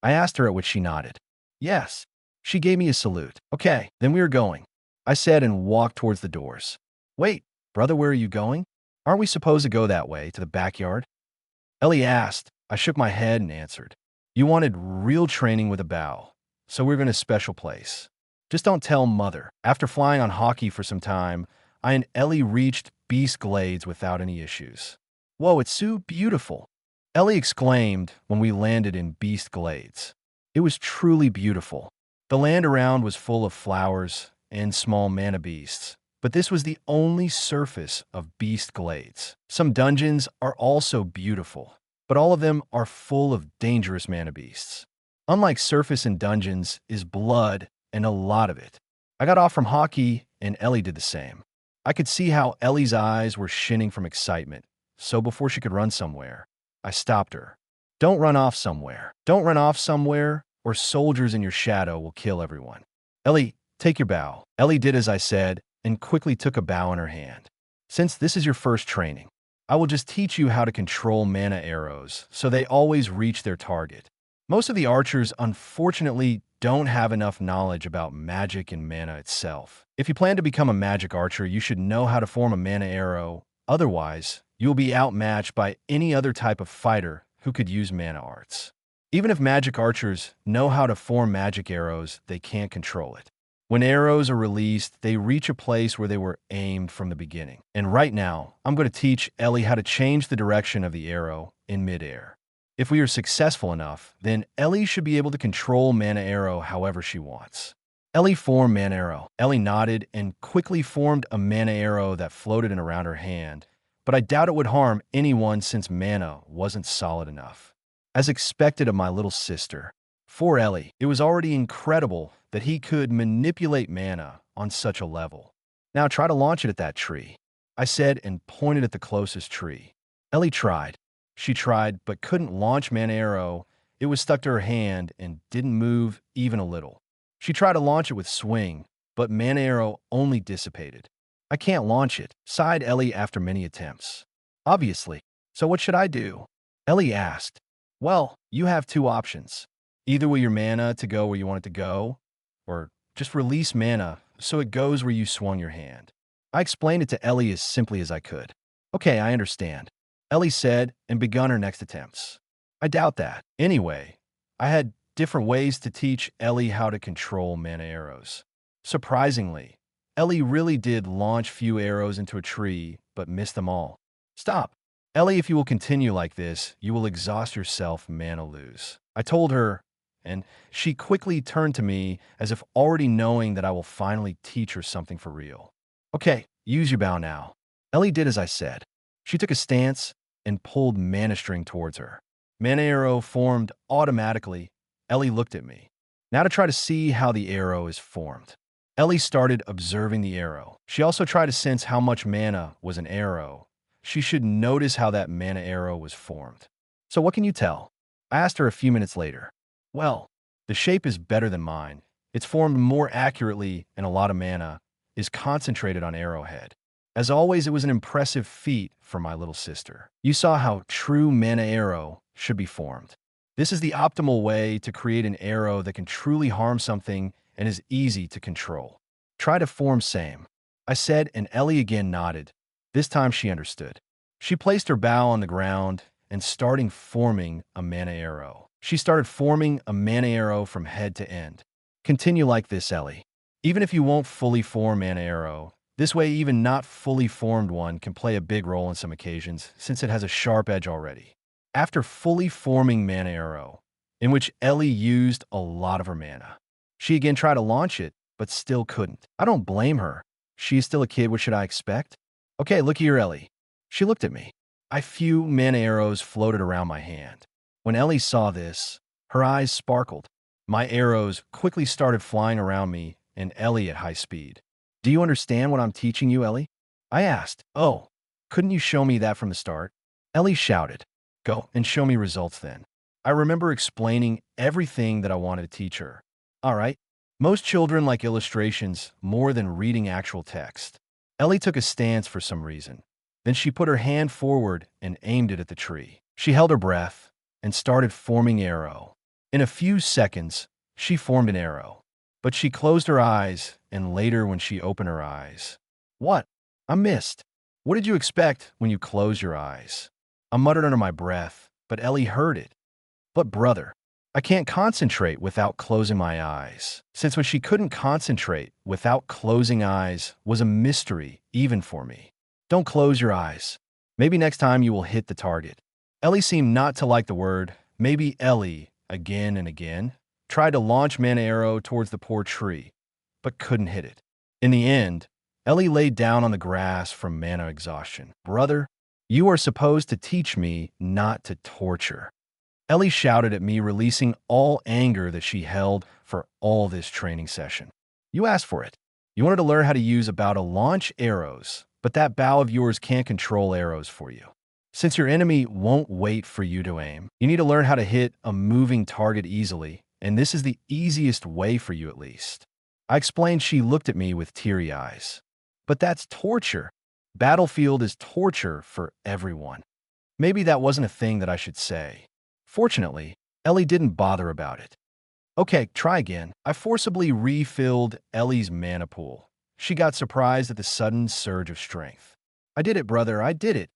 I asked her, at which she nodded. Yes. She gave me a salute. Okay, then we are going, I said and walked towards the doors. Wait, brother, where are you going? Aren't we supposed to go that way, to the backyard? Ellie asked. I shook my head and answered. You wanted real training with a bow, so we're going to a special place. Just don't tell Mother. After flying on hockey for some time, I and Ellie reached Beast Glades without any issues. Whoa, it's so beautiful, Ellie exclaimed when we landed in Beast Glades. It was truly beautiful. The land around was full of flowers and small mana beasts, but this was the only surface of Beast Glades. Some dungeons are also beautiful, but all of them are full of dangerous mana beasts. Unlike surface and dungeons is blood, and a lot of it. I got off from hockey, and Ellie did the same. I could see how Ellie's eyes were shining from excitement, so before she could run somewhere, I stopped her. Don't run off somewhere. Don't run off somewhere, or soldiers in your shadow will kill everyone. Ellie, take your bow. Ellie did as I said, and quickly took a bow in her hand. Since this is your first training, I will just teach you how to control mana arrows so they always reach their target. Most of the archers, unfortunately, don't have enough knowledge about magic and mana itself. If you plan to become a magic archer, you should know how to form a mana arrow. Otherwise, you will be outmatched by any other type of fighter who could use mana arts. Even if magic archers know how to form magic arrows, they can't control it. When arrows are released, they reach a place where they were aimed from the beginning. And right now, I'm going to teach Ellie how to change the direction of the arrow in midair. If we are successful enough, then Ellie should be able to control mana arrow however she wants. Ellie formed mana arrow. Ellie nodded and quickly formed a mana arrow that floated in around her hand, but I doubt it would harm anyone since mana wasn't solid enough. As expected of my little sister, for Ellie, it was already incredible that he could manipulate mana on such a level. Now try to launch it at that tree, I said and pointed at the closest tree. Ellie tried. She tried, but couldn't launch mana arrow. It was stuck to her hand and didn't move even a little. She tried to launch it with swing, but mana arrow only dissipated. I can't launch it, sighed Ellie after many attempts. Obviously. So what should I do? Ellie asked. Well, you have two options. Either will your mana to go where you want it to go, or just release mana so it goes where you swung your hand. I explained it to Ellie as simply as I could. Okay, I understand, Ellie said and begun her next attempts. I doubt that. Anyway, I had different ways to teach Ellie how to control mana arrows. Surprisingly, Ellie really did launch few arrows into a tree, but missed them all. Stop. Ellie, if you will continue like this, you will exhaust yourself mana lose, I told her, and she quickly turned to me as if already knowing that I will finally teach her something for real. Okay, use your bow now. Ellie did as I said. She took a stance and pulled mana string towards her. Mana arrow formed automatically. Ellie looked at me. Now to try to see how the arrow is formed. Ellie started observing the arrow. She also tried to sense how much mana was an arrow. She should notice how that mana arrow was formed. So what can you tell? I asked her a few minutes later. Well, the shape is better than mine. It's formed more accurately, and a lot of mana is concentrated on arrowhead. As always, it was an impressive feat for my little sister. You saw how true mana arrow should be formed. This is the optimal way to create an arrow that can truly harm something and is easy to control. Try to form same, I said, and Ellie again nodded. This time she understood. She placed her bow on the ground and started forming a mana arrow. She started forming a mana arrow from head to end. Continue like this, Ellie. Even if you won't fully form mana arrow, this way even not fully formed one can play a big role in some occasions since it has a sharp edge already. After fully forming mana arrow, in which Ellie used a lot of her mana, she again tried to launch it, but still couldn't. I don't blame her. She's still a kid, what should I expect? Okay, look here, Ellie. She looked at me. A few mana arrows floated around my hand. When Ellie saw this, her eyes sparkled. My arrows quickly started flying around me and Ellie at high speed. Do you understand what I'm teaching you, Ellie? I asked. Oh, couldn't you show me that from the start? Ellie shouted. Go and show me results then, I remember explaining everything that I wanted to teach her. All right. Most children like illustrations more than reading actual text. Ellie took a stance for some reason. Then she put her hand forward and aimed it at the tree. She held her breath and started forming arrow. In a few seconds, she formed an arrow. But she closed her eyes, and later when she opened her eyes. What? I missed. What did you expect when you closed your eyes? I muttered under my breath, but Ellie heard it. But brother, I can't concentrate without closing my eyes. Since when she couldn't concentrate without closing eyes was a mystery even for me. Don't close your eyes. Maybe next time you will hit the target. Ellie seemed not to like the word. Maybe Ellie, again and again, tried to launch mana arrow towards the poor tree, but couldn't hit it. In the end, Ellie laid down on the grass from mana exhaustion. Brother, you are supposed to teach me not to torture. Ellie shouted at me, releasing all anger that she held for all this training session. You asked for it. You wanted to learn how to use a bow to launch arrows, but that bow of yours can't control arrows for you. Since your enemy won't wait for you to aim, you need to learn how to hit a moving target easily, and this is the easiest way for you at least. I explained. She looked at me with teary eyes. But that's torture. Battlefield is torture for everyone. Maybe that wasn't a thing that I should say. Fortunately, Ellie didn't bother about it. Okay, try again. I forcibly refilled Ellie's mana pool. She got surprised at the sudden surge of strength. I did it, brother, I did it.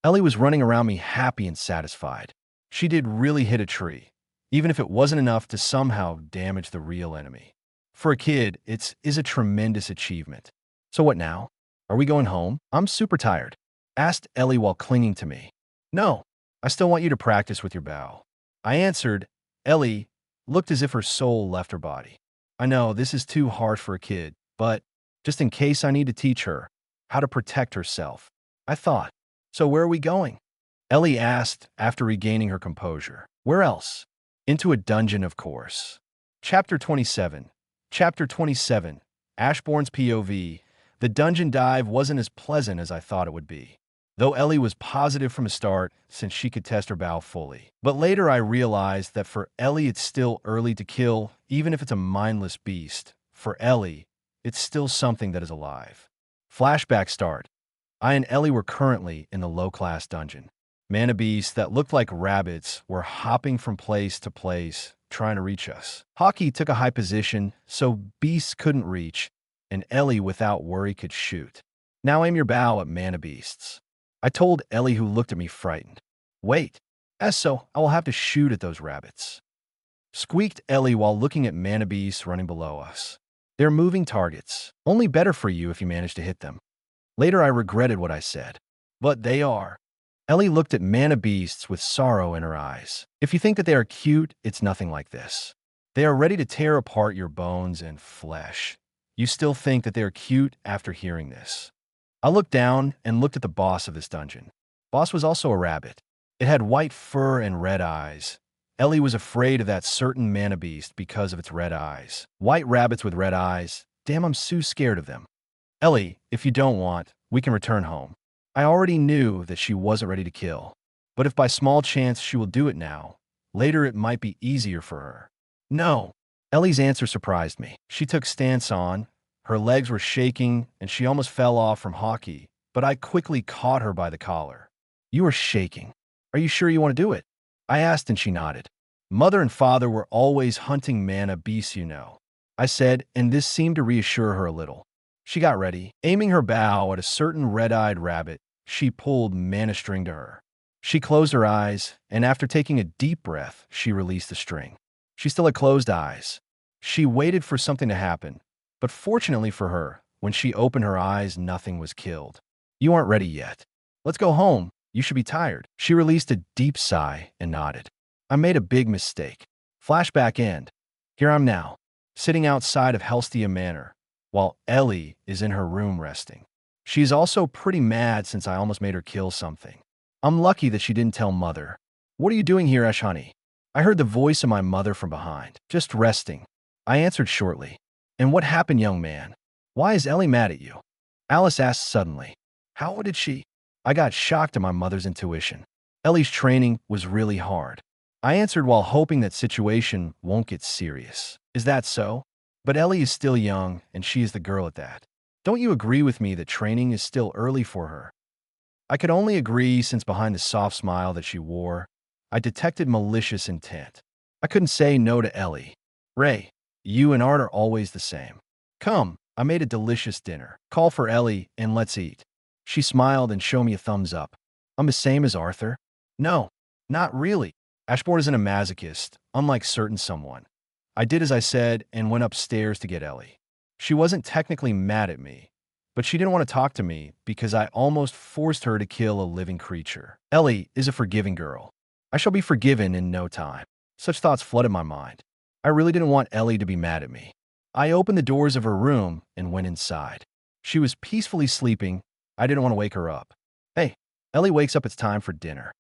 Ellie was running around me happy and satisfied. She did really hit a tree, even if it wasn't enough to somehow damage the real enemy. For a kid, it is a tremendous achievement. So what now? Are we going home? I'm super tired, asked Ellie while clinging to me. No, I still want you to practice with your bow. I answered. Ellie looked as if her soul left her body. I know this is too hard for a kid, but just in case I need to teach her how to protect herself, I thought. So where are we going? Ellie asked after regaining her composure. Where else? Into a dungeon, of course. Chapter 27. Chapter 27. Ashborn's POV. The dungeon dive wasn't as pleasant as I thought it would be, though Ellie was positive from the start since she could test her bow fully. But later I realized that for Ellie it's still early to kill, even if it's a mindless beast. For Ellie, it's still something that is alive. Flashback start. I and Ellie were currently in the low-class dungeon. Mana beasts that looked like rabbits were hopping from place to place, trying to reach us. Hockey took a high position, so beasts couldn't reach, and Ellie without worry could shoot. Now aim your bow at mana beasts. I told Ellie, who looked at me frightened. Wait, so I will have to shoot at those rabbits. Squeaked Ellie while looking at mana beasts running below us. They're moving targets, only better for you if you manage to hit them. Later I regretted what I said. But they are. Ellie looked at mana beasts with sorrow in her eyes. If you think that they are cute, it's nothing like this. They are ready to tear apart your bones and flesh. You still think that they are cute after hearing this. I looked down and looked at the boss of this dungeon. Boss was also a rabbit. It had white fur and red eyes. Ellie was afraid of that certain mana beast because of its red eyes. White rabbits with red eyes. Damn, I'm so scared of them. Ellie, if you don't want, we can return home. I already knew that she wasn't ready to kill. But if by small chance she will do it now, later it might be easier for her. No. Ellie's answer surprised me. She took stance on. Her legs were shaking, and she almost fell off from hockey, but I quickly caught her by the collar. You are shaking. Are you sure you want to do it? I asked, and she nodded. Mother and father were always hunting mana beasts, you know, I said, and this seemed to reassure her a little. She got ready. Aiming her bow at a certain red-eyed rabbit, she pulled mana string to her. She closed her eyes, and after taking a deep breath, she released the string. She still had closed eyes. She waited for something to happen, but fortunately for her, when she opened her eyes, nothing was killed. You aren't ready yet. Let's go home. You should be tired. She released a deep sigh and nodded. I made a big mistake. Flashback end. Here I'm now, sitting outside of Helstia Manor, while Ellie is in her room resting. She's also pretty mad since I almost made her kill something. I'm lucky that she didn't tell Mother. What are you doing here, Ash, honey? I heard the voice of my mother from behind. Just resting. I answered shortly. And what happened, young man? Why is Ellie mad at you? Alice asked suddenly. How did she? I got shocked at my mother's intuition. Ellie's training was really hard. I answered while hoping that situation won't get serious. Is that so? But Ellie is still young, and she is the girl at that. Don't you agree with me that training is still early for her? I could only agree since behind the soft smile that she wore, I detected malicious intent. I couldn't say no to Ellie. Ray, you and Art are always the same. Come, I made a delicious dinner. Call for Ellie and let's eat. She smiled and showed me a thumbs up. I'm the same as Arthur. No, not really. Ashborn isn't a masochist, unlike certain someone. I did as I said and went upstairs to get Ellie. She wasn't technically mad at me, but she didn't want to talk to me because I almost forced her to kill a living creature. Ellie is a forgiving girl. I shall be forgiven in no time. Such thoughts flooded my mind. I really didn't want Ellie to be mad at me. I opened the doors of her room and went inside. She was peacefully sleeping. I didn't want to wake her up. Hey, Ellie wakes up, it's time for dinner.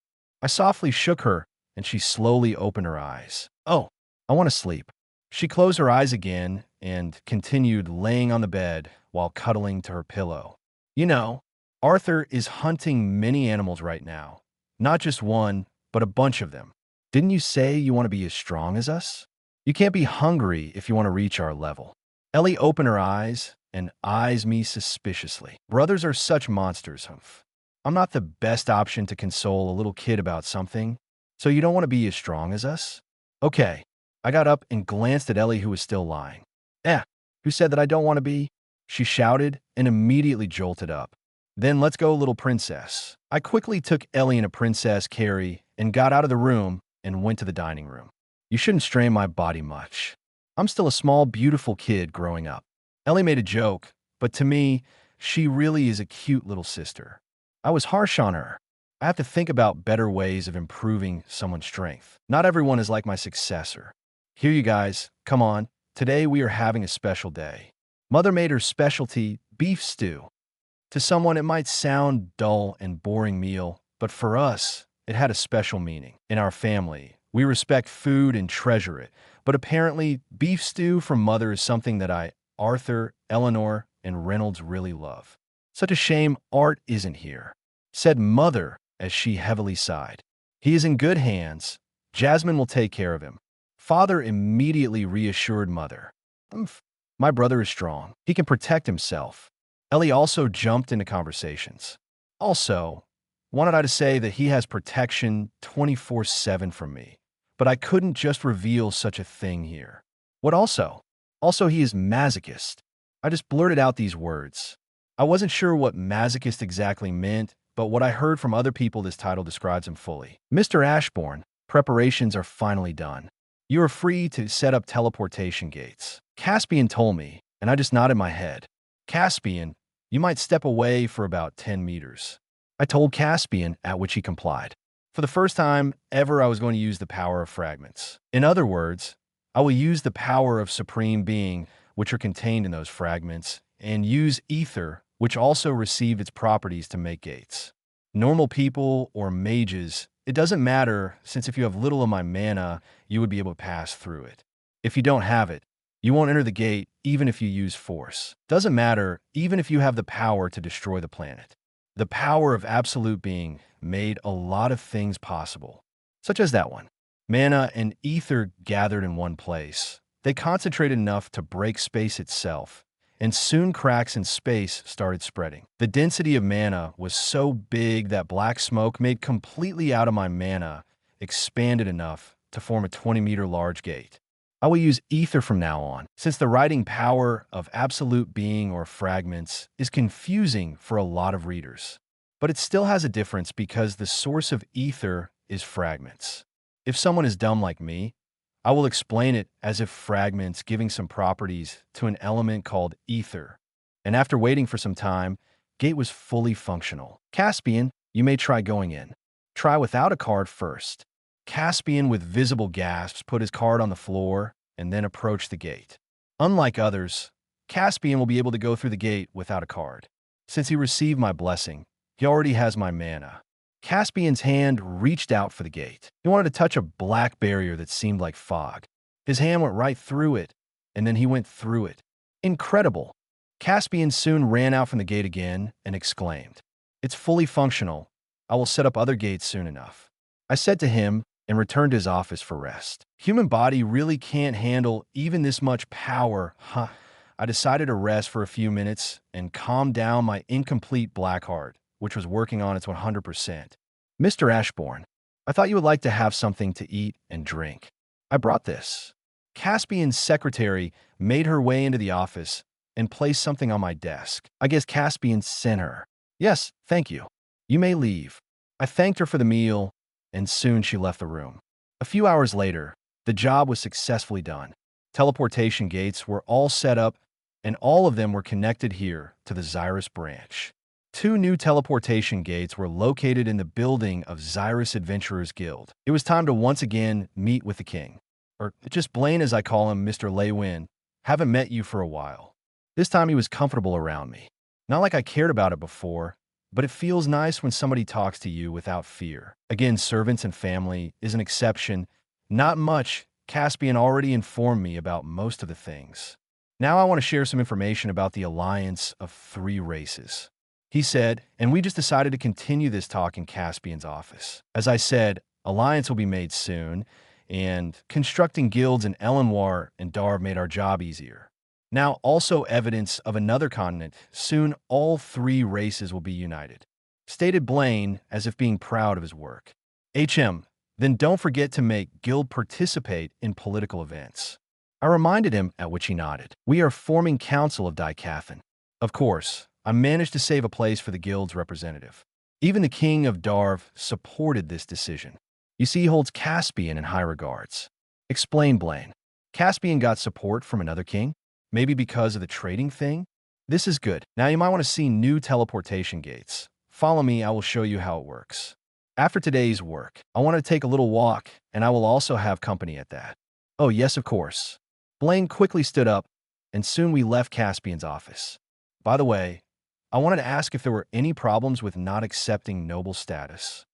I softly shook her and she slowly opened her eyes. Oh, I want to sleep. She closed her eyes again and continued laying on the bed while cuddling to her pillow. You know, Arthur is hunting many animals right now. Not just one, but a bunch of them. Didn't you say you want to be as strong as us? You can't be hungry if you want to reach our level. Ellie opened her eyes and eyes me suspiciously. Brothers are such monsters, humph. I'm not the best option to console a little kid about something, so you don't want to be as strong as us? Okay. I got up and glanced at Ellie, who was still lying. Who said that I don't want to be? She shouted and immediately jolted up. Then let's go, little princess. I quickly took Ellie in a princess carry and got out of the room and went to the dining room. You shouldn't strain my body much. I'm still a small, beautiful kid growing up. Ellie made a joke, but to me, she really is a cute little sister. I was harsh on her. I have to think about better ways of improving someone's strength. Not everyone is like my successor. Here, you guys, come on. Today we are having a special day. Mother made her specialty, beef stew. To someone, it might sound dull and boring meal, but for us, it had a special meaning. In our family, we respect food and treasure it, but apparently beef stew from Mother is something that Arthur, Eleanor, and Reynolds really love. Such a shame Art isn't here, said Mother as she heavily sighed. He is in good hands. Jasmine will take care of him. Father immediately reassured Mother. My brother is strong. He can protect himself. Ellie also jumped into conversations. Also, wanted I to say that he has protection 24/7 from me, but I couldn't just reveal such a thing here. What also? Also, he is masochist. I just blurted out these words. I wasn't sure what masochist exactly meant, but what I heard from other people, this title describes him fully. Mr. Ashborn, preparations are finally done. You are free to set up teleportation gates. Caspian told me, and I just nodded my head. Caspian, you might step away for about 10 meters. I told Caspian, at which he complied. For the first time ever, I was going to use the power of fragments. In other words, I will use the power of Supreme Being, which are contained in those fragments, and use ether, which also received its properties to make gates. Normal people or mages, it doesn't matter, since if you have little of my mana, you would be able to pass through it. If you don't have it, you won't enter the gate even if you use force. Doesn't matter even if you have the power to destroy the planet. The power of absolute being made a lot of things possible, such as that one. Mana and ether gathered in one place. They concentrated enough to break space itself, and soon cracks in space started spreading. The density of mana was so big that black smoke made completely out of my mana expanded enough to form a 20-meter large gate. I will use ether from now on, since the writing power of absolute being or fragments is confusing for a lot of readers. But it still has a difference because the source of ether is fragments. If someone is dumb like me, I will explain it as if fragments giving some properties to an element called ether. And after waiting for some time, gate was fully functional. Caspian, you may try going in. Try without a card first. Caspian, with visible gasps, put his card on the floor and then approached the gate. Unlike others, Caspian will be able to go through the gate without a card. Since he received my blessing, he already has my mana. Caspian's hand reached out for the gate. He wanted to touch a black barrier that seemed like fog. His hand went right through it, and then he went through it. Incredible! Caspian soon ran out from the gate again and exclaimed, "It's fully functional. I will set up other gates soon enough." I said to him, and returned to his office for rest. Human body really can't handle even this much power, huh? I decided to rest for a few minutes and calm down my incomplete black heart, which was working on its 100%. Mr. Ashborn, I thought you would like to have something to eat and drink. I brought this. Caspian's secretary made her way into the office and placed something on my desk. I guess Caspian sent her. Yes, thank you. You may leave. I thanked her for the meal, and soon she left the room. A few hours later, the job was successfully done. Teleportation gates were all set up, and all of them were connected here to the Xyrus branch. 2 new teleportation gates were located in the building of Xyrus Adventurers Guild. It was time to once again meet with the king. Or just Blaine as I call him, Mr. Leywin. Haven't met you for a while. This time he was comfortable around me. Not like I cared about it before, but it feels nice when somebody talks to you without fear. Again, servants and family is an exception. Not much. Caspian already informed me about most of the things. Now I want to share some information about the alliance of 3 races. He said, and we just decided to continue this talk in Caspian's office. As I said, alliance will be made soon, and constructing guilds in Elenwar and Darv made our job easier. Now also evidence of another continent, soon all 3 races will be united. Stated Blaine as if being proud of his work. Then don't forget to make guild participate in political events. I reminded him, at which he nodded. We are forming Council of Daikathan. Of course, I managed to save a place for the guild's representative. Even the king of Darv supported this decision. You see, he holds Caspian in high regards. Explain, Blaine. Caspian got support from another king? Maybe because of the trading thing? This is good. Now you might want to see new teleportation gates. Follow me, I will show you how it works. After today's work, I want to take a little walk, and I will also have company at that. Oh, yes, of course. Blaine quickly stood up, and soon we left Caspian's office. By the way, I wanted to ask if there were any problems with not accepting noble status.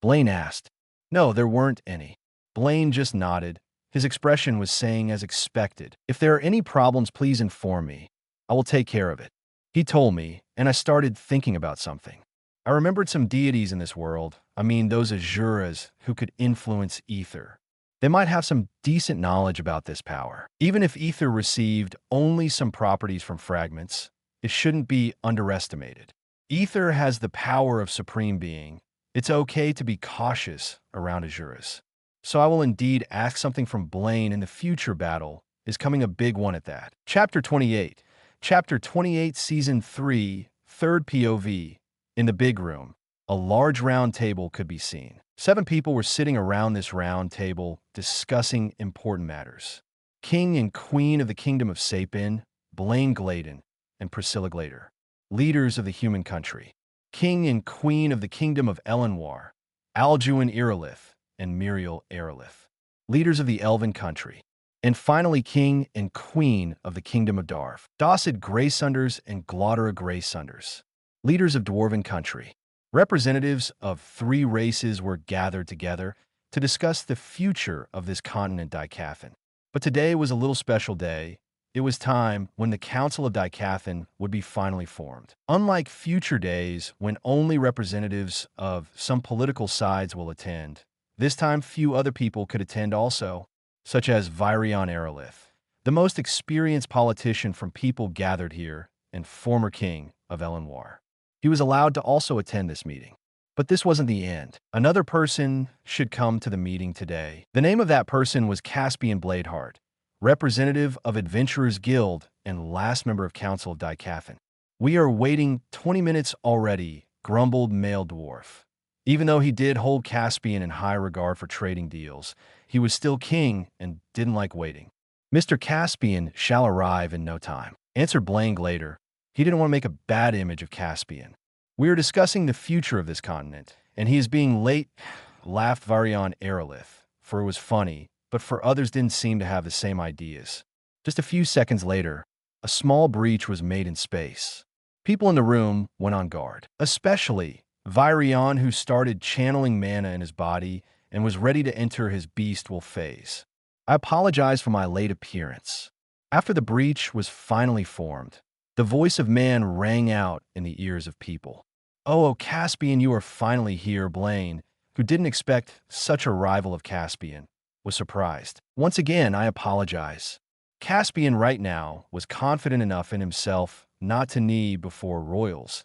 Blaine asked. No, there weren't any. Blaine just nodded. His expression was saying as expected. If there are any problems, please inform me. I will take care of it. He told me, and I started thinking about something. I remembered some deities in this world. I mean, those Asuras who could influence ether. They might have some decent knowledge about this power. Even if ether received only some properties from fragments, it shouldn't be underestimated. Ether has the power of supreme being. It's okay to be cautious around Asuras. So I will indeed ask something from Blaine in the future battle, is coming a big one at that. Chapter 28. Chapter 28, Season 3, 3rd POV. In the big room, a large round table could be seen. 7 people were sitting around this round table discussing important matters. King and Queen of the Kingdom of Sapin, Blaine Gladen, and Priscilla Glader. Leaders of the human country. King and Queen of the Kingdom of Elenwar, Alduin Irilith, and Muriel Aerolith. Leaders of the Elven country. And finally, King and Queen of the Kingdom of Darv, Dossid Greysunders and Glotera Greysunders. Leaders of Dwarven country. Representatives of 3 races were gathered together to discuss the future of this continent Daikathan. But today was a little special day. It was time when the Council of Daikathan would be finally formed. Unlike future days when only representatives of some political sides will attend, this time few other people could attend also, such as Virion Aerolith, the most experienced politician from people gathered here and former king of Elenwar. He was allowed to also attend this meeting. But this wasn't the end. Another person should come to the meeting today. The name of that person was Caspian Bladeheart, representative of Adventurers Guild and last member of Council of Daikathan. We are waiting 20 minutes already, grumbled Male Dwarf. Even though he did hold Caspian in high regard for trading deals, he was still king and didn't like waiting. Mr. Caspian shall arrive in no time, answered Blaine Glader. He didn't want to make a bad image of Caspian. We are discussing the future of this continent, and he is being late, laughed Virion Aerolith, for it was funny, but for others didn't seem to have the same ideas. Just a few seconds later, a small breach was made in space. People in the room went on guard, especially Virion, who started channeling mana in his body and was ready to enter his beast-wolf phase. I apologize for my late appearance. After the breach was finally formed, the voice of man rang out in the ears of people. Oh, Caspian, you are finally here, Blaine. who didn't expect such a rival of Caspian, was surprised. "Once again, I apologize." Caspian right now was confident enough in himself not to kneel before royals.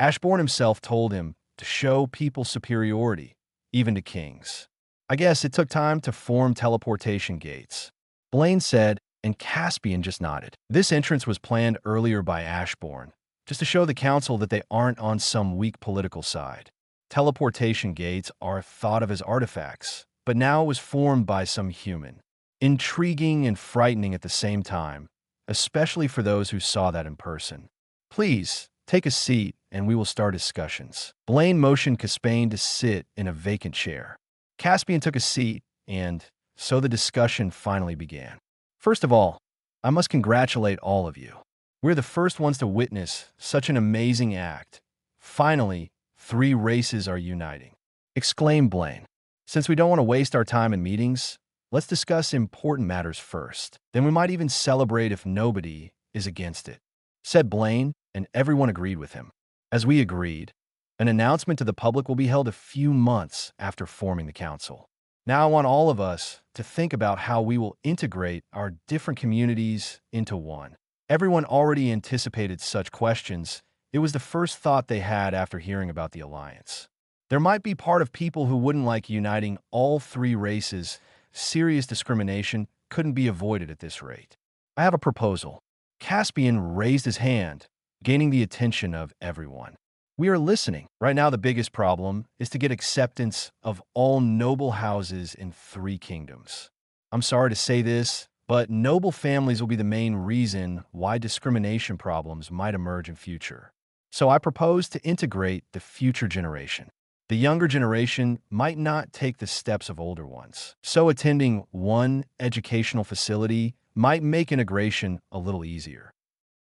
Ashborn himself told him to show people superiority, even to kings. "I guess it took time to form teleportation gates," Blaine said, and Caspian just nodded. This entrance was planned earlier by Ashborn, just to show the council that they aren't on some weak political side. Teleportation gates are thought of as artifacts, but now it was formed by some human. Intriguing and frightening at the same time, especially for those who saw that in person. "Please, take a seat and we will start discussions." Blaine motioned Caspian to sit in a vacant chair. Caspian took a seat, and so the discussion finally began. "First of all, I must congratulate all of you. We're the first ones to witness such an amazing act. Finally, 3 races are uniting," exclaimed Blaine. "Since we don't want to waste our time in meetings, let's discuss important matters first. Then we might even celebrate if nobody is against it," said Blaine, and everyone agreed with him. As we agreed, an announcement to the public will be held a few months after forming the council. Now I want all of us to think about how we will integrate our different communities into one. Everyone already anticipated such questions. It was the first thought they had after hearing about the alliance. There might be part of people who wouldn't like uniting all 3 races. Serious discrimination couldn't be avoided at this rate. "I have a proposal." Caspian raised his hand, gaining the attention of everyone. "We are listening." Right now, the biggest problem is to get acceptance of all noble houses in 3 kingdoms. I'm sorry to say this, but noble families will be the main reason why discrimination problems might emerge in future. So I propose to integrate the future generation. The younger generation might not take the steps of older ones. So attending one educational facility might make integration a little easier.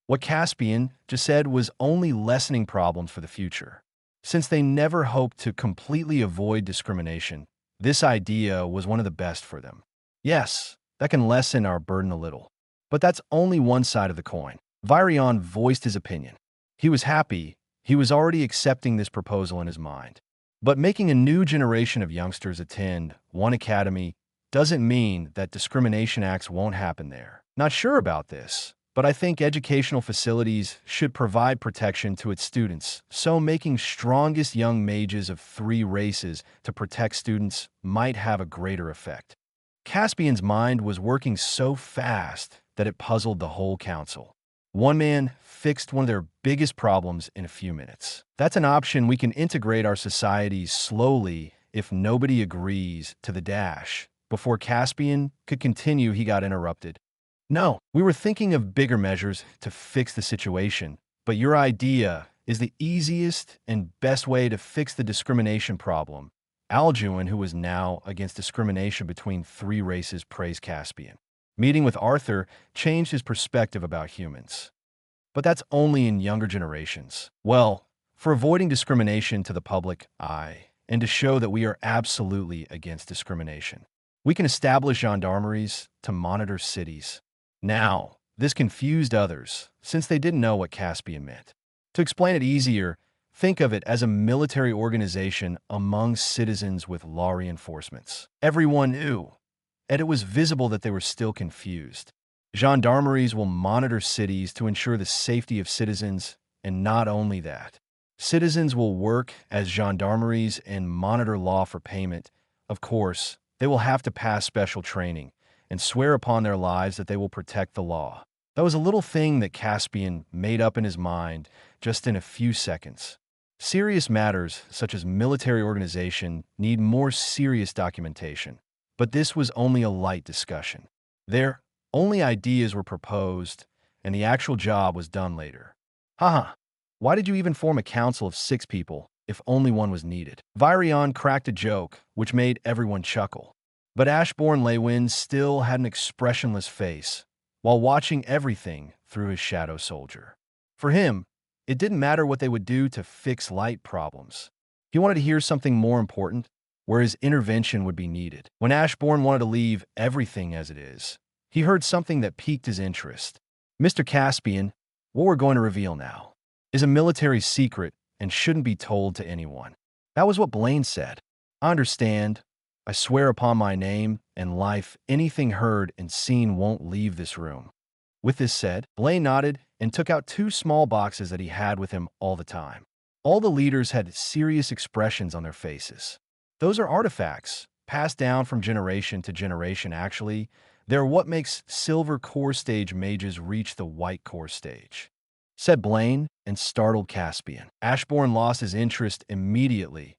What Caspian just said was only lessening problems for the future. Since they never hoped to completely avoid discrimination, this idea was one of the best for them. "Yes, that can lessen our burden a little. But that's only one side of the coin." Virion voiced his opinion. He was happy. He was already accepting this proposal in his mind. But making a new generation of youngsters attend one academy doesn't mean that discrimination acts won't happen there. Not sure about this, but I think educational facilities should provide protection to its students, so making strongest young mages of 3 races to protect students might have a greater effect. Caspian's mind was working so fast that it puzzled the whole council. One man fixed one of their biggest problems in a few minutes. "That's an option. We can integrate our societies slowly if nobody agrees to the dash." Before Caspian could continue, he got interrupted. "No, we were thinking of bigger measures to fix the situation, but your idea is the easiest and best way to fix the discrimination problem." Alduin, who was now against discrimination between 3 races, praised Caspian. Meeting with Arthur changed his perspective about humans. "But that's only in younger generations." "Well, for avoiding discrimination to the public eye, and to show that we are absolutely against discrimination, we can establish gendarmeries to monitor cities." Now, this confused others, since they didn't know what Caspian meant. To explain it easier, think of it as a military organization among citizens with law reinforcements. Everyone knew, and it was visible that they were still confused. Gendarmeries will monitor cities to ensure the safety of citizens, and not only that. Citizens will work as gendarmeries and monitor law for payment. Of course, they will have to pass special training and swear upon their lives that they will protect the law. That was a little thing that Caspian made up in his mind just in a few seconds. Serious matters, such as military organization, need more serious documentation. But this was only a light discussion. Their only ideas were proposed, and the actual job was done later. Haha, why did you even form a council of 6 people if only one was needed? Virion cracked a joke, which made everyone chuckle. But Ashborn Leywin still had an expressionless face, while watching everything through his shadow soldier. For him, it didn't matter what they would do to fix light problems. He wanted to hear something more important, where his intervention would be needed. When Ashborn wanted to leave everything as it is, he heard something that piqued his interest. "Mr. Caspian, what we're going to reveal now is a military secret and shouldn't be told to anyone." That was what Blaine said. I understand. I swear upon my name and life, anything heard and seen won't leave this room. With this said, Blaine nodded and took out two small boxes that he had with him all the time. All the leaders had serious expressions on their faces. Those are artifacts, passed down from generation to generation actually. They're what makes silver core stage mages reach the white core stage, said Blaine, and startled Caspian. Ashborn lost his interest immediately.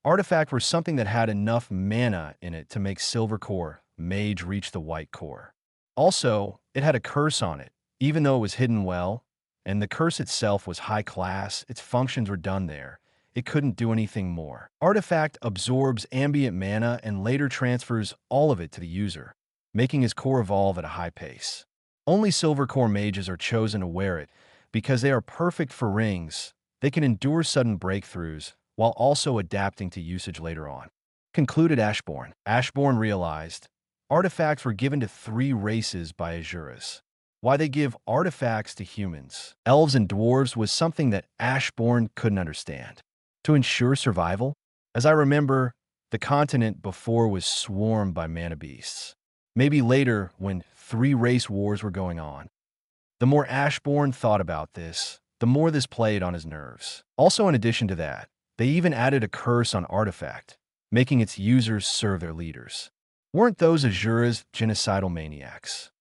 Artifact were something that had enough mana in it to make silver core mage reach the white core. Also, it had a curse on it, even though it was hidden well, and the curse itself was high class, its functions were done there. It couldn't do anything more. Artifact absorbs ambient mana and later transfers all of it to the user, making his core evolve at a high pace. Only silver core mages are chosen to wear it because they are perfect for rings. They can endure sudden breakthroughs while also adapting to usage later on. Concluded Ashborn. Ashborn realized artifacts were given to 3 races by Azuras. Why they give artifacts to humans, elves, and dwarves was something that Ashborn couldn't understand. To ensure survival? As I remember, the continent before was swarmed by mana beasts. Maybe later, when 3 race wars were going on. The more Ashborn thought about this, the more this played on his nerves. Also, in addition to that, they even added a curse on artifact, making its users serve their leaders. Weren't those Azuras genocidal maniacs?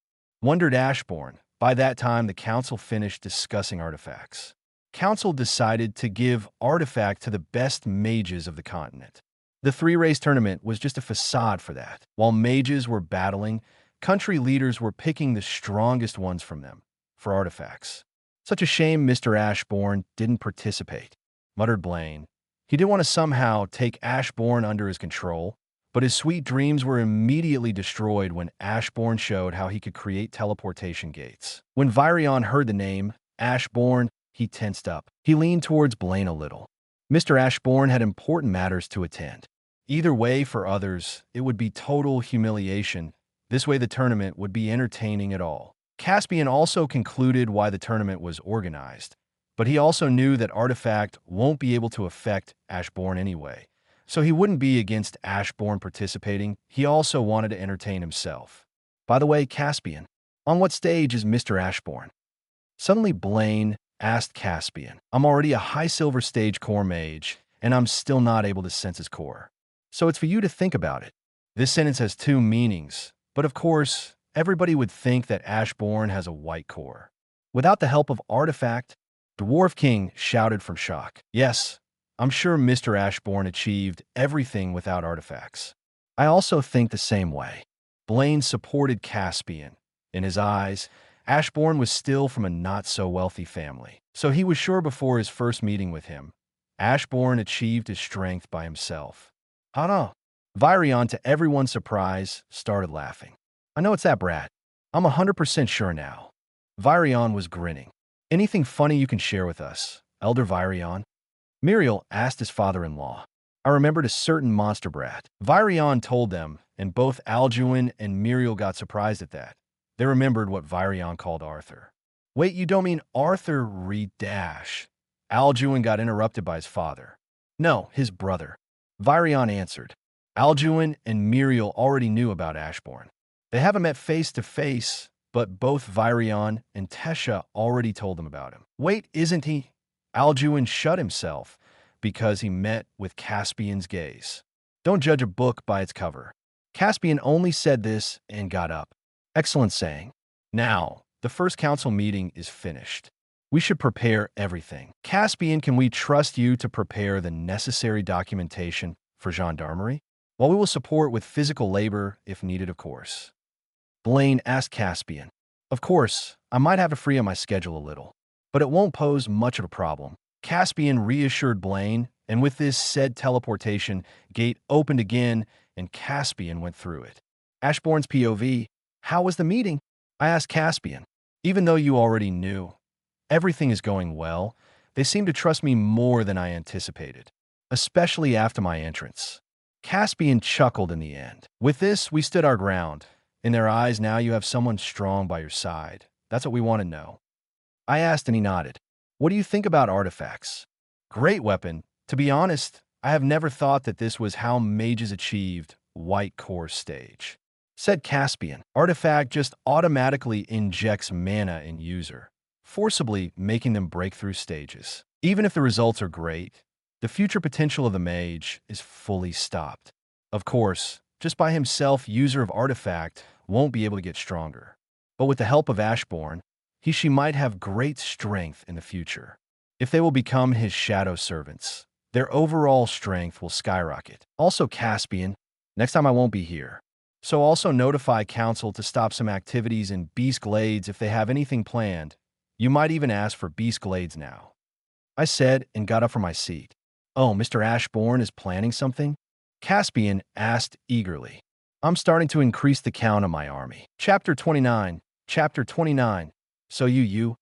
Wondered Ashborn. By that time, the council finished discussing artifacts. Council decided to give artifact to the best mages of the continent. The 3-race tournament was just a facade for that. While mages were battling, country leaders were picking the strongest ones from them for artifacts. Such a shame Mr. Ashborn didn't participate, muttered Blaine. He didn't want to somehow take Ashborn under his control, but his sweet dreams were immediately destroyed when Ashborn showed how he could create teleportation gates. When Virion heard the name, Ashborn, he tensed up. He leaned towards Blaine a little. Mr. Ashborn had important matters to attend. Either way, for others, it would be total humiliation. This way the tournament would be entertaining at all. Caspian also concluded why the tournament was organized, but he also knew that artifact won't be able to affect Ashborn anyway. So he wouldn't be against Ashborn participating. He also wanted to entertain himself. By the way, Caspian, on what stage is Mr. Ashborn? Suddenly Blaine asked Caspian. I'm already a high silver stage core mage, and I'm still not able to sense his core. So it's for you to think about it. This sentence has 2 meanings, but of course, everybody would think that Ashborn has a white core. Without the help of artifact, Dwarf King shouted from shock. Yes, I'm sure Mr. Ashborn achieved everything without artifacts. I also think the same way. Blaine supported Caspian. In his eyes, Ashborn was still from a not-so-wealthy family. So he was sure before his first meeting with him, Ashborn achieved his strength by himself. I know. Virion, to everyone's surprise, started laughing. I know it's that brat. I'm 100% sure now. Virion was grinning. Anything funny you can share with us, Elder Virion? Muriel asked his father-in-law. I remembered a certain monster brat. Virion told them, and both Alduin and Muriel got surprised at that. They remembered what Virion called Arthur. Wait, you don't mean Arthur Redash? Alduin got interrupted by his father. No, his brother. Virion answered. Alduin and Muriel already knew about Ashborn. They haven't met face to face, but both Virion and Tesha already told them about him. Wait, isn't he? Alduin shut himself because he met with Caspian's gaze. Don't judge a book by its cover. Caspian only said this and got up. Excellent saying. Now, the first council meeting is finished. We should prepare everything. Caspian, can we trust you to prepare the necessary documentation for gendarmerie? While we will support with physical labor if needed, of course. Blaine asked Caspian. Of course, I might have to free up my schedule a little, but it won't pose much of a problem. Caspian reassured Blaine, and with this said teleportation gate opened again, and Caspian went through it. Ashborn's POV. How was the meeting? I asked Caspian. Even though you already knew, everything is going well. They seem to trust me more than I anticipated, especially after my entrance. Caspian chuckled in the end. With this, we stood our ground. In their eyes, now you have someone strong by your side. That's what we want to know. I asked and he nodded. What do you think about artifacts? Great weapon. To be honest, I have never thought that this was how mages achieved white core stage. Said Caspian. Artifact just automatically injects mana in user, forcibly making them break through stages. Even if the results are great, the future potential of the mage is fully stopped. Of course, just by himself, user of Artifact won't be able to get stronger. But with the help of Ashborn, she might have great strength in the future. If they will become his shadow servants, their overall strength will skyrocket. Also Caspian, next time I won't be here. So also notify Council to stop some activities in Beast Glades if they have anything planned. You might even ask for Beast Glades now. I said and got up from my seat. Oh, Mr. Ashborn is planning something? Caspian asked eagerly. I'm starting to increase the count of my army. Chapter 29. Chapter 29. So you.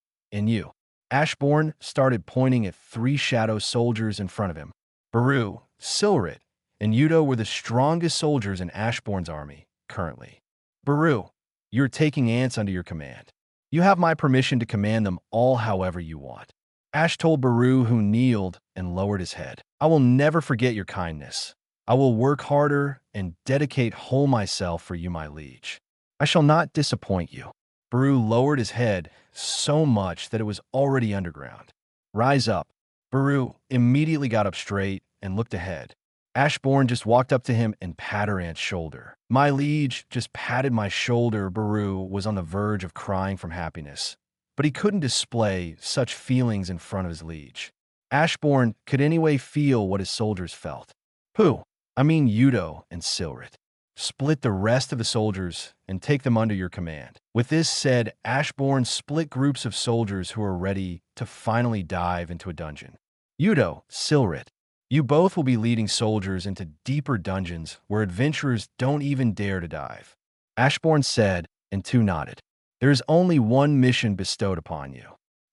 Ashborn started pointing at 3 shadow soldiers in front of him. Baru, Silrit, and Udo were the strongest soldiers in Ashborn's army, currently. Baru, you're taking ants under your command. You have my permission to command them all however you want. Ash told Baru, who kneeled and lowered his head. I will never forget your kindness. I will work harder and dedicate whole myself for you, my liege. I shall not disappoint you. Baru lowered his head so much that it was already underground. Rise up. Baru immediately got up straight and looked ahead. Ashborn just walked up to him and patted Ant's shoulder. My liege just patted my shoulder. Baru was on the verge of crying from happiness, but he couldn't display such feelings in front of his liege. Ashborn could anyway feel what his soldiers felt. Who? I mean Udo and Silrit. Split the rest of the soldiers and take them under your command. With this said, Ashborn split groups of soldiers who are ready to finally dive into a dungeon. Udo, Silrit, you both will be leading soldiers into deeper dungeons where adventurers don't even dare to dive. Ashborn said, and 2 nodded. There is only one mission bestowed upon you.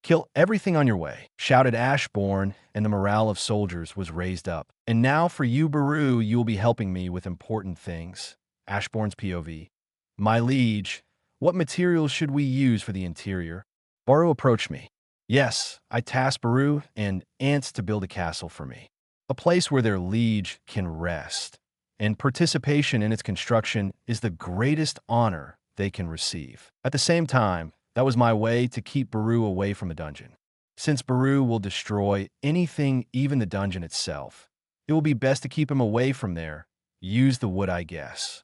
Kill everything on your way, shouted Ashborn, and the morale of soldiers was raised up. And now for you, Baru, you will be helping me with important things. Ashborn's POV. My liege, what materials should we use for the interior? Baru approached me. Yes, I tasked Baru and ants to build a castle for me. A place where their liege can rest. And participation in its construction is the greatest honor they can receive. At the same time, that was my way to keep Baru away from the dungeon. Since Baru will destroy anything, even the dungeon itself, it will be best to keep him away from there. Use the wood, I guess.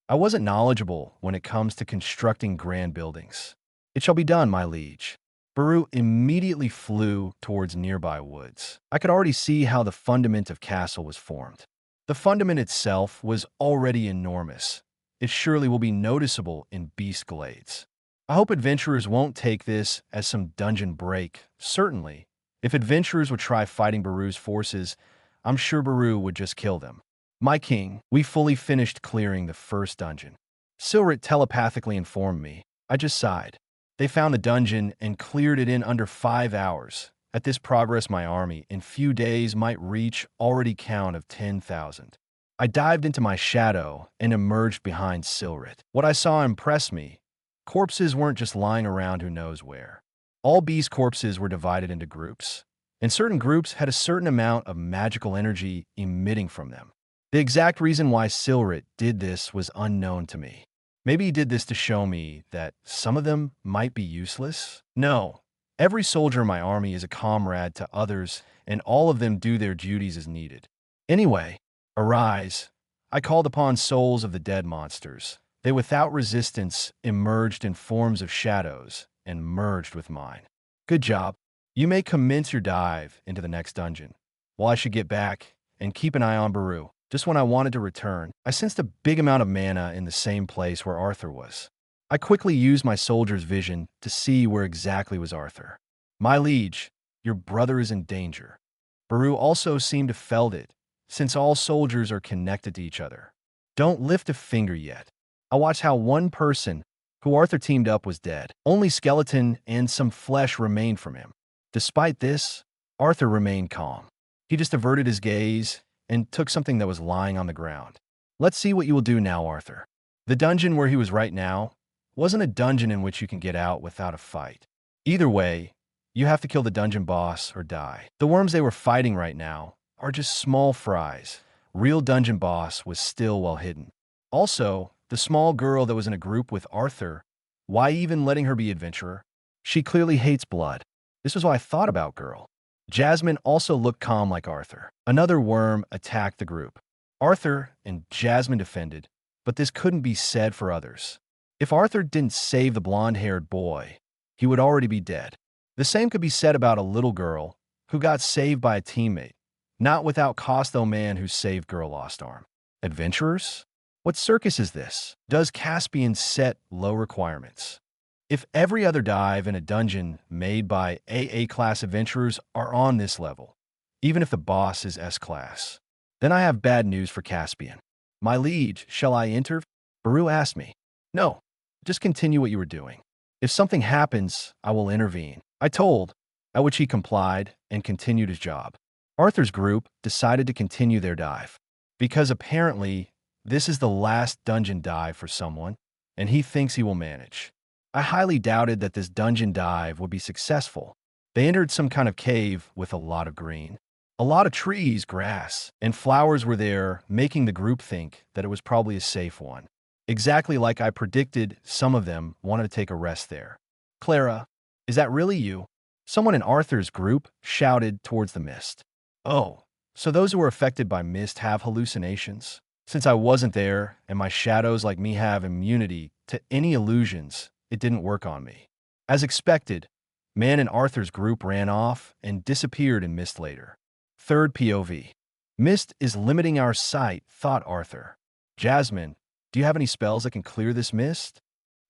I wasn't knowledgeable when it comes to constructing grand buildings. It shall be done, my liege. Baru immediately flew towards nearby woods. I could already see how the fundament of castle was formed. The fundament itself was already enormous. It surely will be noticeable in Beast Glades. I hope adventurers won't take this as some dungeon break. Certainly, if adventurers would try fighting Baru's forces, I'm sure Baru would just kill them. My king, we fully finished clearing the first dungeon. Silrit telepathically informed me. I just sighed. They found the dungeon and cleared it in under 5 hours. At this progress, my army in few days might reach already count of 10,000. I dived into my shadow and emerged behind Silrit. What I saw impressed me. Corpses weren't just lying around who knows where. All beast corpses were divided into groups, and certain groups had a certain amount of magical energy emitting from them. The exact reason why Silrit did this was unknown to me. Maybe he did this to show me that some of them might be useless? No. Every soldier in my army is a comrade to others, and all of them do their duties as needed. Anyway, arise. I called upon souls of the dead monsters. They without resistance emerged in forms of shadows and merged with mine. Good job. You may commence your dive into the next dungeon, while I should get back and keep an eye on Baru. Just when I wanted to return, I sensed a big amount of mana in the same place where Arthur was. I quickly used my soldier's vision to see where exactly was Arthur. My liege, your brother is in danger. Baru also seemed to felt it, since all soldiers are connected to each other. Don't lift a finger yet. I watched how one person who Arthur teamed up was dead. Only skeleton and some flesh remained from him. Despite this, Arthur remained calm. He just averted his gaze and took something that was lying on the ground. Let's see what you will do now, Arthur. The dungeon where he was right now wasn't a dungeon in which you can get out without a fight. Either way, you have to kill the dungeon boss or die. The worms they were fighting right now are just small fries. Real dungeon boss was still well hidden. Also, the small girl that was in a group with Arthur, why even letting her be adventurer? She clearly hates blood. This was what I thought about girl. Jasmine also looked calm like Arthur. Another worm attacked the group. Arthur and Jasmine defended, but this couldn't be said for others. If Arthur didn't save the blonde-haired boy, he would already be dead. The same could be said about a little girl who got saved by a teammate, not without cost though man who saved girl lost arm. Adventurers? What circus is this? Does Caspian set low requirements? If every other dive in a dungeon made by AA-class adventurers are on this level, even if the boss is S-class, then I have bad news for Caspian. My liege, shall I enter? Baru asked me. No, just continue what you were doing. If something happens, I will intervene. I told, at which he complied and continued his job. Arthur's group decided to continue their dive, because apparently this is the last dungeon dive for someone, and he thinks he will manage. I highly doubted that this dungeon dive would be successful. They entered some kind of cave with a lot of green. A lot of trees, grass, and flowers were there, making the group think that it was probably a safe one. Exactly like I predicted, some of them wanted to take a rest there. Clara, is that really you? Someone in Arthur's group shouted towards the mist. Oh, so those who were affected by mist have hallucinations? Since I wasn't there, and my shadows like me have immunity to any illusions, it didn't work on me. As expected, man in Arthur's group ran off and disappeared in mist later. Third POV. Mist is limiting our sight, thought Arthur. Jasmine, do you have any spells that can clear this mist?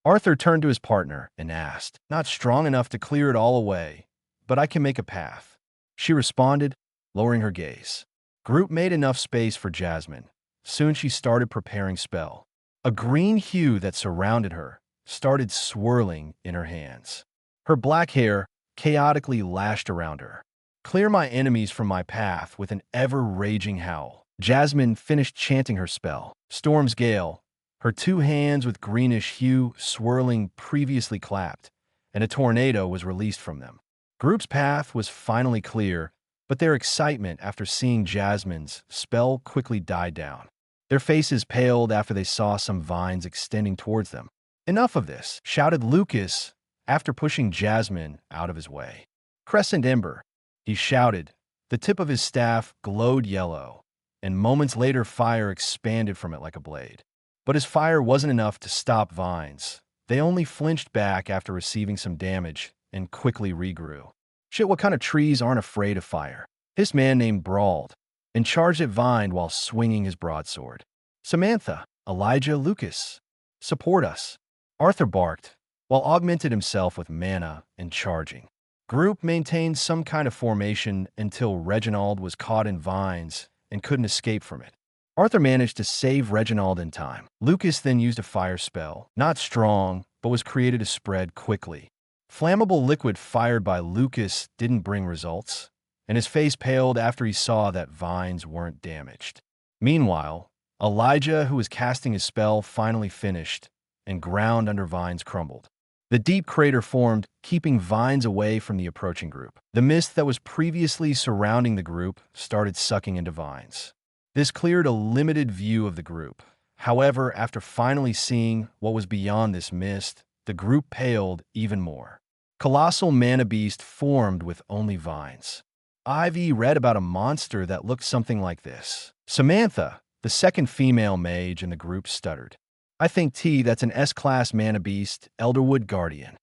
Arthur turned to his partner and asked, not strong enough to clear it all away, but I can make a path. She responded, lowering her gaze. Group made enough space for Jasmine. Soon she started preparing spell. A green hue that surrounded her started swirling in her hands. Her black hair chaotically lashed around her. Clear my enemies from my path with an ever-raging howl. Jasmine finished chanting her spell. Storm's Gale, her two hands with greenish hue swirling previously clapped, and a tornado was released from them. Group's path was finally clear, but their excitement after seeing Jasmine's spell quickly died down. Their faces paled after they saw some vines extending towards them. Enough of this, shouted Lucas after pushing Jasmine out of his way. Crescent Ember, he shouted. The tip of his staff glowed yellow, and moments later fire expanded from it like a blade. But his fire wasn't enough to stop vines. They only flinched back after receiving some damage and quickly regrew. Shit, what kind of trees aren't afraid of fire? This man named Brawled and charged at Vine while swinging his broadsword. Samantha, Elijah, Lucas, support us. Arthur barked, while augmented himself with mana and charging. Group maintained some kind of formation until Reginald was caught in vines and couldn't escape from it. Arthur managed to save Reginald in time. Lucas then used a fire spell, not strong, but was created to spread quickly. Flammable liquid fired by Lucas didn't bring results, and his face paled after he saw that vines weren't damaged. Meanwhile, Elijah, who was casting his spell, finally finished, and ground under vines crumbled. The deep crater formed, keeping vines away from the approaching group. The mist that was previously surrounding the group started sucking into vines. This cleared a limited view of the group. However, after finally seeing what was beyond this mist, the group paled even more. Colossal mana beast formed with only vines. Ivy read about a monster that looked something like this. Samantha, the second female mage in the group, stuttered. I think that's an S-class mana beast, Elderwood Guardian,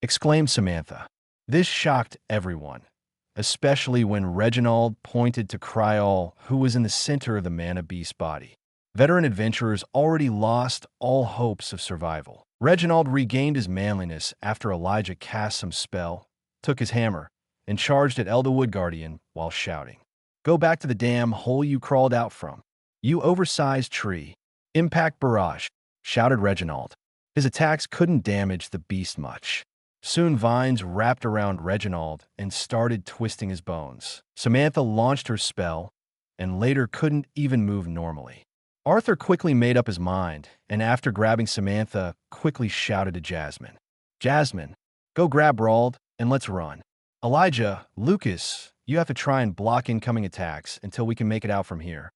exclaimed Samantha. This shocked everyone, especially when Reginald pointed to Kryal, who was in the center of the mana beast body. Veteran adventurers already lost all hopes of survival. Reginald regained his manliness after Elijah cast some spell, took his hammer, and charged at Elderwood Guardian while shouting. Go back to the damn hole you crawled out from. You oversized tree. Impact barrage, shouted Reginald. His attacks couldn't damage the beast much. Soon vines wrapped around Reginald and started twisting his bones. Samantha launched her spell, and later couldn't even move normally. Arthur quickly made up his mind, and after grabbing Samantha, quickly shouted to Jasmine. Jasmine, go grab Brawled, and let's run. Elijah, Lucas, You have to try and block incoming attacks until we can make it out from here.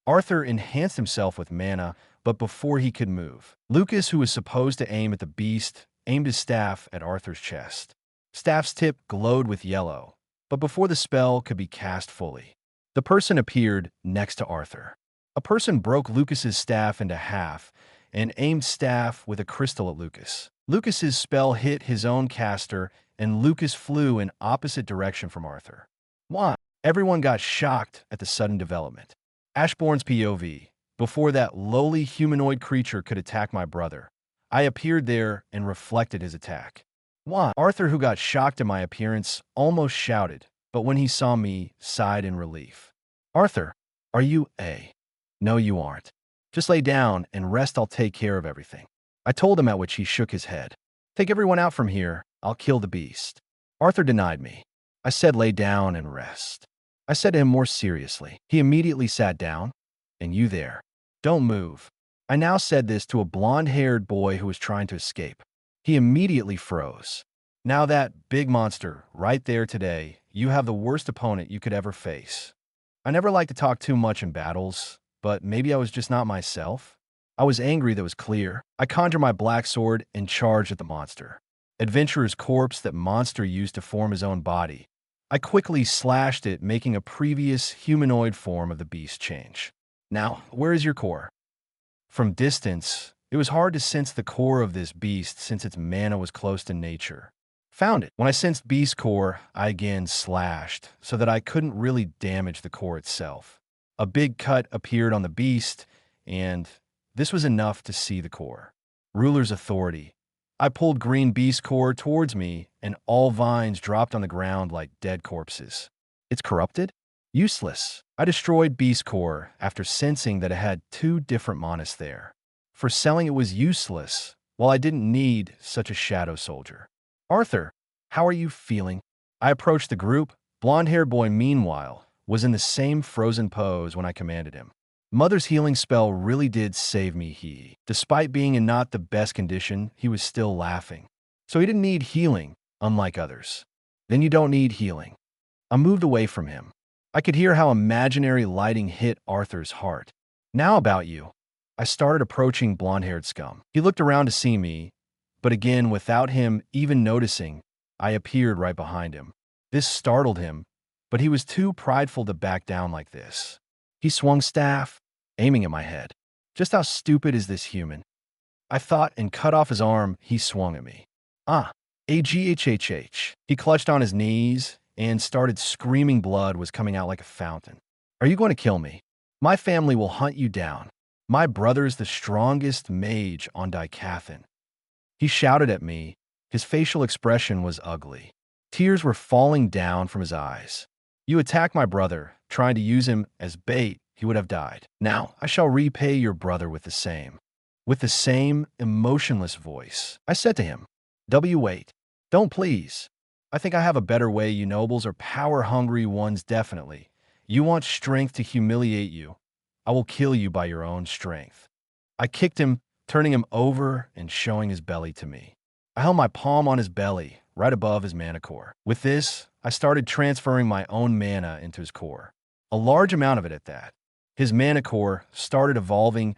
Arthur enhanced himself with mana, but before he could move, Lucas, who was supposed to aim at the beast, aimed his staff at Arthur's chest. Staff's tip glowed with yellow, but before the spell could be cast fully, the person appeared next to Arthur. A person broke Lucas's staff into half and aimed staff with a crystal at Lucas. Lucas's spell hit his own caster, and Lucas flew in opposite direction from Arthur. Why? Everyone got shocked at the sudden development. Ashborn's POV. Before that lowly humanoid creature could attack my brother, I appeared there and reflected his attack. Why? Arthur, who got shocked at my appearance, almost shouted, but when he saw me, sighed in relief. Arthur, are you a? No, you aren't. Just lay down and rest. I'll take care of everything. I told him, at which he shook his head. Take everyone out from here. I'll kill the beast. Arthur denied me. I said lay down and rest. I said to him more seriously. He immediately sat down. And you there. Don't move. I now said this to a blonde-haired boy who was trying to escape. He immediately froze. Now that big monster right there today, you have the worst opponent you could ever face. I never like to talk too much in battles, but maybe I was just not myself. I was angry, that was clear. I conjured my black sword and charged at the monster. Adventurer's corpse that monster used to form his own body. I quickly slashed it, making a previous humanoid form of the beast change. Now, where is your core? From distance, it was hard to sense the core of this beast since its mana was close to nature. Found it. When I sensed beast core, I again slashed, so that I couldn't really damage the core itself. A big cut appeared on the beast, and this was enough to see the core. Ruler's authority. I pulled green beast core towards me, and all vines dropped on the ground like dead corpses. It's corrupted? Useless. I destroyed beast core after sensing that it had 2 different monas there. For selling, it was useless, while I didn't need such a shadow soldier. Arthur, how are you feeling? I approached the group. Blonde-haired boy, meanwhile, was in the same frozen pose when I commanded him. Mother's healing spell really did save me. Despite being in not the best condition, he was still laughing. So he didn't need healing, unlike others. Then you don't need healing. I moved away from him. I could hear how imaginary lighting hit Arthur's heart. Now about you. I started approaching blonde-haired scum. He looked around to see me, but again, without him even noticing, I appeared right behind him. This startled him, but he was too prideful to back down like this. He swung staff, aiming at my head. Just how stupid is this human? I thought, and cut off his arm. He swung at me. AGHHH. He clutched on his knees and started screaming. Blood was coming out like a fountain. Are you going to kill me? My family will hunt you down. My brother's the strongest mage on Dicathan. He shouted at me. His facial expression was ugly. Tears were falling down from his eyes. You attacked my brother, trying to use him as bait. He would have died. Now I shall repay your brother with the same. With the same emotionless voice, I said to him, wait. Don't, please. I think I have a better way. You nobles are power-hungry ones, definitely. You want strength to humiliate you. I will kill you by your own strength. I kicked him, turning him over and showing his belly to me. I held my palm on his belly, right above his mana core. With this, I started transferring my own mana into his core. A large amount of it at that. His mana core started evolving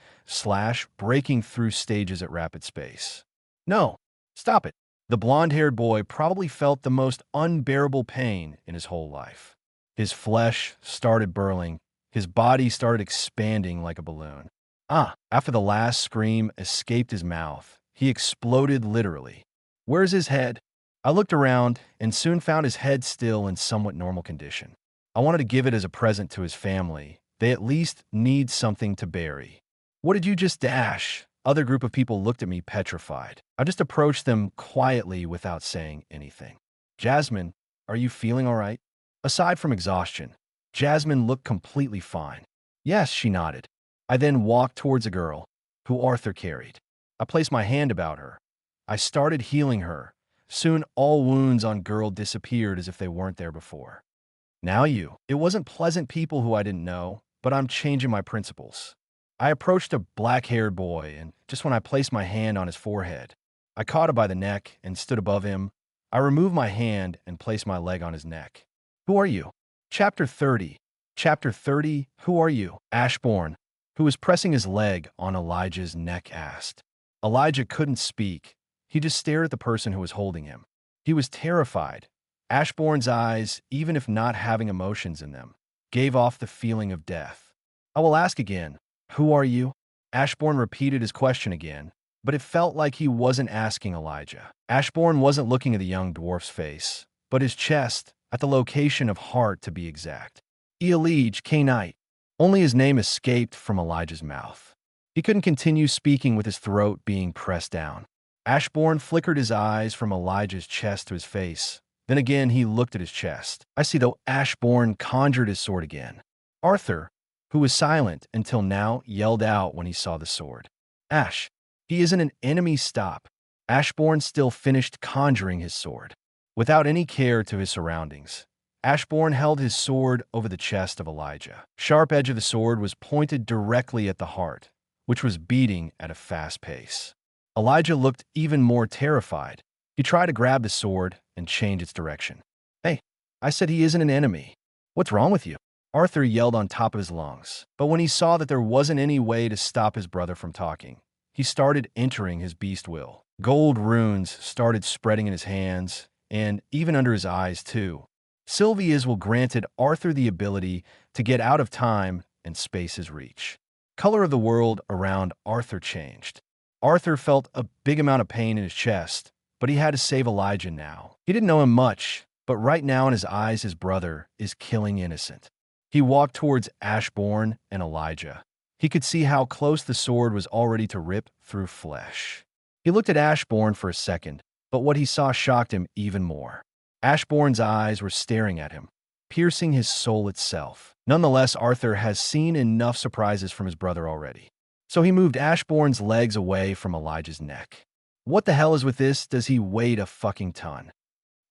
/ breaking through stages at rapid pace. No, stop it. The blonde-haired boy probably felt the most unbearable pain in his whole life. His flesh started burning. His body started expanding like a balloon. After the last scream escaped his mouth, he exploded literally. Where's his head? I looked around and soon found his head still in somewhat normal condition. I wanted to give it as a present to his family. They at least need something to bury. What did you just dash? Other group of people looked at me petrified. I just approached them quietly without saying anything. Jasmine, are you feeling all right? Aside from exhaustion, Jasmine looked completely fine. Yes, she nodded. I then walked towards a girl, who Arthur carried. I placed my hand about her. I started healing her. Soon all wounds on girl disappeared as if they weren't there before. Now you. It wasn't pleasant people who I didn't know, but I'm changing my principles. I approached a black-haired boy, and just when I placed my hand on his forehead, I caught him by the neck and stood above him. I removed my hand and placed my leg on his neck. Who are you? Chapter 30. Chapter 30. Who are you? Ashborn, who was pressing his leg on Elijah's neck, asked. Elijah couldn't speak. He just stared at the person who was holding him. He was terrified. Ashborn's eyes, even if not having emotions in them, gave off the feeling of death. I will ask again. Who are you? Ashborn repeated his question again, but it felt like he wasn't asking Elijah. Ashborn wasn't looking at the young dwarf's face, but his chest, at the location of heart to be exact. Elijah Knight. Only his name escaped from Elijah's mouth. He couldn't continue speaking with his throat being pressed down. Ashborn flickered his eyes from Elijah's chest to his face. Then again he looked at his chest. I see, though. Ashborn conjured his sword again. Arthur, who was silent until now, yelled out when he saw the sword. Ash, he isn't an enemy. Stop. Ashborn still finished conjuring his sword. Without any care to his surroundings, Ashborn held his sword over the chest of Elijah. Sharp edge of the sword was pointed directly at the heart, which was beating at a fast pace. Elijah looked even more terrified. He tried to grab the sword and change its direction. Hey, I said he isn't an enemy. What's wrong with you? Arthur yelled on top of his lungs. But when he saw that there wasn't any way to stop his brother from talking, he started entering his beast will. Gold runes started spreading in his hands, and even under his eyes too. Sylvia's will granted Arthur the ability to get out of time and space's reach. Color of the world around Arthur changed. Arthur felt a big amount of pain in his chest, but he had to save Elijah now. He didn't know him much, but right now in his eyes his brother is killing innocent. He walked towards Ashborn and Elijah. He could see how close the sword was already to rip through flesh. He looked at Ashborn for a second, but what he saw shocked him even more. Ashborn's eyes were staring at him, piercing his soul itself. Nonetheless, Arthur has seen enough surprises from his brother already. So he moved Ashborn's legs away from Elijah's neck. What the hell is with this? Does he weigh a fucking ton?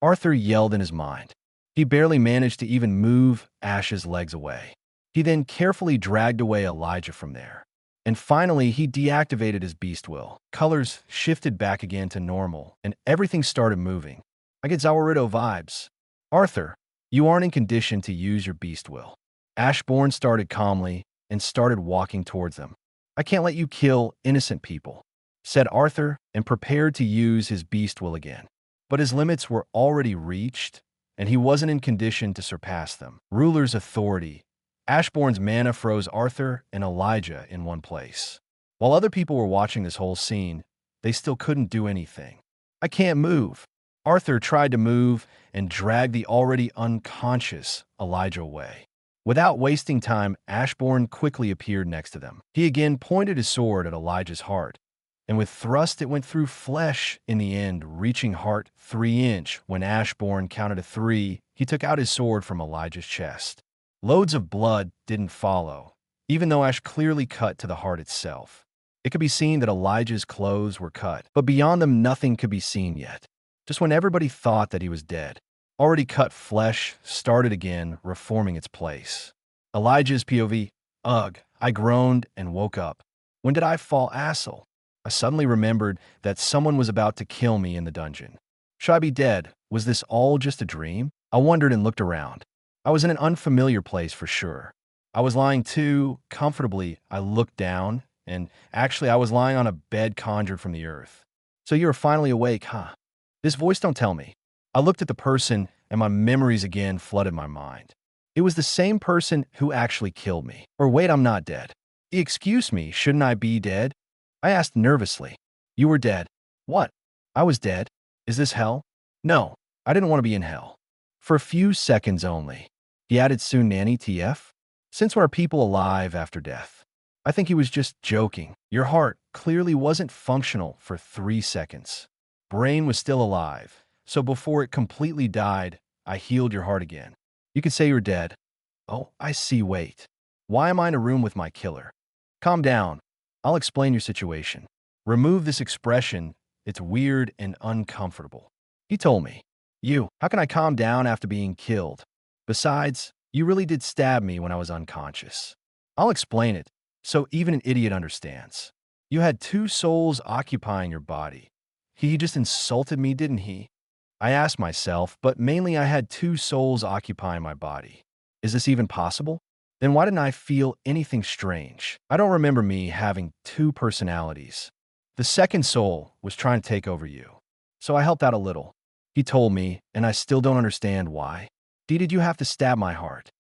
Arthur yelled in his mind. He barely managed to even move Ash's legs away. He then carefully dragged away Elijah from there. And finally, he deactivated his beast will. Colors shifted back again to normal, and everything started moving. I get Zawarito vibes. Arthur, you aren't in condition to use your beast will. Ashborn started calmly and started walking towards them. I can't let you kill innocent people, said Arthur, and prepared to use his beast will again. But his limits were already reached, and he wasn't in condition to surpass them. Ruler's authority. Ashborn's mana froze Arthur and Elijah in one place. While other people were watching this whole scene, they still couldn't do anything. I can't move. Arthur tried to move and drag the already unconscious Elijah away. Without wasting time, Ashborn quickly appeared next to them. He again pointed his sword at Elijah's heart, and with thrust it went through flesh in the end, reaching heart 3-inch. When Ashborn counted to 3, he took out his sword from Elijah's chest. Loads of blood didn't follow, even though Ash clearly cut to the heart itself. It could be seen that Elijah's clothes were cut, but beyond them nothing could be seen yet. Just when everybody thought that he was dead, already cut flesh started again, reforming its place. Elijah's POV. Ugh, I groaned and woke up. When did I fall asshole? I suddenly remembered that someone was about to kill me in the dungeon. Should I be dead? Was this all just a dream? I wondered and looked around. I was in an unfamiliar place for sure. I was lying too comfortably. I looked down, and actually I was lying on a bed conjured from the earth. So you were finally awake, huh? This voice don't tell me. I looked at the person, and my memories again flooded my mind. It was the same person who actually killed me. Or wait, I'm not dead. Excuse me, shouldn't I be dead? I asked nervously. You were dead. What? I was dead. Is this hell? No, I didn't want to be in hell. For a few seconds only. He added soon, Nanny TF? Since when are people alive after death? I think he was just joking. Your heart clearly wasn't functional for 3 seconds. Brain was still alive, so before it completely died, I healed your heart again. You could say you're dead. Oh, I see, wait. Why am I in a room with my killer? Calm down. I'll explain your situation. Remove this expression. It's weird and uncomfortable. He told me. You, how can I calm down after being killed? Besides, you really did stab me when I was unconscious. I'll explain it, so even an idiot understands. You had 2 souls occupying your body. He just insulted me, didn't he? I asked myself, but mainly I had 2 souls occupying my body. Is this even possible? Then why didn't I feel anything strange? I don't remember me having two personalities. The second soul was trying to take over you. So I helped out a little. He told me, and I still don't understand why. Did you have to stab my heart?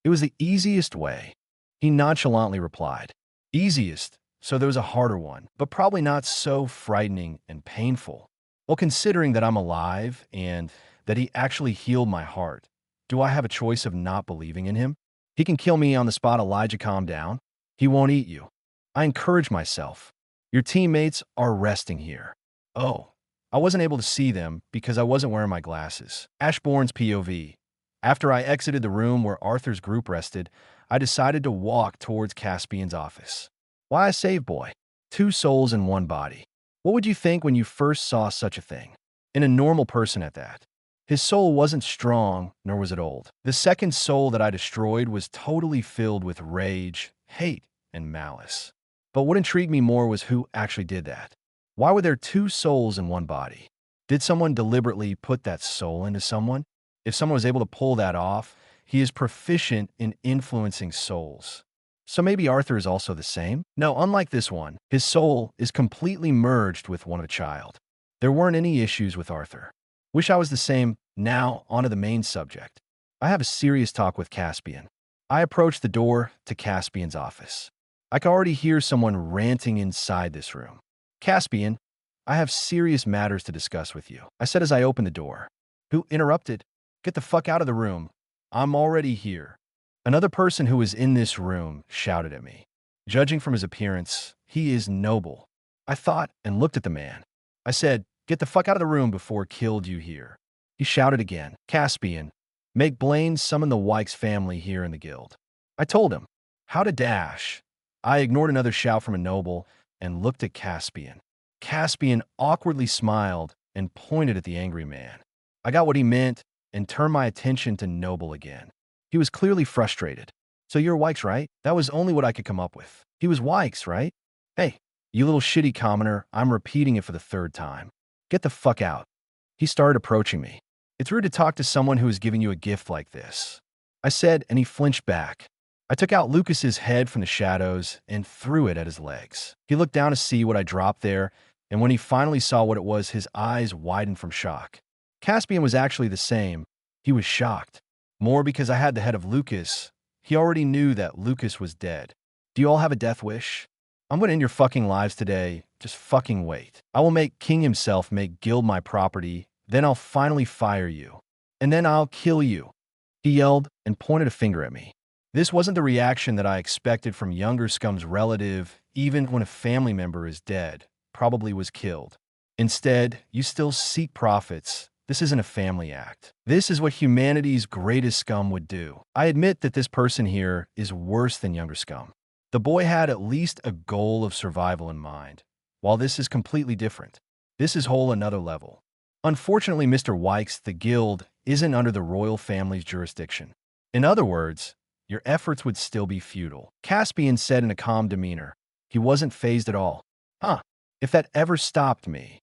It was the easiest way. He nonchalantly replied. Easiest, so there was a harder one, but probably not so frightening and painful. Well, considering that I'm alive and that he actually healed my heart, do I have a choice of not believing in him? He can kill me on the spot. Elijah, calm down. He won't eat you. I encourage myself. Your teammates are resting here. Oh, I wasn't able to see them because I wasn't wearing my glasses. Ashborn's POV. After I exited the room where Arthur's group rested, I decided to walk towards Caspian's office. Why a save boy? Two souls in one body. What would you think when you first saw such a thing? In a normal person at that. His soul wasn't strong, nor was it old. The second soul that I destroyed was totally filled with rage, hate, and malice. But what intrigued me more was who actually did that. Why were there two souls in one body? Did someone deliberately put that soul into someone? If someone was able to pull that off, he is proficient in influencing souls. So maybe Arthur is also the same? No, unlike this one, his soul is completely merged with one of a child. There weren't any issues with Arthur. Wish I was the same. Now, onto the main subject. I have a serious talk with Caspian. I approach the door to Caspian's office. I can already hear someone ranting inside this room. Caspian, I have serious matters to discuss with you, I said as I opened the door. Who interrupted? Get the fuck out of the room. I'm already here. Another person who was in this room shouted at me. Judging from his appearance, he is noble. I thought and looked at the man. I said, get the fuck out of the room before killed you here. He shouted again. Caspian, make Blaine summon the Wykes family here in the guild. I told him. How to dash. I ignored another shout from a noble and looked at Caspian. Caspian awkwardly smiled and pointed at the angry man. I got what he meant and turned my attention to Noble again. He was clearly frustrated. So you're Wykes, right? That was only what I could come up with. He was Wykes, right? Hey, you little shitty commoner, I'm repeating it for the third time. Get the fuck out. He started approaching me. It's rude to talk to someone who is giving you a gift like this, I said, and he flinched back. I took out Lucas's head from the shadows and threw it at his legs. He looked down to see what I dropped there, and when he finally saw what it was, his eyes widened from shock. Caspian was actually the same. He was shocked. More because I had the head of Lucas. He already knew that Lucas was dead. Do you all have a death wish? I'm going to end your fucking lives today. Just fucking wait. I will make King himself make guild my property. Then I'll finally fire you. And then I'll kill you. He yelled and pointed a finger at me. This wasn't the reaction that I expected from younger scum's relative, even when a family member is dead, probably was killed. Instead, you still seek profits. This isn't a family act. This is what humanity's greatest scum would do. I admit that this person here is worse than younger scum. The boy had at least a goal of survival in mind, while this is completely different. This is whole another level. Unfortunately, Mr. Wykes, the guild, isn't under the royal family's jurisdiction. In other words, your efforts would still be futile. Caspian said in a calm demeanor. He wasn't fazed at all. Huh, if that ever stopped me.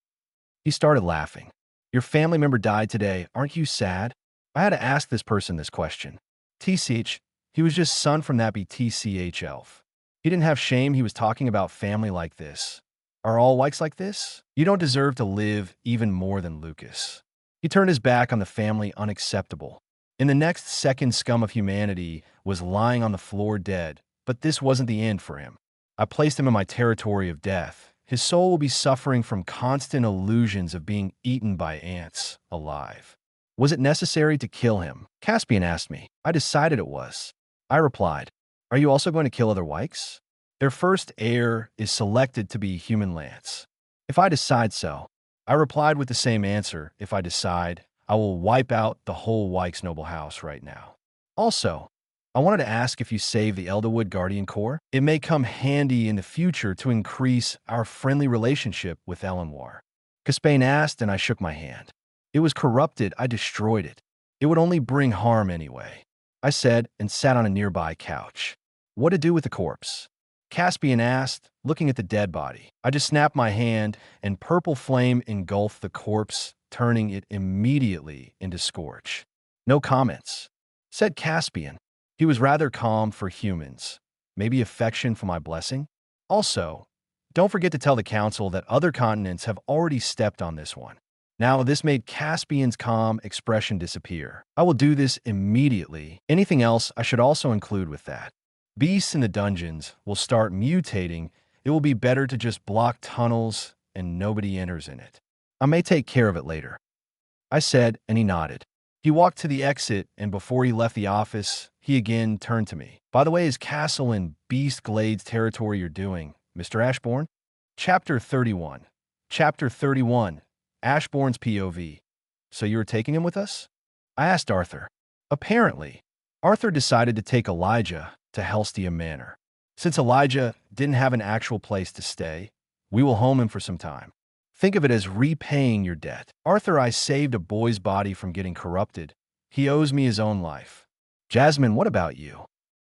He started laughing. Your family member died today. Aren't you sad? I had to ask this person this question. TCH, he was just son from that BTCH elf. He didn't have shame. He was talking about family like this. Are all Wykes like this? You don't deserve to live even more than Lucas. He turned his back on the family, unacceptable. In the next second, scum of humanity was lying on the floor dead, but this wasn't the end for him. I placed him in my territory of death. His soul will be suffering from constant illusions of being eaten by ants, alive. Was it necessary to kill him? Caspian asked me. I decided it was. I replied, are you also going to kill other Wykes? Their first heir is selected to be human Lance. If I decide so. I replied with the same answer. If I decide, I will wipe out the whole Wykes noble house right now. Also, I wanted to ask if you save the Elderwood Guardian Core. It may come handy in the future to increase our friendly relationship with Elenoir. Caspian asked, and I shook my hand. It was corrupted. I destroyed it. It would only bring harm anyway, I said, and sat on a nearby couch. What to do with the corpse? Caspian asked, looking at the dead body. I just snapped my hand, and purple flame engulfed the corpse, turning it immediately into scorch. No comments, said Caspian. He was rather calm for humans. Maybe affection for my blessing? Also, don't forget to tell the council that other continents have already stepped on this one. Now, this made Caspian's calm expression disappear. I will do this immediately. Anything else I should also include with that. Beasts in the dungeons will start mutating. It will be better to just block tunnels and nobody enters in it. I may take care of it later, I said, and he nodded. He walked to the exit, and before he left the office, he again turned to me. By the way, is castle in Beast Glades territory you're doing, Mr. Ashborn? Chapter 31. Chapter 31. Ashborn's POV. So you were taking him with us? I asked Arthur. Apparently, Arthur decided to take Elijah to Helstia Manor. Since Elijah didn't have an actual place to stay, we will home him for some time. Think of it as repaying your debt. Arthur, I saved a boy's body from getting corrupted. He owes me his own life. Jasmine, what about you?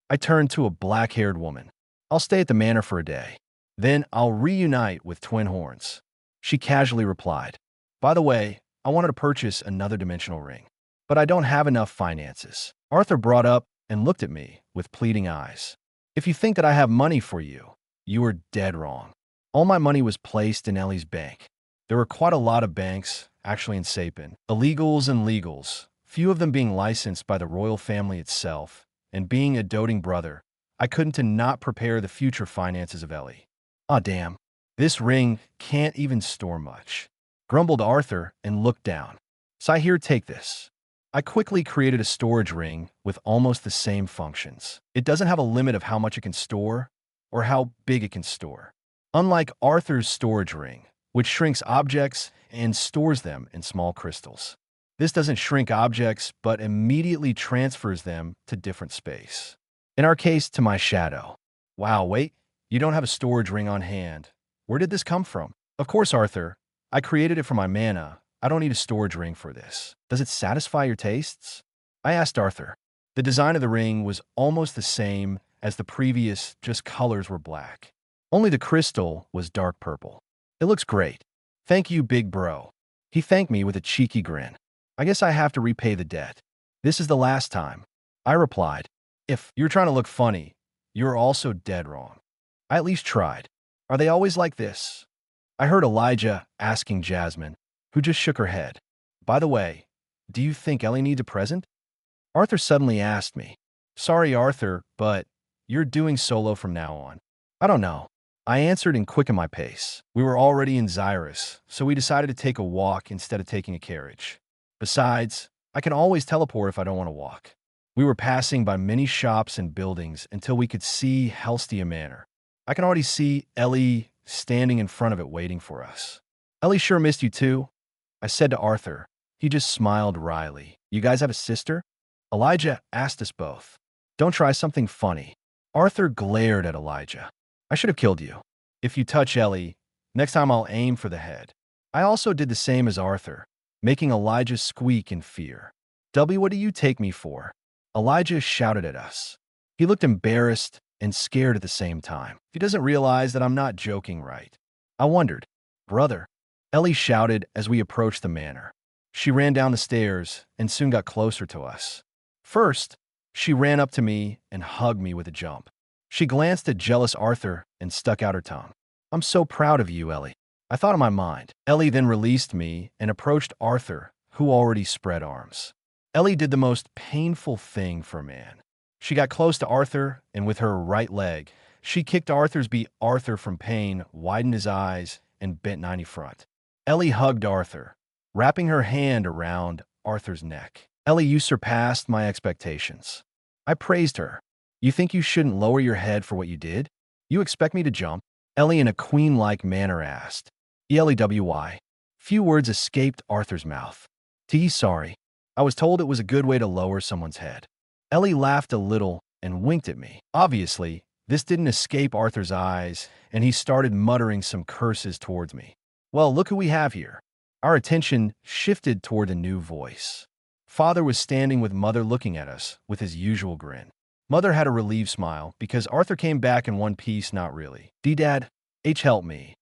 I turned to a black-haired woman. I'll stay at the manor for a day. Then I'll reunite with Twin Horns. She casually replied. By the way, I wanted to purchase another dimensional ring, but I don't have enough finances. Arthur brought up and looked at me with pleading eyes. If you think that I have money for you, you are dead wrong. All my money was placed in Ellie's bank. There were quite a lot of banks, actually in Sapin. Illegals and legals, few of them being licensed by the royal family itself, and being a doting brother, I couldn't to not prepare the future finances of Ellie. Ah, damn. This ring can't even store much, grumbled Arthur and looked down. So here, take this. I quickly created a storage ring with almost the same functions. It doesn't have a limit of how much it can store or how big it can store. Unlike Arthur's storage ring, which shrinks objects and stores them in small crystals. This doesn't shrink objects, but immediately transfers them to different space. In our case, to my shadow. Wow, wait, you don't have a storage ring on hand. Where did this come from? Of course, Arthur. I created it for my mana. I don't need a storage ring for this. Does it satisfy your tastes? I asked Arthur. The design of the ring was almost the same as the previous, just colors were black. Only the crystal was dark purple. It looks great. Thank you, big bro. He thanked me with a cheeky grin. I guess I have to repay the debt. This is the last time. I replied. If you're trying to look funny, you're also dead wrong. I at least tried. Are they always like this? I heard Elijah asking Jasmine, who just shook her head. By the way, do you think Ellie needs a present? Arthur suddenly asked me. Sorry, Arthur, but you're doing solo from now on. I don't know. I answered and quickened my pace. We were already in Xyrus, so we decided to take a walk instead of taking a carriage. Besides, I can always teleport if I don't want to walk. We were passing by many shops and buildings until we could see Helstia Manor. I can already see Ellie standing in front of it waiting for us. Ellie sure missed you too, I said to Arthur. He just smiled wryly. You guys have a sister? Elijah asked us both. Don't try something funny. Arthur glared at Elijah. I should have killed you. If you touch Ellie, next time I'll aim for the head. I also did the same as Arthur, making Elijah squeak in fear. W, what do you take me for? Elijah shouted at us. He looked embarrassed and scared at the same time. He doesn't realize that I'm not joking, right? I wondered. Brother, Ellie shouted as we approached the manor. She ran down the stairs and soon got closer to us. First, she ran up to me and hugged me with a jump. She glanced at jealous Arthur and stuck out her tongue. I'm so proud of you, Ellie. I thought in my mind. Ellie then released me and approached Arthur, who already spread arms. Ellie did the most painful thing for a man. She got close to Arthur, and with her right leg, she kicked Arthur's beat. Arthur, from pain, widened his eyes and bent 90 front. Ellie hugged Arthur, wrapping her hand around Arthur's neck. Ellie, you surpassed my expectations. I praised her. You think you shouldn't lower your head for what you did? You expect me to jump? Ellie in a queen-like manner asked. ELEWY. Few words escaped Arthur's mouth. Sorry. I was told it was a good way to lower someone's head. Ellie laughed a little and winked at me. Obviously, this didn't escape Arthur's eyes, and he started muttering some curses towards me. Well, look who we have here. Our attention shifted toward a new voice. Father was standing with Mother looking at us with his usual grin. Mother had a relieved smile because Arthur came back in one piece. Not really. D-Dad, help me.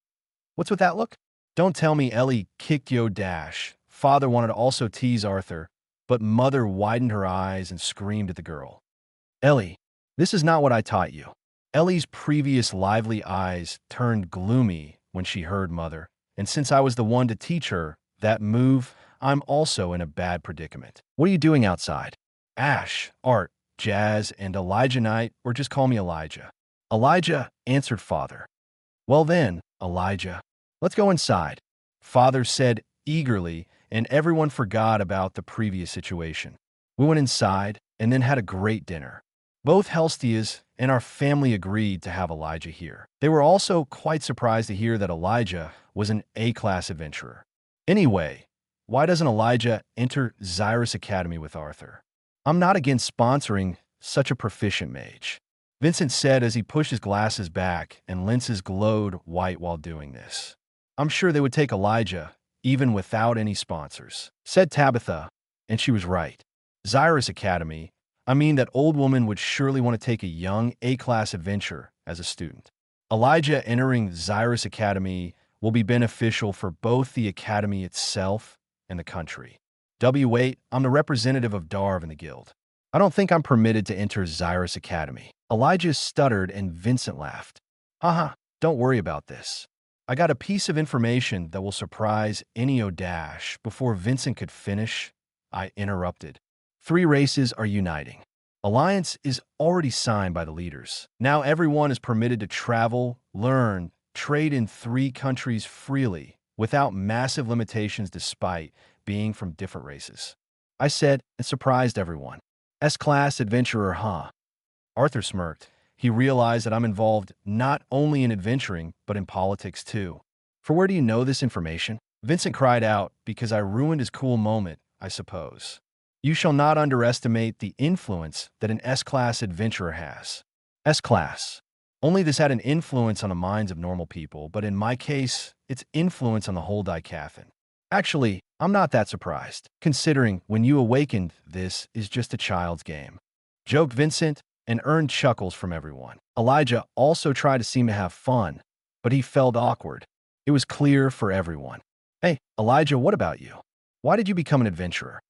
What's with that look? Don't tell me Ellie kicked yo dash. Father wanted to also tease Arthur, but Mother widened her eyes and screamed at the girl. Ellie, this is not what I taught you. Ellie's previous lively eyes turned gloomy when she heard Mother, and since I was the one to teach her that move, I'm also in a bad predicament. What are you doing outside? Ash, Art, Jazz, and Elijah Knight, or just call me Elijah. Elijah, answered Father. Well then, Elijah, let's go inside, Father said eagerly, and everyone forgot about the previous situation. We went inside and then had a great dinner. Both Helstias and our family agreed to have Elijah here. They were also quite surprised to hear that Elijah was an A-class adventurer. Anyway, why doesn't Elijah enter Xyrus Academy with Arthur? I'm not against sponsoring such a proficient mage, Vincent said as he pushed his glasses back and lenses glowed white while doing this. I'm sure they would take Elijah, even without any sponsors, said Tabitha, and she was right. Xyrus Academy, I mean that old woman would surely want to take a young A-class adventurer as a student. Elijah entering Xyrus Academy will be beneficial for both the academy itself and the country. W8, I'm the representative of Darv in the guild. I don't think I'm permitted to enter Xyrus Academy. Elijah stuttered and Vincent laughed. Haha, don't worry about this. I got a piece of information that will surprise any Odash. Before Vincent could finish, I interrupted. 3 races are uniting. Alliance is already signed by the leaders. Now everyone is permitted to travel, learn, trade in 3 countries freely, without massive limitations despite being from different races. I said and surprised everyone. S-class adventurer, huh? Arthur smirked. He realized that I'm involved not only in adventuring, but in politics too. For where do you know this information? Vincent cried out because I ruined his cool moment, I suppose. You shall not underestimate the influence that an S-class adventurer has. S-class. Only this had an influence on the minds of normal people, but in my case, its influence on the whole Decathlon. Actually, I'm not that surprised, considering when you awakened, this is just a child's game. Joked Vincent and earned chuckles from everyone. Elijah also tried to seem to have fun, but he felt awkward. It was clear for everyone. Hey, Elijah, what about you? Why did you become an adventurer?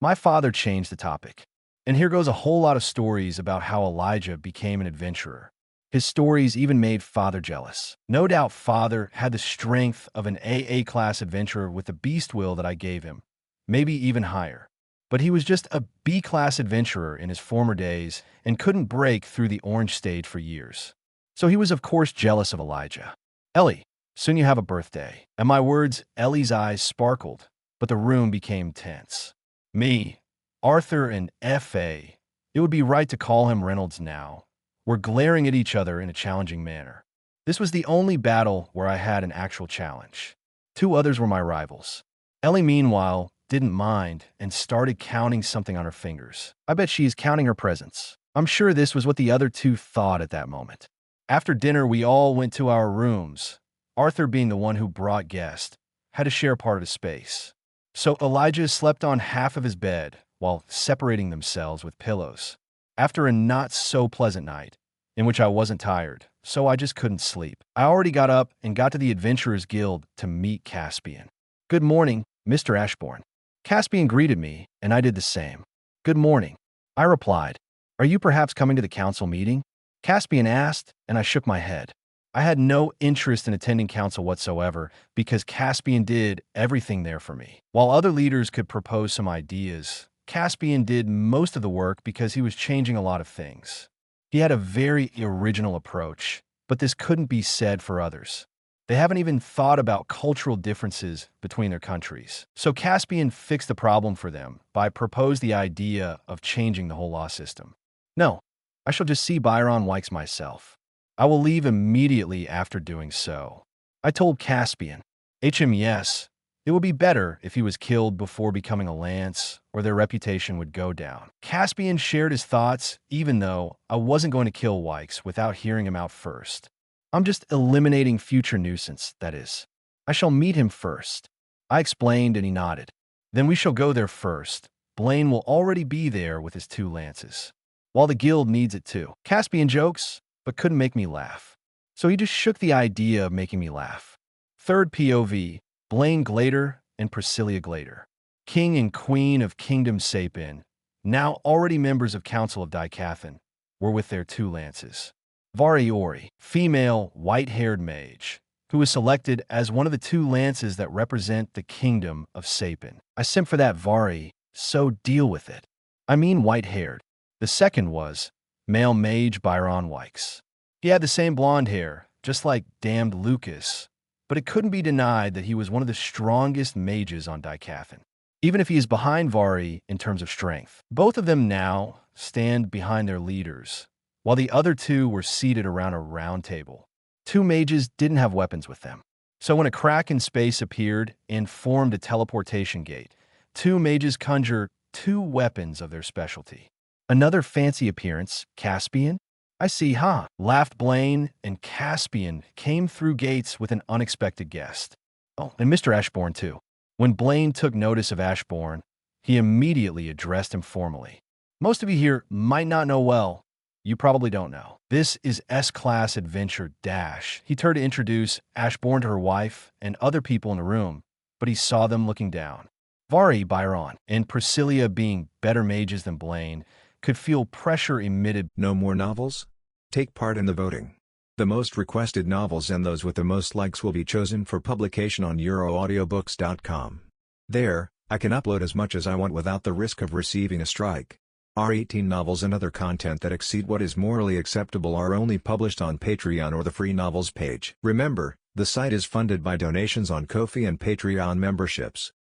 My father changed the topic. And here goes a whole lot of stories about how Elijah became an adventurer. His stories even made Father jealous. No doubt Father had the strength of an AA-class adventurer with the beast will that I gave him, maybe even higher. But he was just a B-class adventurer in his former days and couldn't break through the orange stage for years. So he was of course jealous of Elijah. Ellie, soon you have a birthday. At my words, Ellie's eyes sparkled, but the room became tense. Me, Arthur, and F.A., it would be right to call him Reynolds now, were glaring at each other in a challenging manner. This was the only battle where I had an actual challenge. 2 others were my rivals. Ellie, meanwhile, didn't mind and started counting something on her fingers. I bet she's counting her presents. I'm sure this was what the other 2 thought at that moment. After dinner, we all went to our rooms. Arthur, being the one who brought guests, had to share part of his space. So Elijah slept on half of his bed while separating themselves with pillows. After a not-so-pleasant night, in which I wasn't tired, so I just couldn't sleep, I already got up and got to the Adventurers Guild to meet Caspian. Good morning, Mr. Ashborn. Caspian greeted me, and I did the same. Good morning. I replied. Are you perhaps coming to the council meeting? Caspian asked, and I shook my head. I had no interest in attending council whatsoever because Caspian did everything there for me. While other leaders could propose some ideas, Caspian did most of the work because he was changing a lot of things. He had a very original approach, but this couldn't be said for others. They haven't even thought about cultural differences between their countries. So Caspian fixed the problem for them by proposing the idea of changing the whole law system. No, I shall just see Byron Wykes myself. I will leave immediately after doing so. I told Caspian, yes, it would be better if he was killed before becoming a lance, or their reputation would go down. Caspian shared his thoughts, even though I wasn't going to kill Wykes without hearing him out first. I'm just eliminating future nuisance, that is. I shall meet him first. I explained and he nodded. Then we shall go there first. Blaine will already be there with his 2 lances. While the guild needs it too. Caspian jokes, but couldn't make me laugh. So he just shook the idea of making me laugh. Third POV, Blaine Glader and Priscilla Glader. King and Queen of Kingdom Sapin, now already members of Council of Dicathan, were with their 2 lances. Vari Ori, female, white-haired mage, who was selected as one of the 2 lances that represent the kingdom of Sapin. I sent for that Vari, so deal with it. I mean white-haired. The second was male mage Byron Wykes. He had the same blonde hair, just like damned Lucas, but it couldn't be denied that he was one of the strongest mages on Dicathan, even if he is behind Vari in terms of strength. Both of them now stand behind their leaders, while the other 2 were seated around a round table. 2 mages didn't have weapons with them, so when a crack in space appeared and formed a teleportation gate, 2 mages conjure 2 weapons of their specialty. Another fancy appearance, Caspian? I see, huh? Laughed Blaine, and Caspian came through gates with an unexpected guest. Oh, and Mr. Ashborn, too. When Blaine took notice of Ashborn, he immediately addressed him formally. Most of you here might not know well. You probably don't know. This is S-Class Adventure Dash. He turned to introduce Ashborn to her wife and other people in the room, but he saw them looking down. Vari, Byron, and Priscilla, being better mages than Blaine, could feel pressure emitted. No more novels? Take part in the voting. The most requested novels and those with the most likes will be chosen for publication on euroaudiobooks.com. There, I can upload as much as I want without the risk of receiving a strike. Our 18 novels and other content that exceed what is morally acceptable are only published on Patreon or the free novels page. Remember, the site is funded by donations on Ko-fi and Patreon memberships.